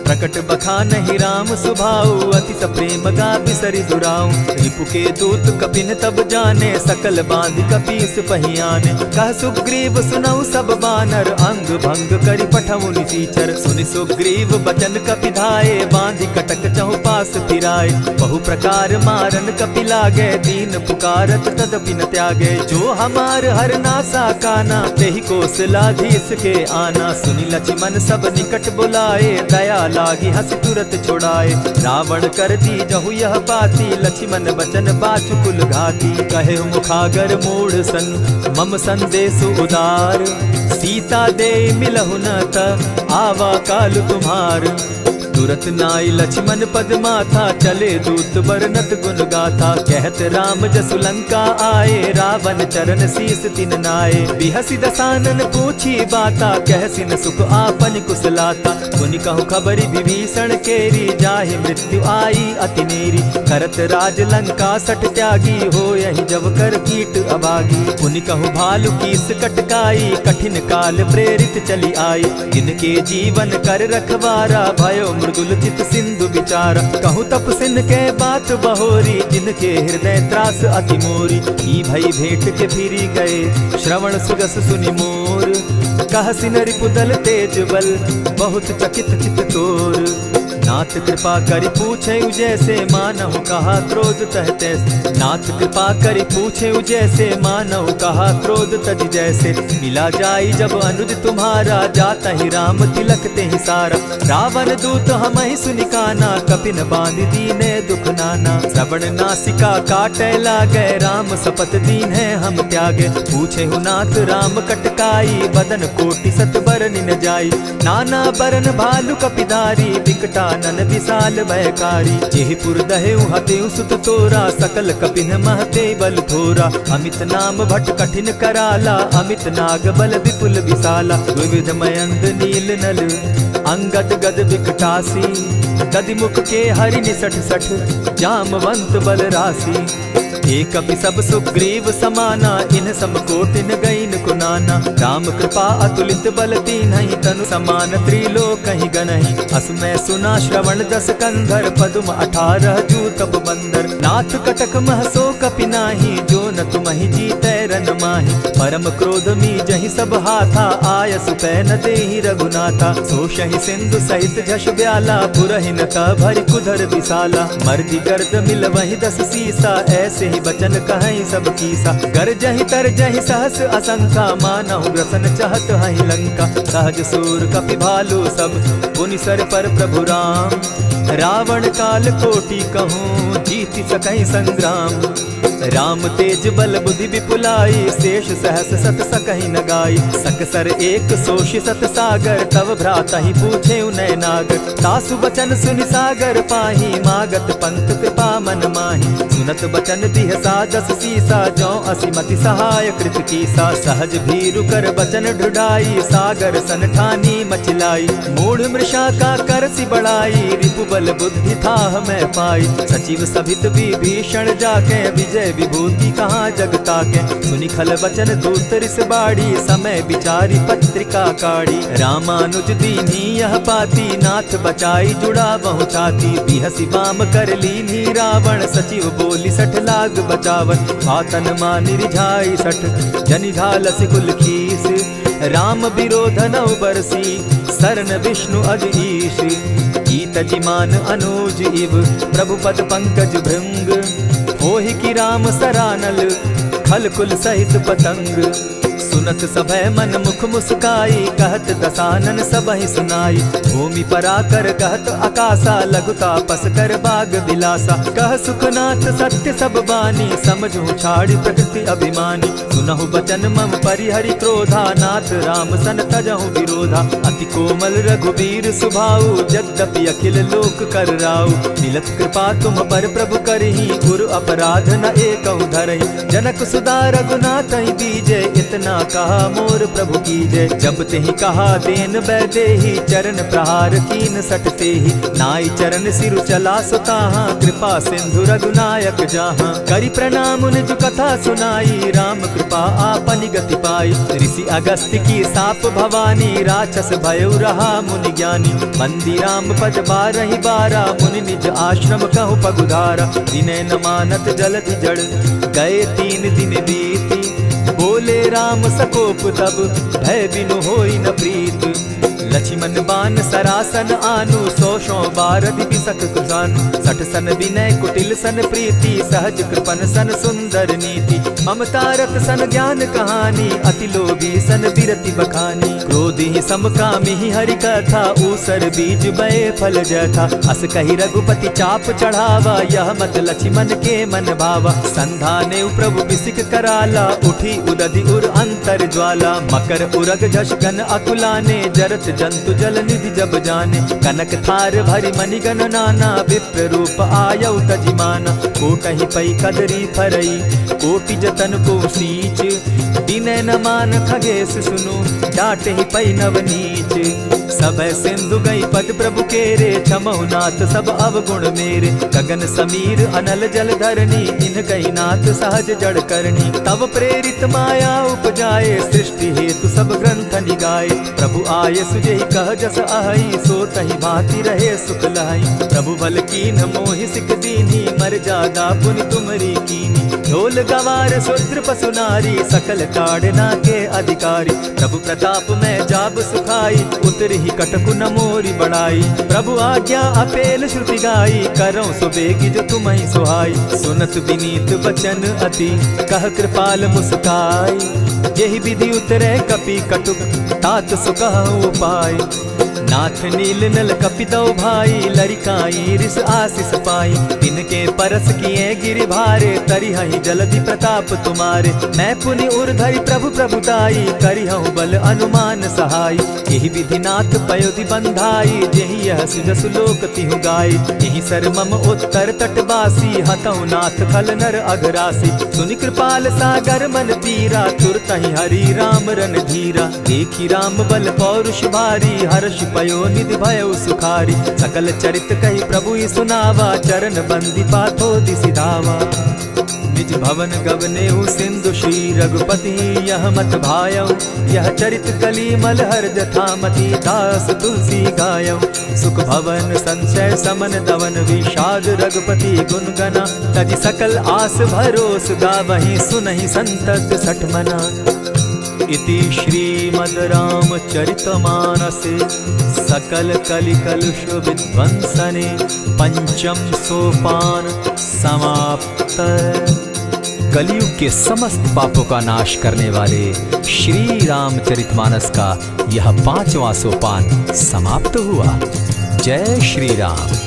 प्रकट बखानहि राम सुभाऊ, अति प्रेम गा बिसरि दुराऊ। रिपु के दूत कपिन तब जाने, सकल बांधि कपीस पहियाने। कह सुग्रीव सुनऊ सब बानर, अंग भंग करि पठऊ निसीचर। सुनि सुग्रीव बचन कपि धाये, बांधि कटक चहु पास फिराए। बहु प्रकार मारन कपि लागे, दीन पुकारत तदपि न त्यागे। जो हमार हर नासा काना, तेहि कौशलाधीश के आना। सुनि लक्ष्मण सब निकट बुलाए, दया लागी हंस तुरत छोड़ाए। रावण कर दी जहु यह बाती, लक्ष्मण बचन बाचु कुल घाती। कहे मुखागर मूढ़ सन, मम संदेश उदार। सीता दे मिलहु न त, आवा काल तुम्हार। तुरत नाई लक्ष्मण पद माथा, चले दूत बरनत गुण गाथा। कहत राम जसु लंका आए, रावण चरण शीस तिन नाये। बिहसि दसानन पूछी बाता, कहसिन सुख आपन कुशलाता। मुनि कहु खबरि विभीषण केरी, जाहि मृत्यु आई अति नेरी। करत राज लंका सठ त्यागी, हो यही जब कर कीट अभागी। मुनि कहु भालु कीस कटकाई, कठिन काल प्रेरित चली आई। जिनके जीवन कर रखवारा, भयो मृदुल चित सिंधु विचार। कहूँ तप सिन के बात बहोरी, जिनके हृदय त्रास अति मोरी। ई भई भेंट के फिरी गए, श्रवण सुजस सुनि मोर। कह सिन रिपुदल तेज बल, बहुत चकित चित तोर। नाथ कृपा करि पूछे जैसे, मानहु कहा क्रोध तह तैसे। नाथ कृपा करि पूछे जैसे, मानहु कहा क्रोध तज जैसे। मिला जाई जब अनुज तुम्हारा, जाता ही राम तिलक ते ही सारा। रावण दूत हम ही सुनिकाना, कपिन बांध दीने दुख नाना। श्रवण नासिका काटे लागे, राम सपत दीन है हम त्यागे। पूछे हु नाथ राम कटकाई, बदन कोटि सत बरन न जाई। नाना बरन भालु कपिधारी, विकटा नन विशाल भयकारी। जेहिपुर दहेउ हतेउ सुत तोरा, सकल कपिन महते बल थोरा। अमित नाम भट कठिन कराला, अमित नाग बल विपुल विशाला। द्विविध मयंद नील नल, अंगद गद विकटासी। दधिमुख के हरि निसठ सठ, जामवंत बल राशि। एक कपि सब सुग्रीव समाना, इन सम कोटिन गईन कुनाना। राम कृपा अतुलित बल तीन्हि, तनु समान त्रिलोक ही गनहि। असमय सुना श्रवण दस कंधर, पदुम 18 जूतब बंदर। नाथ कटक महसो कपि नाही, जो न तुमहि जीतै रन माहि। परम क्रोध मी जहि सब हाथा, आय सुपै न देहि रघुनाथा। सोषहि सिंधु सहित झष ब्याला, पुरहि न त भरि कुधर विशाला। मर्दि गर्द मिल वहि 10 सीसा, ऐसे बचन कहीं सब कीसा। कर जहि तर जहि सहस असंखा, मानहु ग्रसन चाहत हहि लंका। सहज सूर कपि भालु सब, पुनि सर पर प्रभु राम। रावण काल कोटि कहूँ, जीति सकहि संग्राम। राम तेज बल बुद्धि विपुलाई, शेष सहस सत सकहि न गाई। सकसर एक सोषि सत सागर, तव भ्राता ही पूछे उनय नागर। तासु बचन सुनि सागर पाही, मागत पंत कृपा मन माही। सुन सुनत बचन बिहसा दस सीसा, जौ असीमति सहाय कृत कीसा। सहज भीरु कर बचन ढुढ़ाई, सागर सन ठानी मचिलाई। मूढ़ मृषा का कर सी बढ़ाई, रिपु बल बुद्धि थाह मैं पाई। सचिव सभित विभीषण जाके, विजय विभूति कहाँ जगता के। सुनि खल बचन दूत रिस बाड़ी, समय विचारी पत्रिका काढ़ी। रामानुज दीन्ही यह पाती, नाथ बचाई जुड़ा बहु छाती। बिहसी बाम कर लीनी रावण, सचिव बोली सठ लाग बचावन। आतन मानि रिझाई सठ, जनि ढालस कुल खीस। राम विरोध नव बरसी, सरन विष्णु अज ईश। ईत जिमान अनुज इव, प्रभु पद पंकज भृंग। होहि की राम सरानल, खल कुल सहित पतंग। सुनत सभय मन मुख मुस्काई, कहत दसानन सबहि सुनाई। भूमि पराकर कहत आकाशा, लघु तापस कर बाग बिलासा। कह सुखनाथ सत्य सब बानी, समझू छाड़ प्रकृति अभिमानी। सुनहु बचन मम परिहरि क्रोधा, नाथ राम सन तजहु विरोधा। अति कोमल रघुबीर सुभाऊ, यद्यपि अखिल लोक कर राऊ। मिलत कृपा तुम पर प्रभु करही, गुरु अपराध न एकहु धरहि। जनक सुदा रघुनाथ दीजे, इतना कहा मोर प्रभु की जय। जब तेहि कहा देन बैदेही, चरण प्रहार कीन सटते ही। नाई चरण सिरु चला सुताहा, कृपा सिंधु रघुनायक जाहा। करि प्रणाम निज कथा सुनाई, राम कृपा आपनि गति पाई। ऋषि अगस्त्य की साप भवानी, राक्षस भयउ रहा मुनि ज्ञानी। मंदी राम पद बारहि बारा, मुनि निज आश्रम कहु पगुधारा। विनय न मानत जलधि जड़, गए 3 दिन बीती। बोले राम सकोप तब, भय बिनु होई न प्रीत। लक्ष्मण बान सरासन आनु, 100 बारधि बिसक कुजानु। 60 सन विनय कुटिल सन प्रीति, सहज कृपन सन सुंदर नीति। ममता रत सन ज्ञान कहानी, अति लोभी सन बिरति बखानी। क्रोधि समकामी हरि कथा, ऊसर बीज बय फल जथा। अस कही रघुपति चाप चढ़ावा, यह मत लक्ष्मण के मन भावा। संधाने प्रभु बिसिक कराला, उठी उदधि उर अंतर ज्वाला। मकर उरग झष घन अकुलाने, जरत जंतु जल निधि जब जाने। कनक थार भरी मणिगण नाना, विप्र रूप आयउ तजिमाना। कोटहि पै कदरी फरई, कोटि जतन को सींच। विनय न मान खगेश सुनु, जाटहि पै नव नीच। सब सिंधु गई पद प्रभु केरे, छमहु नाथ सब अवगुण मेरे। गगन समीर अनल जल धरनी, इन गई नाथ सहज जड़ करनी। तब प्रेरित माया उपजाए, सृष्टि हेतु सब ग्रंथ निगाए। प्रभु आये सुजेहि कह जस अहई, सो तहि भांति रहे सुख लहई। प्रभु बल कीन मोहि सिख दीनी, मर जादा पुनि तुमरी कीनी। ढोल गवार शूद्र पशु नारी, सकल ताड़ना के अधिकारी। प्रभु प्रताप में जाब सुखाई, उतरहि कटकु न मोरी बड़ाई। प्रभु आज्ञा अपेल श्रुति गाई, करऊं सुबेगी जो तुम्हि सुहाई। सुनत विनीत बचन अति, कह कृपाल मुस्काई। यही विधि उतरे कपि कटुक, तात सुकहु उपाय। नाथ नील नल कपितौ भाई, लरिकाई रिस आशीष पाई। तिनके परस किए गिरि भारे, तरिहहि जलधि प्रताप तुम्हारे। मैं पुनि उर्धरि प्रभु प्रभुताई, करिहु बल अनुमान सहाय। यही विधि नाथ पयोधि बंधाई, जेहि यह सुजसु लोक तिहु गाई। यही सर मम उत्तर तटवासी, हतौ नाथ खल नर अघरासी। सुनि कृपाल सागर मन पीरा, तुरतहि हरि राम रन धीरा। देखी राम बल पौरुष भारी, हर्ष पयो निधि भयउ सुखारी। सकल चरित कही प्रभु सुनावा, चरण बंदी पाथो दिसि धावा। निज भवन गवनेउ सिंधु श्री रघुपति, यह मत भायउ। यह चरित कली मल हर जथामति, दास तुलसी गायउ। सुख भवन संशय समन दवन, विषाद रघुपति गुण गना। तज सकल आस भरोस, गावहि सुनहि संतत सठ मना। इति श्रीमद् रामचरितमानसे, सकल कलिकलुष विध्वंसने। पंचम सोपान समाप्त। कलयुग के समस्त पापों का नाश करने वाले श्री रामचरितमानस का यह 5वां सोपान समाप्त हुआ। जय श्री राम।